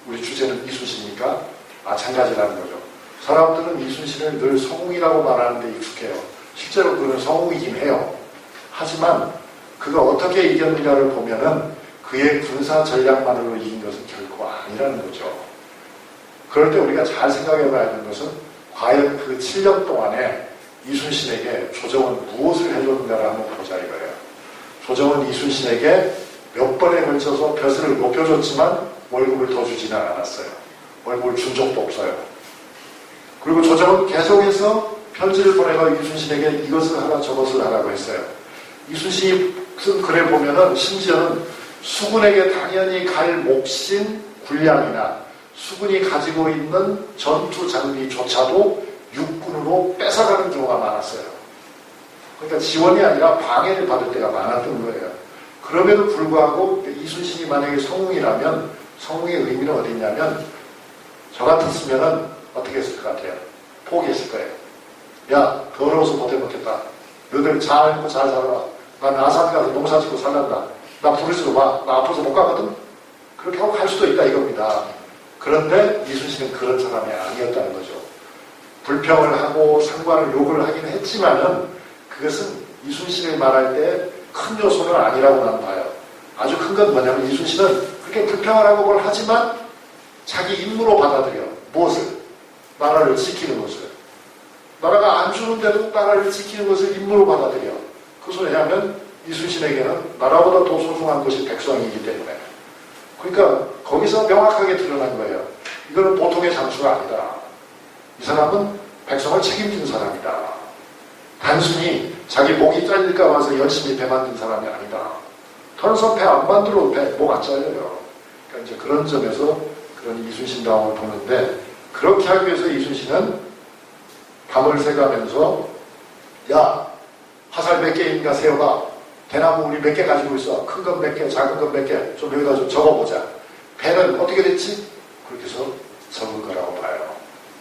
[SPEAKER 1] 우리 주제는 이순신이니까 마찬가지라는 거죠. 사람들은 이순신을 늘 성웅이라고 말하는데 익숙해요. 실제로 그는 성웅이긴 해요. 하지만 그가 어떻게 이겼느냐를 보면은 그의 군사 전략만으로 이긴 것은 결코 아니라는 거죠. 그럴 때 우리가 잘 생각해 봐야 되는 것은 과연 그 7년 동안에 이순신에게 조정은 무엇을 해줬는가를 한번 보자 이거예요. 조정은 이순신에게 몇 번에 걸쳐서 벼슬을 높여줬지만 월급을 더 주지는 않았어요. 월급을 준 적도 없어요. 그리고 조정은 계속해서 편지를 보내가 이순신에게 이것을 하라 저것을 하라고 했어요. 이순신이 쓴 글에 보면은 심지어는 수군에게 당연히 갈 몫인 군량이나 수군이 가지고 있는 전투 장비조차도 육군으로 뺏어가는 경우가 많았어요. 그러니까 지원이 아니라 방해를 받을 때가 많았던 거예요. 그럼에도 불구하고 이순신이 만약에 성웅이라면 성웅의 의미는 어디 있냐면 저 같았으면은 어떻게 했을 것 같아요? 포기했을 거예요. 야, 더러워서 못해 먹겠다. 너들 잘 먹고 잘 살아라. 난 아산 가서 농사 짓고 살란다. 나 부르지도 마. 나 아파서 못 가거든. 그렇게 하고 갈 수도 있다 이겁니다. 그런데 이순신은 그런 사람이 아니었다는 거죠. 불평을 하고 상관을 욕을 하긴 했지만은 그것은 이순신을 말할 때 큰 요소는 아니라고 난 봐요. 아주 큰 건 뭐냐면 이순신은 그렇게 불평을 하고 뭘 하지만 자기 임무로 받아들여. 무엇을? 나라를 지키는 것을. 나라가 안 주는데도 나라를 지키는 것을 임무로 받아들여. 그것은 왜냐하면 이순신에게는 나라보다 더 소중한 것이 백성이기 때문에. 그러니까 거기서 명확하게 드러난 거예요. 이거는 보통의 장수가 아니다. 이 사람은 백성을 책임진 사람이다. 단순히 자기 목이 잘릴까 봐서 열심히 배 만든 사람이 아니다. 털서 배 안 만들어도 목 안 잘려요. 그러니까 이제 그런 점에서 그런 이순신다움을 보는데 그렇게 하기 위해서 이순신은 밤을 새가면서 야 화살 몇 개인가 세어봐. 대나무 우리 몇 개 가지고 있어. 큰 건 몇 개, 작은 건 몇 개. 좀 여기다 좀 적어보자. 배는 어떻게 됐지? 그렇게 해서 적은 거라고 봐요.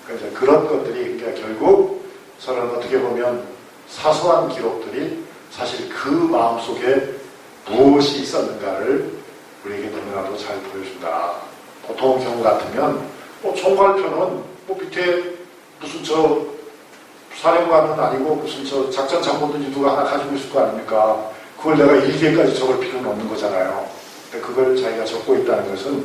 [SPEAKER 1] 그러니까 이제 그런 것들이 그러니까 결국 저는 어떻게 보면 사소한 기록들이 사실 그 마음속에 무엇이 있었는가를 우리에게 너무나도 잘 보여준다. 보통 경우 같으면 총괄표는 밑에 무슨 사령관은 아니고 무슨 작전 장본든지 누가 하나 가지고 있을 거 아닙니까? 그걸 내가 일기에까지 적을 필요는 없는 거잖아요. 근데 그걸 자기가 적고 있다는 것은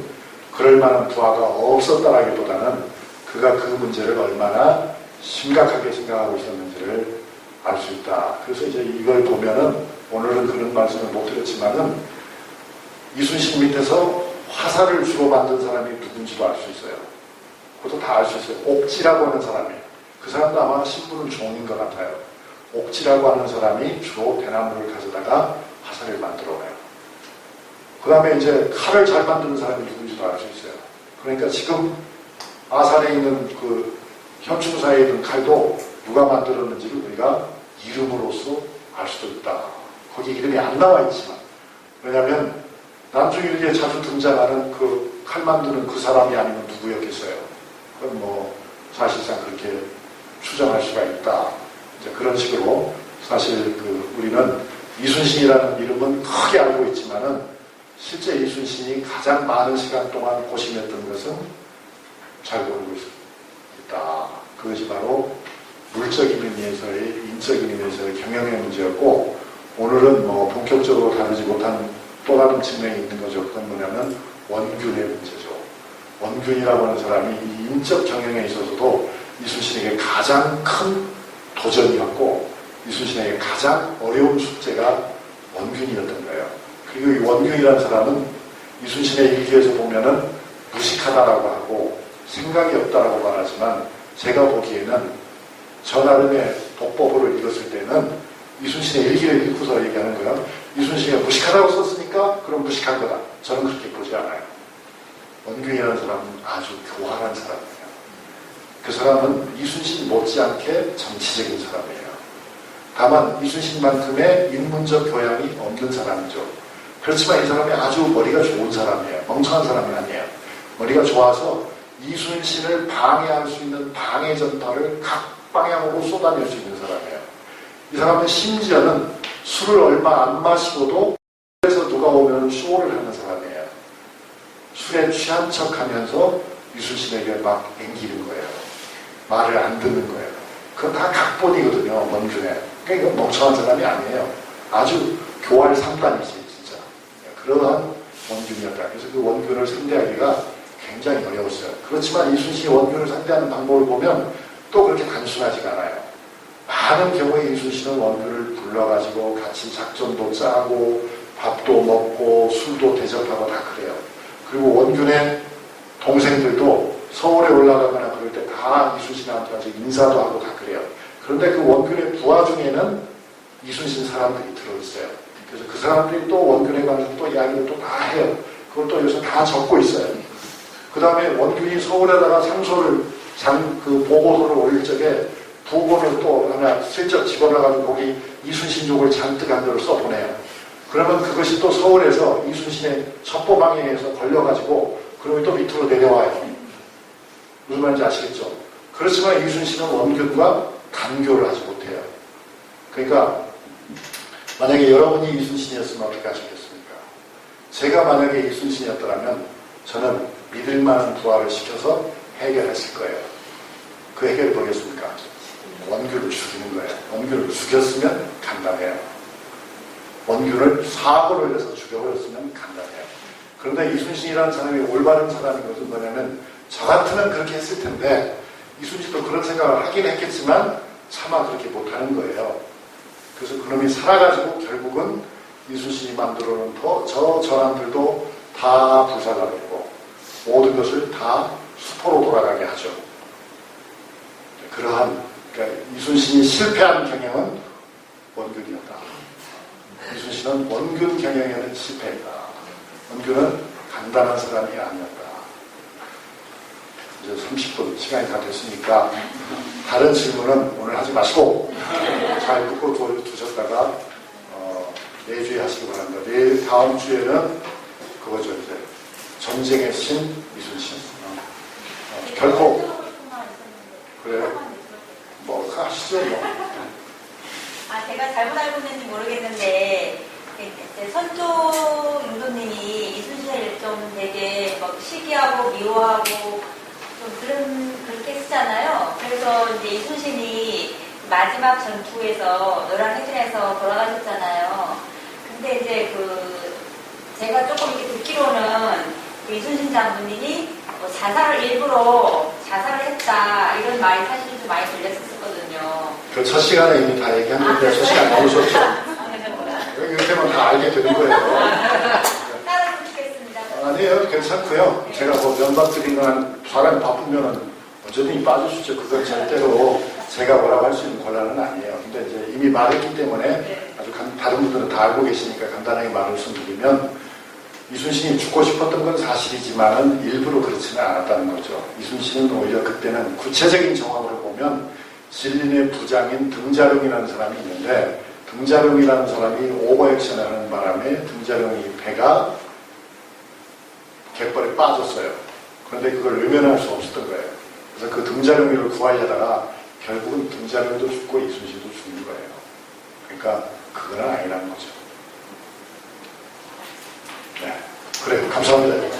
[SPEAKER 1] 그럴 만한 부하가 없었다라기보다는 그가 그 문제를 얼마나 심각하게 생각하고 있었는지를 알 수 있다. 그래서 이제 이걸 보면은 오늘은 그런 말씀을 못 드렸지만은 이순신 밑에서 화살을 주로 만든 사람이 누군지도 알 수 있어요. 그것도 다 알 수 있어요. 옥지라고 하는 사람이에요. 그 사람도 아마 신분은 종인 것 같아요. 옥지라고 하는 사람이 주로 대나무를 가져다가 화살을 만들어와요. 그 다음에 이제 칼을 잘 만드는 사람이 누군지도 알 수 있어요. 그러니까 지금 아산에 있는 그 현충사에 있는 칼도 누가 만들었는지를 우리가 이름으로써 알 수도 있다. 거기 이름이 안 나와 있지만. 왜냐하면 남중일기에 자주 등장하는 그 칼 만드는 그 사람이 아니면 누구였겠어요. 그건 뭐 사실상 그렇게 추정할 수가 있다. 이제 그런 식으로 사실 우리는 이순신이라는 이름은 크게 알고 있지만은 실제 이순신이 가장 많은 시간 동안 고심했던 것은 잘 모르고 있다. 그것이 바로 물적인 의미에서의 인적인 의미에서의 경영의 문제였고 오늘은 뭐 본격적으로 다루지 못한 또 다른 측면이 있는 거죠. 그건 뭐냐면 원균의 문제죠. 원균이라고 하는 사람이 이 인적 경영에 있어서도 이순신에게 가장 큰 도전이었고 이순신에게 가장 어려운 숙제가 원균이었던 거예요. 그리고 이 원균이라는 사람은 이순신의 일기에서 보면은 무식하다라고 하고 생각이 없다라고 말하지만 제가 보기에는 저 나름의 독보부를 읽었을 때는 이순신의 일기를 읽고서 얘기하는 거예요. 이순신이 무식하다고 썼으니까 그럼 무식한 거다. 저는 그렇게 보지 않아요. 원균이라는 사람은 아주 교활한 사람이에요. 그 사람은 이순신 못지않게 정치적인 사람이에요. 다만 이순신만큼의 인문적 교양이 없는 사람이죠. 그렇지만 이 사람이 아주 머리가 좋은 사람이에요. 멍청한 사람이 아니에요. 머리가 좋아서 이순신을 방해할 수 있는 방해 전파를 각 방향으로 쏟아낼 수 있는 사람이에요. 이 사람은 심지어는 술을 얼마 안 마시고도 그래서 누가 오면 쇼를 하는 사람이에요. 술에 취한 척하면서 이순신에게 막 앵기는 거예요. 말을 안 듣는 거예요. 그건 다 각본이거든요. 원균에. 그러니까 이건 멍청한 사람이 아니에요. 아주 교활 상단이지 진짜. 그러한 원균이었다. 그래서 그 원균을 상대하기가 굉장히 어려웠어요. 그렇지만 이순신이 원균을 상대하는 방법을 보면 또 그렇게 단순하지가 않아요. 많은 경우에 이순신은 원균을 불러가지고 같이 작전도 짜고 밥도 먹고 술도 대접하고 다 그래요. 그리고 원균의 동생들도 서울에 올라가거나 그럴 때 다 이순신한테 가서 인사도 하고 다 그래요. 그런데 그 원균의 부하 중에는 이순신 사람들이 들어있어요. 그래서 그 사람들이 또 원균에 관해서 또 이야기를 또 다 해요. 그걸 또 여기서 다 적고 있어요. 그 다음에 원균이 서울에다가 상소를 그 보고서를 올릴 적에 부본을 또 하나 슬쩍 집어넣어가지고 거기 이순신 욕을 잔뜩 한 대로 써보내요. 그러면 그것이 또 서울에서 이순신의 첩보방해에서 걸려가지고 그러면 또 밑으로 내려와요. 무슨 말인지 아시겠죠? 그렇지만 이순신은 원균과 간교를 하지 못해요. 그러니까 만약에 여러분이 이순신이었으면 어떻게 하셨겠습니까? 제가 만약에 이순신이었더라면 저는 믿을 만한 부하를 시켜서 해결했을 거예요. 그 해결이 뭐겠습니까? 원균을 죽이는 거예요. 원균을 죽였으면 간단해요. 원균을 사고를 해서 죽여버렸으면 간단해요. 그런데 이순신이라는 사람이 올바른 사람인 것은 뭐냐면 저 같으면 그렇게 했을 텐데 이순신도 그런 생각을 하긴 했겠지만 차마 그렇게 못하는 거예요. 그래서 그놈이 살아가지고 결국은 이순신이 만들어놓은 저 전함들도 다 불살라버리고 모든 것을 다 수포로 돌아가게 하죠. 그러니까 이순신이 실패한 경영은 원균이었다. 이순신은 원균 경영에는 실패했다. 원균은 간단한 사람이 아니었다. 이제 30분 시간이 다 됐으니까 다른 질문은 오늘 하지 마시고 잘 듣고 두셨다가 내주에 하시기 바랍니다. 내일 다음 주에는 그거죠. 이제 전쟁의 신 이순신. 결코 그래요? 뭐 하시죠 뭐.
[SPEAKER 3] 제가 잘못 알고 있는지 모르겠는데 선조 용도님이 이순신을 좀 되게 막 시기하고 미워하고 좀 그렇게 쓰잖아요. 그래서 이제 이순신이 마지막 전투에서 노란해진에서 돌아가셨잖아요. 근데 이제 제가 조금 이렇게 듣기로는 이순신 장군님이 뭐 일부러 자살을 했다 이런 말이 사실 좀 많이 들렸었거든요.
[SPEAKER 1] 그 첫 시간에 이미 다 얘기했는데 첫 시간 나오셨죠? 이렇게만 다 알게 되는 거예요.
[SPEAKER 3] 따로 듣겠습니다.
[SPEAKER 1] 아니에요, 괜찮고요. 제가 뭐 면박 드리는 사람이 바쁘면은 언제든지 빠질 수 있죠. 그건 절대로 제가 뭐라고 할 수 있는 권한은 아니에요. 근데 이제 이미 말했기 때문에 아주 다른 분들은 다 알고 계시니까 간단하게 말씀드리면 이순신이 죽고 싶었던 건 사실이지만은 일부러 그렇지는 않았다는 거죠. 이순신은 오히려 그때는 구체적인 정황으로 보면 진린의 부장인 등자룡이라는 사람이 있는데 등자룡이라는 사람이 오버액션 하는 바람에 등자룡이 배가 갯벌에 빠졌어요. 그런데 그걸 외면할 수 없었던 거예요. 그래서 그 등자룡이를 구하려다가 결국은 등자룡도 죽고 이순신도 죽는 거예요. 그러니까 그건 아니라는 거죠. 네, 그래요. 감사합니다.